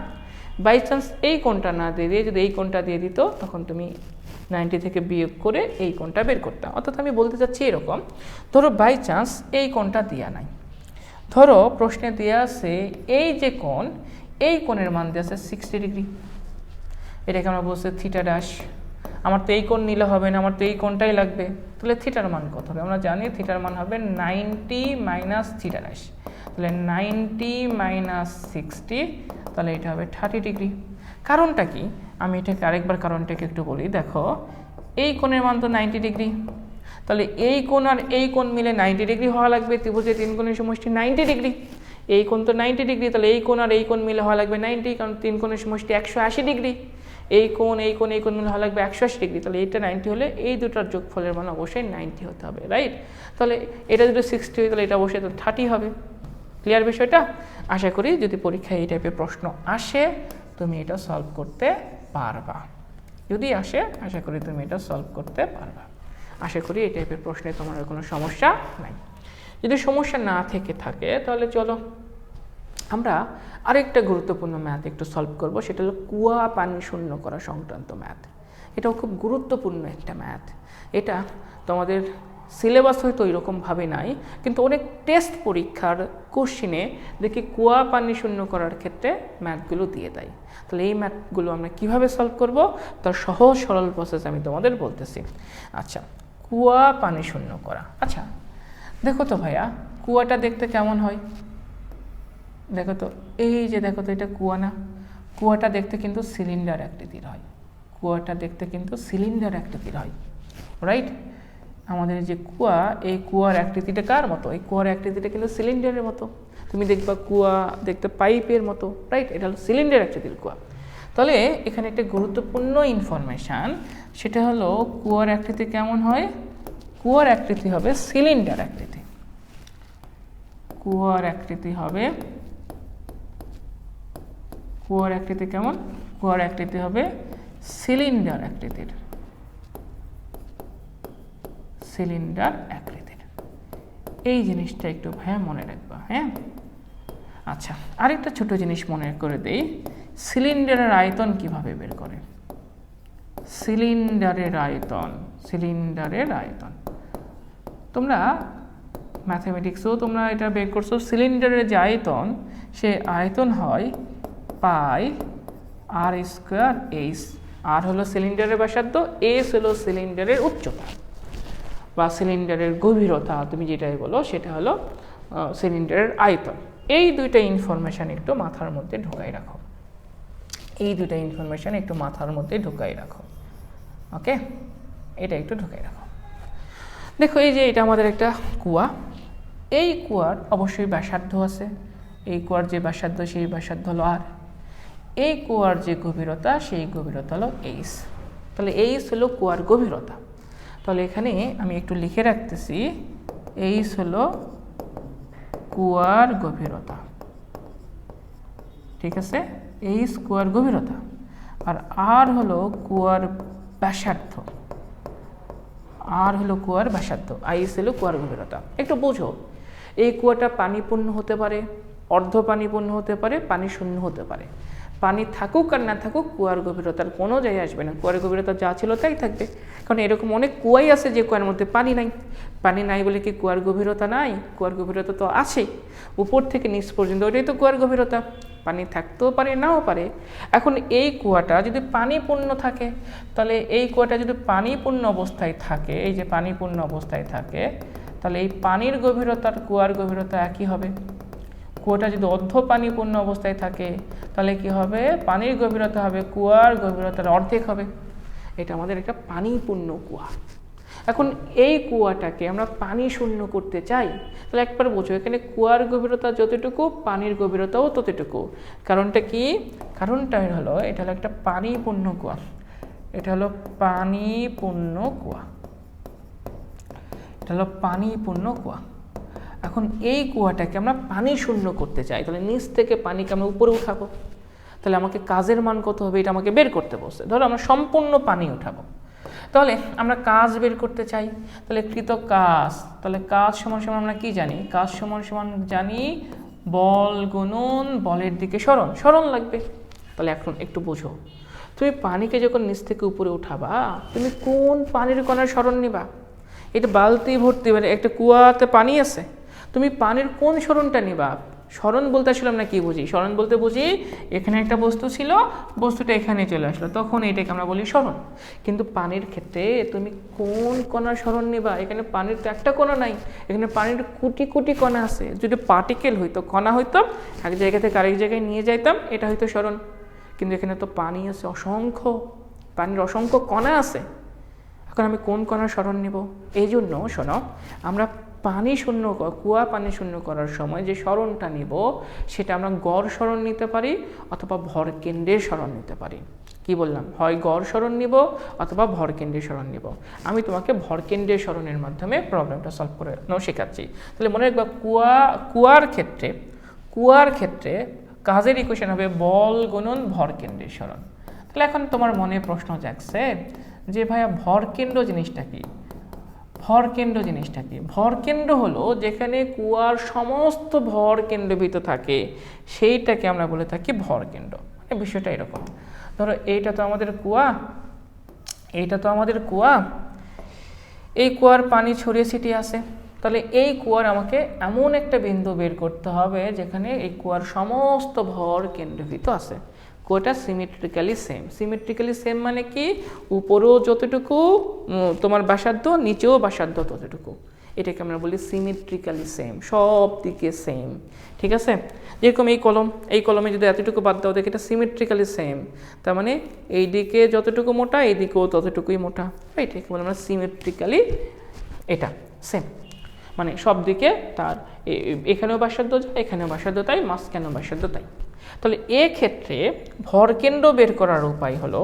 বাই চান্স এই কোণটা না দিয়ে যদি এই কোণটা দিয়ে দিত তখন তুমি 90 থেকে বিয়োগ করে এই কোণটা বের করতাম। অর্থাৎ আমি বলতে চাচ্ছি এরকম, ধরো বাই চান্স এই কোণটা দেওয়া নাই, ধরো প্রশ্নে দেওয়া আছে এই যে কোণ, এই কোণের মান দেওয়া আছে 60 ডিগ্রি, এটাকে আমরা বলছি থিটা ড্যাশ। আমার তো এই কোণ নিলে হবে না, আমার তো এই কোণটাই লাগবে। তাহলে থিটার মান কত হবে? আমরা জানি থিটার মান হবে 90 মাইনাস থিটা ড্যাশ। তাহলে 90 মাইনাস 60, তাহলে এটা হবে 30 ডিগ্রি। কারণটা কি? আমি এটাকে আরেকবার কারণটাকে একটু বলি। দেখো এই কোণের মান তো 90 ডিগ্রি, তাহলে এই কোণ আর এই কোণ মিলে 90 ডিগ্রি হওয়া লাগবে। ত্রিভুজের তিন কোণের সমষ্টি 90 ডিগ্রি, এই কোণ তো 90 ডিগ্রি, তাহলে এই কোণ আর এই কোণ মিলে হওয়া লাগবে 90, কারণ তিন কোণের সমষ্টি 180 ডিগ্রি। এই কোণ এই কোণ এই কোণ মিলে হওয়া লাগবে 180 ডিগ্রি, তাহলে এইটা 90 হলে এই দুটার যোগফলের মান অবশ্যই 90 হতে হবে, রাইট? তাহলে এটা যদি 60 হয় তাহলে এটা অবশ্যই তো 30 হবে। ক্লিয়ার বিষয়টা? আশা করি যদি পরীক্ষায় এই টাইপের প্রশ্ন আসে তুমি এটা সলভ করতে পারবা। যদি আসে আশা করি তুমি এটা সলভ করতে পারবা। আশা করি এই টাইপের প্রশ্নে তোমার কোনো সমস্যা নাই। যদি সমস্যা না থেকে থাকে তাহলে চলো আমরা আরেকটা গুরুত্বপূর্ণ ম্যাথ একটু সলভ করব, সেটা হলো কুয়া পানি শূন্য করা সংক্রান্ত ম্যাথ। এটাও খুব গুরুত্বপূর্ণ একটা ম্যাথ। এটা তোমাদের সিলেবাস হয়তো এরকমভাবে নাই, কিন্তু অনেক টেস্ট পরীক্ষার কোশ্চিনে দেখি কুয়া পানি শূন্য করার ক্ষেত্রে ম্যাথগুলো দিয়ে দেয়। তাহলে এই ম্যাথগুলো আমরা কিভাবে সলভ করব তার সহজ সরল প্রসেস আমি তোমাদের বলতেছি। আচ্ছা, কুয়া পানি শূন্য করা। আচ্ছা দেখো তো ভাইয়া কুয়াটা দেখতে কেমন হয়? দেখো তো, এই যে দেখো তো এটা কুয়া না? কুয়াটা দেখতে কিন্তু সিলিন্ডার আকৃতির হয়। কুয়াটা দেখতে কিন্তু সিলিন্ডার আকৃতির হয়, রাইট? আমাদের যে কুয়া, এই কুয়ার আকৃতিটা কার মতো? এই কুয়ার আকৃতিটা কিন্তু সিলিন্ডারের মতো। তুমি দেখবা কুয়া দেখতে পাইপের মতো, রাইট? এটা হলো সিলিন্ডার আকৃতির কুয়া। তাহলে এখানে একটা গুরুত্বপূর্ণ ইনফরমেশান, সেটা হলো কুয়ার আকৃতি কেমন হয়? কুয়ার আকৃতি হবে সিলিন্ডার আকৃতি। কুয়ার আকৃতি হবে, কুয়ার আকৃতি কেমন? কুয়ার আকৃতি হবে সিলিন্ডার আকৃতির, সিলিন্ডার আকৃতির। এই জিনিসটা একটু ভাইয়া মনে রাখবা, হ্যাঁ। আচ্ছা, আরেকটা ছোট জিনিস মনে করে দেই, সিলিন্ডারের আয়তন কিভাবে বের করে। সিলিন্ডারের আয়তন তোমরা ম্যাথমেটিক্সেও তোমরা এটা বের করছো। সিলিন্ডারের যে আয়তন, সে আয়তন হয় পাই আর স্কোয়ার এইচ। আর হলো সিলিন্ডারের ব্যাসার্ধ, এস হলো সিলিন্ডারের উচ্চতা বা সিলিন্ডারের গভীরতা, তুমি যেটাই বলো সেটা হলো সিলিন্ডারের আয়তন। এই দুইটা ইনফরমেশান একটু মাথার মধ্যে ঢুকাই রাখো, ওকে, এটা একটু ঢুকাই রাখো। দেখো এই যে এটা আমাদের একটা কুয়া, এই কুয়ার অবশ্যই ব্যাসার্ধ আছে, এই কুয়ার যে ব্যাসার্ধ সেই ব্যাসার্ধ হলো আর, এই কুয়ার যে গভীরতা সেই গভীরতা হলো এইচ। তাহলে এইচ হলো কুয়ার গভীরতা। তাহলে এখানে আমি একটু লিখে রাখতেছি, এইচ হলো কুয়ার গভীরতা, ঠিক আছে, এইচ কুয়ার গভীরতা, আর হলো কুয়ার ব্যাসার্ধ, আইস হলো কুয়ার গভীরতা। একটু বোঝো, এই কুয়াটা পানিপূর্ণ হতে পারে, অর্ধ পানিপূর্ণ হতে পারে, পানি শূন্য হতে পারে। পানি থাকুক আর না থাকুক, কুয়ার গভীরতার কোনো যায় আসবে না, কুয়ার গভীরতা যা ছিল তাই থাকবে। কারণ এরকম অনেক কুয়াই আছে যে কুয়ার মধ্যে পানি নাই বলে কি কুয়ার গভীরতা নাই? কুয়ার গভীরতা তো আছে, উপর থেকে নিচ পর্যন্ত, ওইটাই তো কুয়ার গভীরতা। পানি থাকতেও পারে, নাও পারে। এখন এই কুয়াটা যদি পানিপূর্ণ থাকে, তাহলে এই কুয়াটা যদি পানিপূর্ণ অবস্থায় থাকে, এই যে পানিপূর্ণ অবস্থায় থাকে, তাহলে এই পানির গভীরতার কুয়ার গভীরতা একই হবে। কুয়াটা যদি অর্ধ পানিপূর্ণ অবস্থায় থাকে, তাহলে কি হবে? পানির গভীরতা হবে কুয়ার গভীরতার অর্ধেক হবে। এটা আমাদের একটা পানিপূর্ণ কুয়া। এখন এই কুয়াটাকে আমরা পানি শূন্য করতে চাই, তাহলে একবার বোঝো, এখানে কুয়ার গভীরতা যতটুকু, পানির গভীরতাও ততটুকু। কারণটা কি? কারণটা হলো এটা হলো একটা পানিপূর্ণ কুয়া, এটা হলো পানিপূর্ণ কুয়া। এখন এই কুয়াটাকে আমরা পানি শূন্য করতে চাই, তাহলে নিচ থেকে পানিকে আমরা উপরে উঠাবো। তাহলে আমাকে কাজের মান কত হবে এটা আমাকে বের করতে বলছে। ধরো আমরা সম্পূর্ণ পানি উঠাবো, তাহলে আমরা কাজ বের করতে চাই, তাহলে কৃত কাজ, তাহলে কাজ সমান সমান আমরা কি জানি? কাজ সমান সমান জানি বল গুণন বলের দিকে সরণ লাগবে। তাহলে এখন একটু বোঝো, তুমি পানিকে যখন নিচ থেকে উপরে উঠাবা, তুমি কোন পানির কণার সরণ নিবা? এটা বালতি ভর্তি, মানে একটা কুয়াতে পানি আছে, তুমি পানির কোন সরণটা নিবা? সরণ বলতে আসলে আমরা কি বুঝি? সরণ বলতে বুঝি এখানে একটা বস্তু ছিল, বস্তুটা এখানে চলে আসলো, তখন এটাকে আমরা বলি সরণ। কিন্তু পানির ক্ষেত্রে তুমি কোন কণার সরণ নিবা? এখানে পানির তো একটা কণা নাই, এখানে পানির কোটি কোটি কণা আছে। যদি পার্টিকেল হইতো, কণা হইতো, এক জায়গা থেকে আরেক জায়গায় নিয়ে যাইতাম, এটা হয়তো সরণ। কিন্তু এখানে তো পানি আছে অসংখ্য, পানির অসংখ্য কণা আছে। এখন আমি কোন কণার সরণ নিব? এই জন্য শোনো, আমরা কুয়া পানি শূন্য করার সময় যে সরণটা নিব, সেটা আমরা গড় সরণ নিতে পারি অথবা ভরকেন্দ্রের সরণ নিতে পারি। কি বললাম? হয় গড় সরণ নিব অথবা ভরকেন্দ্রের সরণ নিব। আমি তোমাকে ভরকেন্দ্রের সরণের মাধ্যমে প্রবলেমটা সলভ করে শেখাচ্ছি। তাহলে মনে রাখবা, কুয়ার ক্ষেত্রে কাজের ইকুয়েশন হবে বল গুণন ভরকেন্দ্রের সরণ। তাহলে এখন তোমার মনে প্রশ্ন জাগছে যে ভাইয়া ভরকেন্দ্র জিনিসটা কি? ভরকেন্দ্র হলো যেখানে কুয়ার সমস্ত ভর কেন্দ্রীভূত থাকে, সেইটাকে আমরা বলে থাকি ভরকেন্দ্র। মানে বিষয়টা এরকম, ধরো এইটা তো আমাদের কুয়া, এই কুয়ার পানি ছড়িয়ে ছিটিয়ে আছে। তাহলে এই কুয়ার আমাকে এমন একটা বিন্দু বের করতে হবে যেখানে এই কুয়ার সমস্ত ভর কেন্দ্রীভূত আছে। কুয়াটা সিমেট্রিক্যালি সেম মানে কি? উপরেও যতটুকু তোমার ব্যাসার্ধ, নিচেও ব্যাসার্ধ ততটুকু। এটাকে আমরা বলি সিমেট্রিক্যালি সেম, সব দিকে সেম। ঠিক আছে? যেরকম এই কলমে যদি এতটুকু বাদ দাও, দেখে এটা সিমেট্রিক্যালি সেম, তার মানে এই দিকে যতটুকু মোটা, এই দিকেও ততটুকুই মোটা। এটাকে বলি আমরা সিমেট্রিক্যালি এটা সেম, মানে সব দিকে তার এখানেও ব্যাসার্ধ যায়, এখানেও ব্যাসার্ধ তাই, মাঝখানেও ব্যাসার্ধ তাই। তাহলে এক্ষেত্রে ভরকেন্দ্র বের করার উপায় হলো,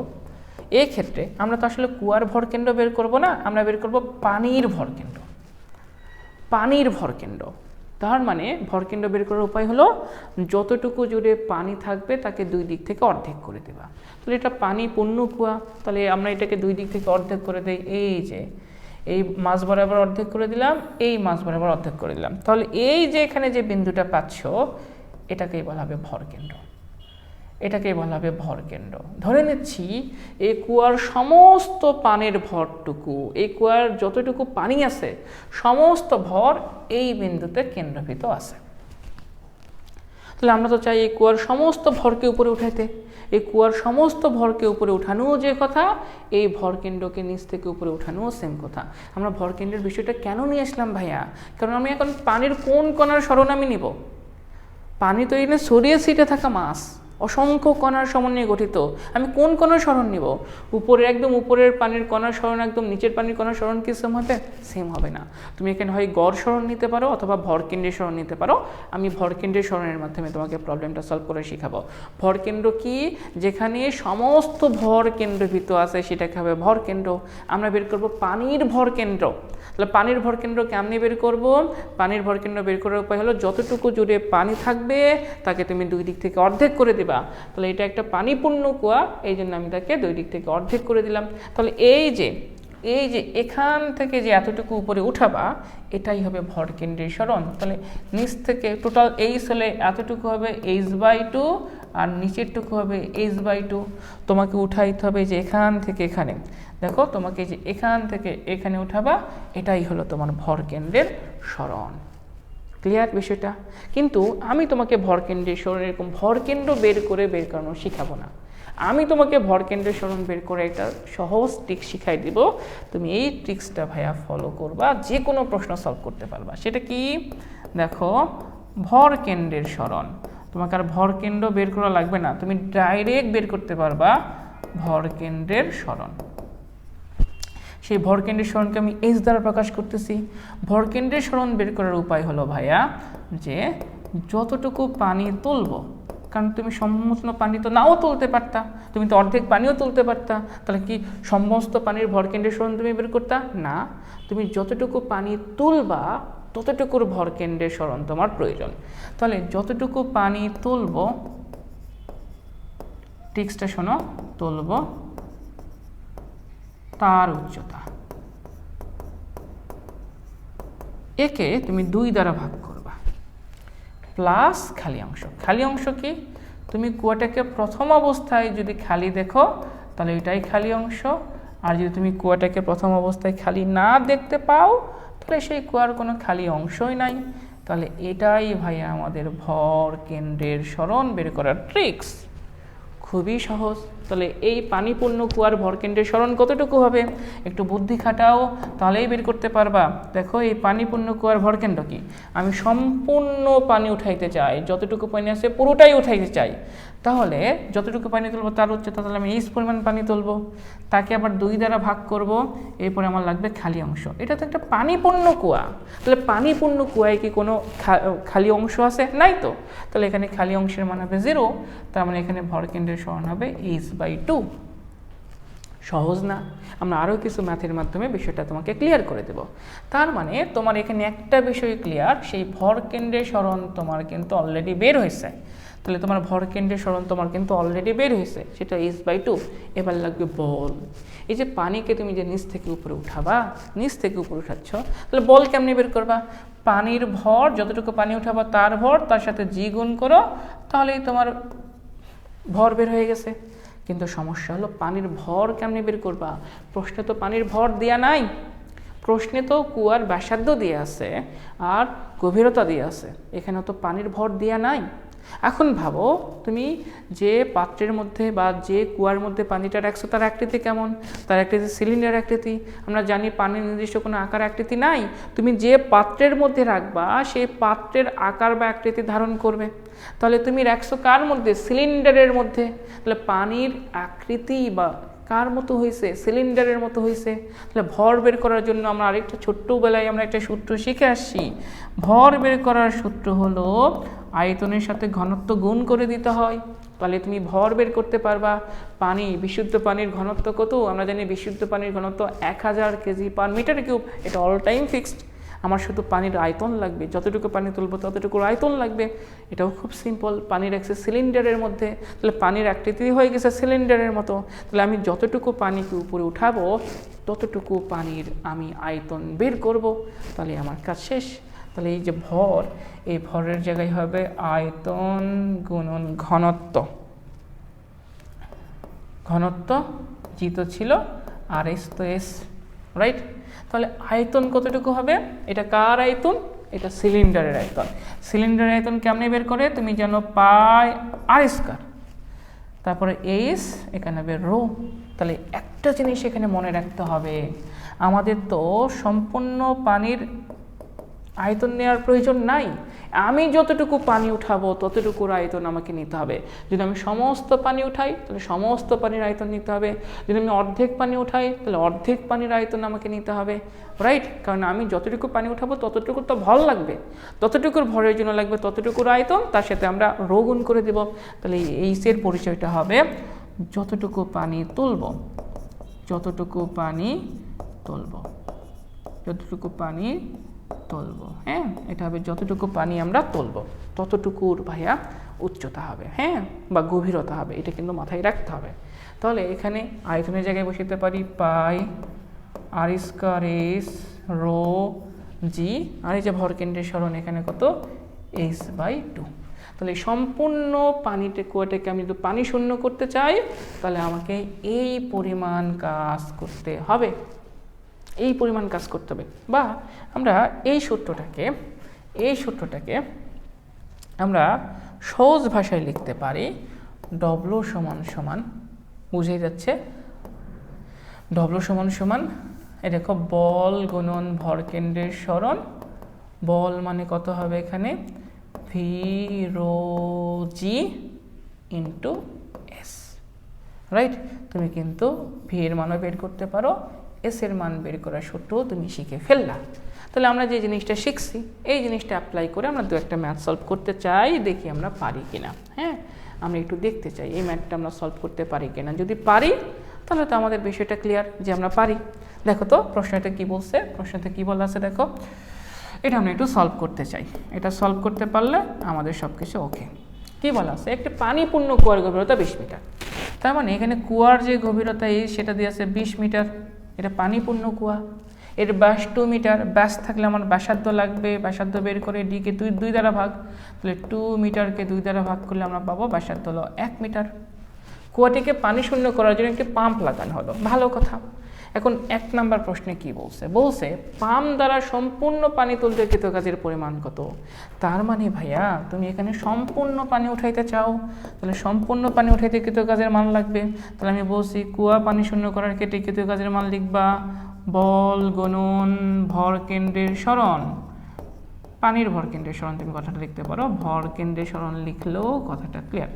এক্ষেত্রে আমরা তো আসলে কুয়ার ভরকেন্দ্র বের করব না, আমরা বের করব পানির ভরকেন্দ্র। তার মানে ভরকেন্দ্র বের করার উপায় হলো, যতটুকু জুড়ে পানি থাকবে তাকে দুই দিক থেকে অর্ধেক করে দেবা। তাহলে এটা পানি পূর্ণ কুয়া, তাহলে আমরা এটাকে দুই দিক থেকে অর্ধেক করে দেই। এই যে এই মাঝ বরাবর অর্ধেক করে দিলাম, এই মাঝ বরাবর অর্ধেক করে দিলাম। তাহলে এই যে এখানে যে বিন্দুটা পাচ্ছ এটাকেই বলা হবে ভরকেন্দ্র, এটাকেই বলা হবে ভরকেন্দ্র। ধরে নিচ্ছি এই কুয়ার সমস্ত পানির ভরটুকু, এই কুয়ার যতটুকু পানি আছে সমস্ত ভর এই বিন্দুতে কেন্দ্রভূত আছে। তাহলে আমরা তো চাই এই কুয়ার সমস্ত ভরকে উপরে উঠাইতে, এই কুয়ার সমস্ত ভরকে উপরে উঠানো যে কথা, এই ভরকেন্দ্রকে নিচ থেকে উপরে উঠানো সেম কথা। আমরা ভরকেন্দ্রের বিষয়টা কেন নিয়ে আসলাম ভাইয়া? কারণ আমি এখন পানির কোন কণার সরণ আমি নিব? পানি তো এখানে ছড়িয়ে ছিটে থাকা মাছ, অসংখ্য কণার সমন্বয়ে গঠিত। আমি কোন কণার সরণ নিব? উপরে একদম উপরের পানির কণার সরণ একদম নিচের পানির কণার সরণ কি সেম হবে? সেম হবে না। তুমি এখানে হয় গড় সরণ নিতে পারো অথবা ভরকেন্দ্রের সরণ নিতে পারো। আমি ভরকেন্দ্রের সরণের মাধ্যমে তোমাকে প্রবলেমটা সলভ করে শেখাবো। ভরকেন্দ্র কি? যেখানে সমস্ত ভর কেন্দ্রভূত আছে সেটাকে হবে ভরকেন্দ্র। আমরা বের করব পানির ভরকেন্দ্র। তাহলে পানির ভরকেন্দ্র কেমনি বের করব? পানির ভরকেন্দ্র বের করার উপায় হলো যতটুকু জুড়ে পানি থাকবে তাকে তুমি দুই দিক থেকে অর্ধেক করে দিবা। তাহলে এটা একটা পানিপূর্ণ কুয়া, এই জন্য আমি তাকে দুই দিক থেকে অর্ধেক করে দিলাম। তাহলে এই যে এখান থেকে যে এতটুকু উপরে উঠাবা এটাই হবে ভরকেন্দ্রের সরণ। তাহলে নিচ থেকে টোটাল এইচ হলে এতটুকু হবে h/2 আর নিচেরটুকু হবে h/2। তোমাকে উঠাইতে হবে যে এখান থেকে এখানে, দেখো তোমাকে যে এখান থেকে এখানে উঠাবা এটাই হলো তোমার ভরকেন্দ্রের সরণ। ক্লিয়ার বিষয়টা? কিন্তু আমি তোমাকে ভরকেন্দ্রের সরণ এরকম ভরকেন্দ্র বের করানো শিখাবো না। আমি তোমাকে ভরকেন্দ্রের সরণ বের করে একটা সহজ ট্রিক্স শিখাই দিব। তুমি এই ট্রিক্সটা ভাইয়া ফলো করবা, যে কোনো প্রশ্ন সলভ করতে পারবা। সেটা কি? দেখো ভরকেন্দ্রের সরণ, তোমাকে আর ভরকেন্দ্র বের করা লাগবে না, তুমি ডাইরেক্ট বের করতে পারবা ভরকেন্দ্রের সরণ। সেই ভরকেন্দ্রের সরণকে আমি h দ্বারা প্রকাশ করতেছি। ভরকেন্দ্রের সরণ বের করার উপায় হলো ভাইয়া যে যতটুকু পানি তুলবো, কারণ তুমি সমস্ত পানি তো নাও তুলতে পারতা, তুমি তো অর্ধেক পানিও তুলতে পারতা, তাহলে কি সমস্ত পানির ভরকেন্দ্রের সরণ তুমি বের করতা না? তুমি যতটুকু পানি তুলবা ততটুকুর ভরকেন্দ্রের সরণ তোমার প্রয়োজন। তাহলে যতটুকু পানি তুলবো, ট্রিক্সটা শোনো, তুলবো তার উচ্চতা, একে তুমি 2 দ্বারা ভাগ করবা প্লাস খালি অংশ। খালি অংশ কি? তুমি কুয়াটাকে প্রথম অবস্থায় যদি খালি দেখো তাহলে এটাই খালি অংশ, আর যদি তুমি কুয়াটাকে প্রথম অবস্থায় খালি না দেখতে পাও তাহলে সেই কুয়ার কোনো খালি অংশই নাই। তাহলে এটাই ভাইয়া আমাদের ভরকেন্দ্রের সরণ বের করার ট্রিক্স। খুবই সহজ। তাহলে এই পানিপূর্ণ কুয়ার ভরকেন্দ্রের সরণ কতটুকু হবে? একটু বুদ্ধি খাটাও, তাহলেই বের করতে পারবা। দেখো এই পানিপূর্ণ কুয়ার ভরকেন্দ্র কি? আমি সম্পূর্ণ পানি উঠাইতে চাই, যতটুকু পানি আছে পুরোটাই উঠাইতে চাই। তাহলে যতটুকু পানি তুলবো তার উচ্চতা, তাহলে আমি এই পরিমাণ পানি তুলবো, তাকে আবার 2 দ্বারা ভাগ করব, এরপরে আমার লাগবে খালি অংশ। এটা তো একটা পানিপূর্ণ কুয়া। তাহলে পানিপূর্ণ কুয়ায় কি কোনো খালি অংশ আছে? নাই তো। তাহলে এখানে খালি অংশের মান হবে 0, তার মানে এখানে ভরকেন্দ্রের সরণ হবে h/2। সহজ না? আমরা আরও কিছু ম্যাথের মাধ্যমে বিষয়টা তোমাকে ক্লিয়ার করে দেব। তার মানে তোমার এখানে একটা বিষয় ক্লিয়ার, সেই ভরকেন্দ্রের সরণ তোমার কিন্তু অলরেডি বের হয়েছে। তাহলে তোমার ভরকেন্দ্রের সরণ তোমার কিন্তু অলরেডি বের হয়েছে, সেটা h/2। এবার লাগবে বল। এই যে পানিকে তুমি যে নিচ থেকে উপরে উঠাবা, নিচ থেকে উপরে উঠাচ্ছ, তাহলে বল কেমনি বের করবা? পানির ভর, যতটুকু পানি উঠাবা তার ভর, তার সাথে জি গুণ করো, তাহলেই তোমার ভর বের হয়ে গেছে। কিন্তু সমস্যা হলো পানির ভর কেমনি বের করবা? প্রশ্নে তো পানির ভর দেয়া নাই, প্রশ্নে তো কুয়ার ব্যাসার্ধ দিয়ে আছে আর গভীরতা দিয়ে আছে, এখানে তো পানির ভর দেয়া নাই। এখন ভাবো তুমি যে পাত্রের মধ্যে বা যে কুয়ার মধ্যে পানিটা রাখছো তার আকৃতি কেমন? তার আকৃতি সিলিন্ডার আকৃতি। আমরা জানি পানির নির্দিষ্ট কোনো আকার আকৃতি নাই। তুমি যে পাত্রের মধ্যে রাখবা সেই পাত্রের আকার বা আকৃতি ধারণ করবে। তাহলে তুমি রাখছো কার মধ্যে? সিলিন্ডারের মধ্যে। তাহলে পানির আকৃতি বা কার মতো হয়েছে? সিলিন্ডারের মতো হয়েছে। তাহলে ভর বের করার জন্য আমরা আরেকটা ছোট্টবেলায় আমরা একটা সূত্র শিখে আসছি। ভর বের করার সূত্র হলো আয়তনের সাথে ঘনত্ব গুণ করে দিতে হয়। তাহলে তুমি ভর বের করতে পারবা। পানি, বিশুদ্ধ পানির ঘনত্ব কত? আমরা জানি বিশুদ্ধ পানির ঘনত্ব 1000 কেজি/m³, এটা অল টাইম ফিক্সড। আমার শুধু পানির আয়তন লাগবে, যতটুকু পানি তুলবো ততটুকু আয়তন লাগবে। এটাও খুব সিম্পল, পানি রাখছে সিলিন্ডারের মধ্যে, তাহলে পানির আকৃতি হয়ে গেছে সিলিন্ডারের মতো। তাহলে আমি যতটুকু পানিকে উপরে উঠাবো ততটুকু পানির আমি আয়তন বের করব, তাহলে আমার কাজ শেষ। তাহলে এই যে ভর, এই ভরের জায়গায় হবে আয়তন গুণন ঘনত্ব। ঘনত্ব জি তো ছিল, আর এস তো এস, রাইট। তাহলে আয়তন কতটুকু হবে? এটা কার আয়তন? এটা সিলিন্ডারের আয়তন। সিলিন্ডারের আয়তন কেমনে বের করে? তুমি জানো পাই আর স্কয়ার, তারপরে এইস, এখানে হবে রো। তাহলে একটা জিনিস এখানে মনে রাখতে হবে, আমাদের তো সম্পূর্ণ পানির আয়তন নেওয়ার প্রয়োজন নাই। আমি যতটুকু পানি উঠাবো ততটুকুর আয়তন আমাকে নিতে হবে। যদি আমি সমস্ত পানি উঠাই তাহলে সমস্ত পানির আয়তন নিতে হবে, যদি আমি অর্ধেক পানি উঠাই তাহলে অর্ধেক পানির আয়তন আমাকে নিতে হবে, রাইট। কারণ আমি যতটুকু পানি উঠাবো ততটুকু তো ভর লাগবে, ততটুকুর ভরের জন্য লাগবে ততটুকুর আয়তন, তার সাথে আমরা রো গুণ করে দেব। তাহলে এইসের পরিচয়টা হবে যতটুকু পানি তুলব, যতটুকু পানি তুলব, যতটুকু পানি তুলবো, হ্যাঁ, এটা হবে যতটুকু পানি আমরা তুলবো ততটুকুর ভাইয়া উচ্চতা হবে, হ্যাঁ, বা গভীরতা হবে, এটা কিন্তু মাথায় রাখতে হবে। তাহলে এখানে আয়তনের জায়গায় বসাতে পারি পাই আর স্কয়ার এস রো জি, আর এই যে ভরকেন্দ্রের সরণ এখানে কত h/2। তাহলে সম্পূর্ণ পানিতে কুয়াটাকে আমি যদি পানি শূন্য করতে চাই তাহলে আমাকে এই পরিমাণ কাজ করতে হবে, এই পরিমাণ কাজ করতে হবে। বা আমরা এই সূত্রটাকে আমরা সহজ ভাষায় লিখতে পারি, ডব্লু সমান সমান, বুঝেই যাচ্ছে, ডব্লু সমান সমান দেখো বল গুণন ভরকেন্দ্রের সরণ। বল মানে কত হবে এখানে? ভি রো জি ইন্টু এস, রাইট। তুমি কিন্তু ভি এর মানও বের করতে পারো, এস এর মান বের করার সূত্র তুমি শিখে ফেললা। তাহলে আমরা যে জিনিসটা শিখছি এই জিনিসটা অ্যাপ্লাই করে আমরা দু একটা ম্যাথ সলভ করতে চাই, দেখি আমরা পারি কিনা। হ্যাঁ, আমরা একটু দেখতে চাই এই ম্যাথটা আমরা সলভ করতে পারি কিনা। যদি পারি তাহলে তো আমাদের বিষয়টা ক্লিয়ার যে আমরা পারি। দেখো তো প্রশ্নটা কি বলছে, প্রশ্নটা কি বলা আছে দেখো, এটা আমরা একটু সলভ করতে চাই। এটা সলভ করতে পারলে আমাদের সব কিছু ওকে। কী বলা আছে? একটি পানিপূর্ণ কুয়ার গভীরতা 20 মিটার। তার মানে এখানে কুয়ার যে গভীরতা সেটা দিয়ে আছে 20 মিটার। এটা পানিপূর্ণ কুয়া। এর ব্যাস 2 মিটার। ব্যাস থাকলে আমার ব্যাসার্ধ লাগবে, ব্যাসার্ধ বের করে ডিকে দুই দ্বারা ভাগ, তাহলে 2 মিটারকে 2 দ্বারা ভাগ করলে আমরা পাবো ব্যাসার্ধ হলো 1 মিটার। কুয়াটিকে পানি শূন্য করার জন্য একটি পাম্প লাগানো হলো, ভালো কথা। এখন 1 নাম্বার প্রশ্নে কি বলছে? বলছে পাম্প দ্বারা সম্পূর্ণ পানি তুলতে কৃতকাজের পরিমাণ কত। তার মানে ভাইয়া তুমি এখানে সম্পূর্ণ পানি উঠাইতে চাও, তাহলে সম্পূর্ণ পানি উঠাইতে কৃতকাজের মান লাগবে। তাহলে আমি বলছি কুয়া পানি শূন্য করার ক্ষেত্রে কৃতকাজের মান লিখবা বল গুণন ভরকেন্দ্রের সরণ। পানির ভরকেন্দ্রের সরণ তুমি কথাটা লিখতে পারো, ভরকেন্দ্রের সরণ লিখলেও কথাটা ক্লিয়ার।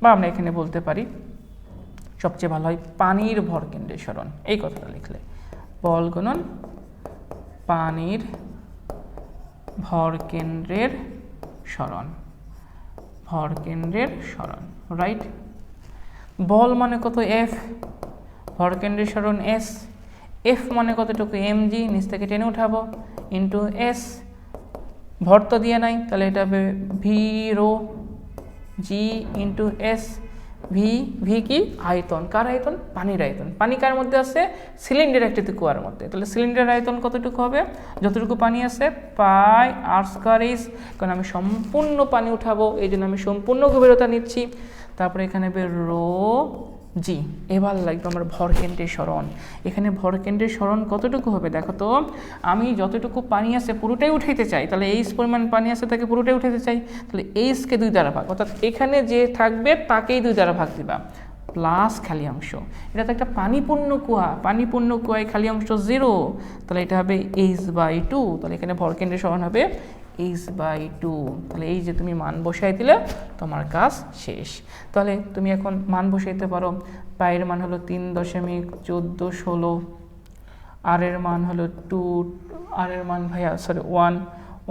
বা আমরা এখানে বলতে পারি সবচেয়ে ভালো হয় পানির ভরকেন্দ্রের সরণ, এই কথাটা লিখলে বল গুণন পানির ভরকেন্দ্রের সরণ, ভরকেন্দ্রের সরণ, রাইট। বল মানে কত? এফ। ভরকেন্দ্রের সরণ এস। এফ মানে কতটুকু? mg, নিচ থেকে টেনে উঠাবো, ইন্টু এস। ভর তো দিয়ে নাই, তাহলে এটা হবে ভি রো জি ইন্টু এস। ভি কি? আয়তন। কার আয়তন? পানির আয়তন। পানি কার মধ্যে আছে? সিলিন্ডার একটি কুয়ার মধ্যে। তাহলে সিলিন্ডারের আয়তন কতটুকু হবে? যতটুকু পানি আছে পাই আর স্কয়ার এইচ, কারণ আমি সম্পূর্ণ পানি উঠাবো এই জন্য আমি সম্পূর্ণ গভীরতা নিচ্ছি। তারপরে এখানে হবে রো জি। এবার লাগবে আমার ভরকেন্দ্রের সরণ। এখানে ভরকেন্দ্রের সরণ কতটুকু হবে দেখো তো, আমি যতটুকু পানি আছে পুরোটাই উঠাইতে চাই, তাহলে এইচ পরিমাণ পানি আছে তাকে পুরোটাই উঠাইতে চাই, তাহলে এইচকে 2 দ্বারা ভাগ, অর্থাৎ এখানে যে থাকবে তাকেই 2 দ্বারা ভাগ দিবা, প্লাস খালি অংশ। এটা তো একটা পানিপূর্ণ কুয়া, পানিপূর্ণ কুয়ায় খালি অংশ 0, তাহলে এটা হবে h/2। তাহলে এখানে ভরকেন্দ্রের সরণ হবে h/2। তাহলে এই যে তুমি মান বসাই দিলে তোমার কাজ শেষ। তাহলে তুমি এখন মান বসাইতে পারো। পায়ের মান হলো 3.1416, আর এর মান হলো 2, আর এর মান ভাইয়া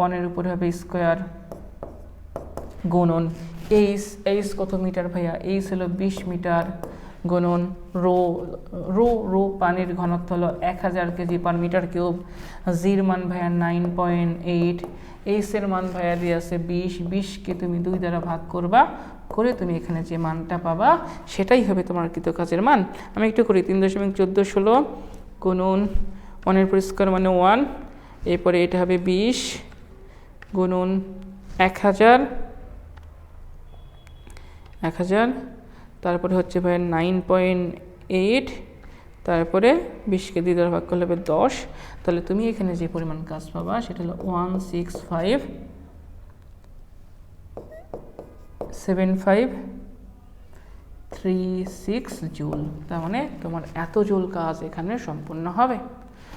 1 এর উপরে হবে স্কোয়ার গুণন এইচ কত মিটার ভাইয়া? এইচ হলো 20 মিটার, গুণন রো রো রো পানির ঘনত্ব হলো 1000 কেজি পার মিটার কিউব, জির মান ভাইয়া 9.8, এইচের মান ভাইয়া দিয়ে আছে 20, 20কে তুমি 2 দ্বারা ভাগ করবা, করে তুমি এখানে যে মানটা পাবা সেটাই হবে তোমার কৃত কাজের মান। আমি একটু করি 3.1416 গুণন 1 পরিষ্কার মানে 1, এরপরে এটা হবে 20 গুণন 1000, তারপরে হচ্ছে ভাই 9.8, তারপরে 20কে 2 দ্বারা ভাগ করলে হবে 10। তাহলে তুমি এখানে যে পরিমাণ কাজ পাবা সেটা হলো 1657536 জুল। তার মানে তোমার এত জুল কাজ এখানে সম্পূর্ণ হবে।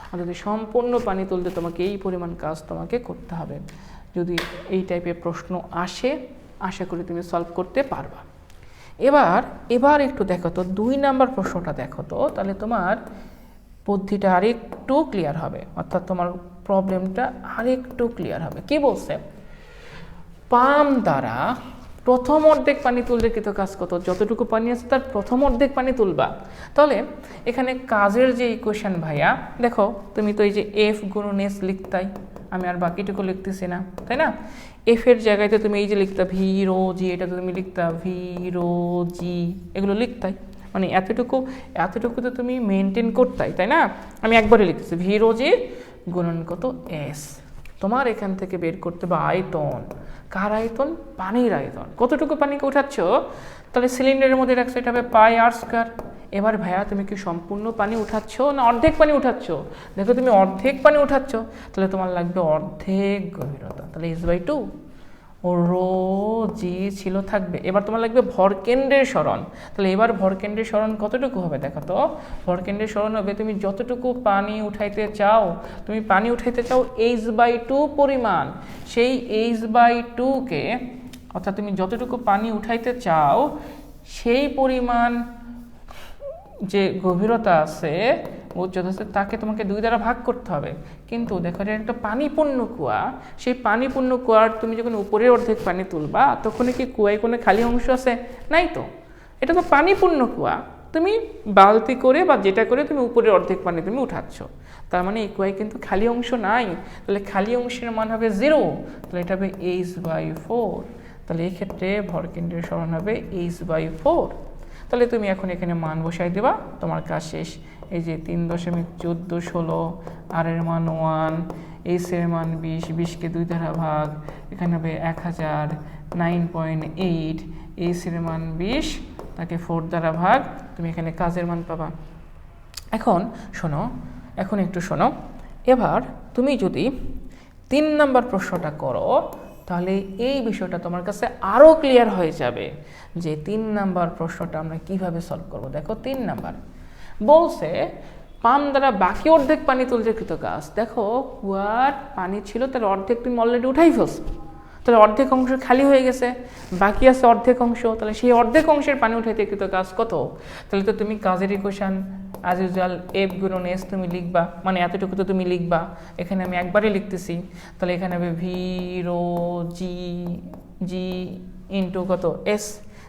আর যদি সম্পূর্ণ পানি তুলতে তোমাকে এই পরিমাণ কাজ তোমাকে করতে হবে। যদি এই টাইপের প্রশ্ন আসে আশা করি তুমি সলভ করতে পারবা। এবার একটু দেখো তো 2 নাম্বার প্রশ্নটা দেখো তো, তাহলে তোমার বুদ্ধিটা আরেকটু ক্লিয়ার হবে, অর্থাৎ তোমার প্রবলেমটা আরেকটু ক্লিয়ার হবে। কি বলছে, পাম্প দ্বারা প্রথম অর্ধেক পানি তুললে কৃত কাজ কত, যতটুকু পানি আছে তার প্রথম অর্ধেক পানি তুলবা। তাহলে এখানে কাজের যে ইকুয়েশন ভাইয়া দেখো, তুমি তো এই যে এফ গুণন এস লিখতাই, আমি আর বাকিটুকু লিখতেছি না, তাই না? এফ এর জায়গায় তো তুমি এই যে লিখতা ভি রো জি, এটা তো তুমি লিখতা ভি রো জি, এগুলো লিখতাই, মানে এতটুকু তো তুমি মেনটেন করতাই, তাই না? আমি একবারে লিখতেছি ভি রো জি গুণন কত এস। তোমার এখান থেকে বের করতে হবে আয়তন। কার আয়তন? পানির আয়তন। কতটুকু পানিকে উঠাচ্ছ, তাহলে সিলিন্ডারের মধ্যে রাখছো, এটা হবে পাই আর স্কয়ার। এবার ভাইয়া তুমি কি সম্পূর্ণ পানি উঠাচ্ছ না অর্ধেক পানি উঠাচ্ছ? দেখো তুমি অর্ধেক পানি উঠাচ্ছ, তাহলে তোমার লাগবে অর্ধেক গভীরতা, তাহলে S/2 ও রো জি ছিল থাকবে। এবার তোমার লাগবে ভরকেন্দ্রের সরণ, তাহলে এবার ভরকেন্দ্রের সরণ কতটুকু হবে দেখো তো। ভরকেন্দ্রের সরণ হবে তুমি যতটুকু পানি উঠাইতে চাও, H/2 পরিমাণ, সেই H/2কে অর্থাৎ তুমি যতটুকু পানি উঠাইতে চাও সেই পরিমাণ যে গভীরতা আছে, উচ্চতা আছে, তাকে তোমাকে 2 দ্বারা ভাগ করতে হবে। কিন্তু দেখো এটা একটা পানিপূর্ণ কুয়া, সেই পানিপূর্ণ কুয়ার তুমি যখন উপরের অর্ধেক পানি তুলবা তখন কি কুয়ায় কোনো খালি অংশ আছে? নাই তো, এটা তো পানিপূর্ণ কুয়া, তুমি বালতি করে বা যেটা করে তুমি উপরের অর্ধেক পানি তুমি উঠাচ্ছ, তার মানে এই কুয়ায় কিন্তু খালি অংশ নাই। তাহলে খালি অংশের মান হবে 0, তাহলে এটা হবে H/4। তাহলে এই ক্ষেত্রে ভরকেন্দ্রের সরণ হবে H/4। তাহলে তুমি এখন এখানে মান বসাই দেবা, তোমার কাজ শেষ। এই যে 3.1416, আর এর মান 1, এইচ এর মান 20, 20কে 2 দ্বারা ভাগ, এখানে হবে 1000, 9.8, এইচ এর মান 20, তাকে 4 দ্বারা ভাগ, তুমি এখানে কাজের মান পাবা। এখন একটু শোনো, এবার তুমি যদি 3 নাম্বার প্রশ্নটা করো তাহলে এই বিষয়টা তোমার কাছে আরও ক্লিয়ার হয়ে যাবে যে 3 নাম্বার প্রশ্নটা আমরা কিভাবে সলভ করব। দেখো 3 নাম্বার বলছে পাম্প দ্বারা বাকি অর্ধেক পানি তুলতে কৃত কাজ। দেখো কুয়ার পানি ছিল, তার অর্ধেক তুমি অলরেডি উঠাই ফেলছো, তাহলে অর্ধেক অংশ খালি হয়ে গেছে, বাকি আছে অর্ধেক অংশ, তাহলে সেই অর্ধেক অংশের পানি উঠাইতে কৃত কাজ কত। তাহলে তো তুমি কাজের ইকুয়েশন অ্যাজ ইউজুয়াল এফ গুণন এস তুমি লিখবা, মানে এতটুকু তো তুমি লিখবা, এখানে আমি একবারে লিখতেছি। তাহলে এখানে হবে ভি রো জি ইন্টু কত এস,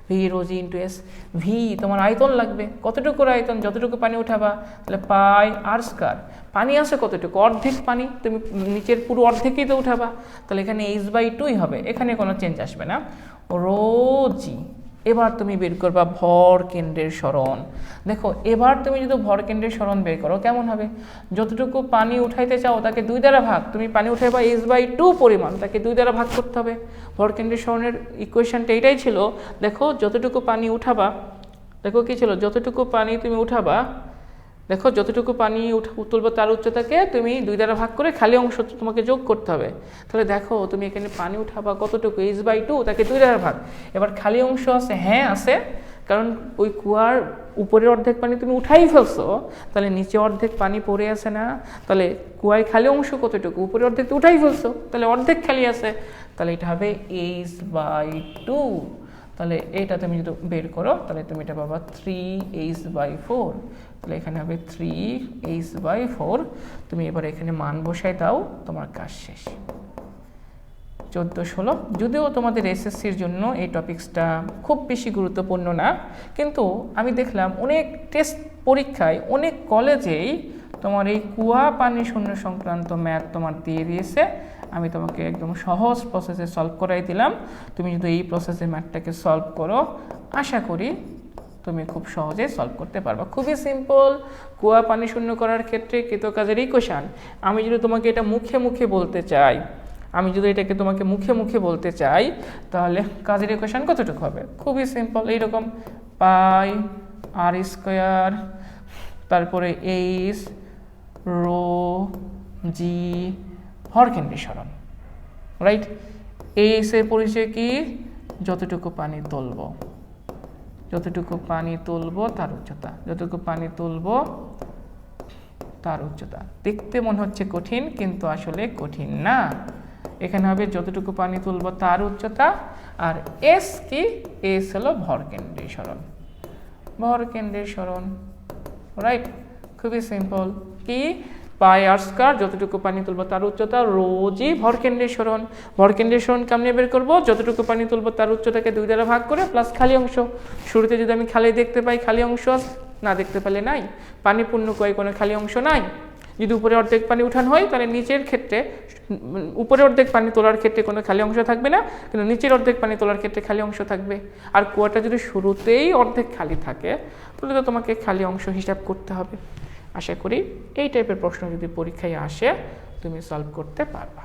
ভি রো জি ইন্টু এস। ভি তোমার আয়তন লাগবে, কতটুকুর আয়তন, যতটুকু পানি উঠাবা, তাহলে পাই আর স্কয়ার। পানি আছে কতটুকু, অর্ধেক পানি, তুমি নিচের পুরো অর্ধেকই তো উঠাবা, তাহলে এখানে H/2 হবে, এখানে কোনো চেঞ্জ আসবে না, রো জি। এবার তুমি বের করবা ভর কেন্দ্রের সরণ। দেখো এবার তুমি যদি ভর কেন্দ্রের সরণ বের করো কেমন হবে, যতটুকু পানি উঠাইতে চাও তাকে 2 দ্বারা ভাগ, তুমি পানি উঠাইবা H/2 পরিমাণ, তাকে 2 দ্বারা ভাগ করতে হবে। ভর কেন্দ্রের সরণের ইকুয়েশনটা এটাই ছিল। দেখো যতটুকু পানি উঠাবা, দেখো কি ছিল, যতটুকু পানি তুমি উঠাবা, দেখো যতটুকু পানি তুলবো তার উচ্চতাকে তুমি 2 দ্বারা ভাগ করে খালি অংশ তোমাকে যোগ করতে হবে। তাহলে দেখো তুমি এখানে পানি উঠাবা কতটুকু, H/2, তাকে 2 দ্বারা ভাগ। এবার খালি অংশ আছে, হ্যাঁ আছে, কারণ ওই কুয়ার উপরের অর্ধেক পানি তুমি উঠাই ফেলছো, তাহলে নিচে অর্ধেক পানি পড়ে আছে না, তাহলে কুয়ায় খালি অংশ কতটুকু, উপরের অর্ধেক তো উঠাই ফেলছো, তাহলে অর্ধেক খালি আছে, তাহলে এটা হবে H/2। তাহলে এটা তুমি যদি বের করো তাহলে তুমি এটা পাবা 3H/4, তাহলে এখানে হবে 3H/4। তুমি এবার এখানে মান বসাই দাও, তোমার কাজ শেষ। 14 16। যদিও তোমাদের এসএসসির জন্য এই টপিক্সটা খুব বেশি গুরুত্বপূর্ণ না, কিন্তু আমি দেখলাম অনেক টেস্ট পরীক্ষায় অনেক কলেজেই তোমার এই কুয়া পানি শূন্য সংক্রান্ত ম্যাথ তোমার দিয়ে দিয়েছে। আমি তোমাকে একদম সহজ প্রসেসে সলভ করাই দিলাম। তুমি যদি এই প্রসেসে ম্যাথটাকে সলভ করো, আশা করি তুমি খুব সহজে সলভ করতে পারবা। খুবই সিম্পল। কুয়া পানি শূন্য করার ক্ষেত্রে কৃতকাজের ইকুয়েশন। আমি যদি তোমাকে এটা মুখে মুখে বলতে চাই, তাহলে কাজের ইকুয়েশন কতটুকু হবে? খুবই সিম্পল, এইরকম পাই আর স্কোয়ার, তারপরে এইচ রো জি হরকেন্দ্রের সরণ, রাইট? এইচ এর পরিচয় কি? যতটুকু পানি তুলব তার উচ্চতা। দেখতে মনে হচ্ছে কঠিন, কিন্তু আসলে কঠিন না। এখানে হবে যতটুকু পানি তুলব তার উচ্চতা। আর এস কি? এস হলো ভরকেন্দ্রের সরণ, রাইট? খুবই সিম্পল। কি? পাই আর স্কয়ার, যতটুকু পানি তুলব তার উচ্চতা, রো জি ভরকেন্দ্রের সরণ। ভরকেন্দ্রের সরণ কেমনে বের করব? যতটুকু পানি তুলব তার উচ্চতাকে 2 দ্বারা ভাগ করে প্লাস খালি অংশ। শুরুতে যদি আমি খালি দেখতে পাই, খালি অংশ না দেখতে পেলে নাই। পানি পূর্ণ কয়ে কোনো খালি অংশ নাই। যদি উপরে অর্ধেক পানি উঠানো হয়, তাহলে নিচের ক্ষেত্রে উপরে অর্ধেক পানি তোলার ক্ষেত্রে কোনো খালি অংশ থাকবে না, কিন্তু নিচের অর্ধেক পানি তোলার ক্ষেত্রে খালি অংশ থাকবে। আর কুয়াটা যদি শুরুতেই অর্ধেক খালি থাকে, তাহলে তো তোমাকে খালি অংশ হিসাব করতে হবে। আশা করি এই টাইপের প্রশ্ন যদি পরীক্ষায় আসে, তুমি সলভ করতে পারবা।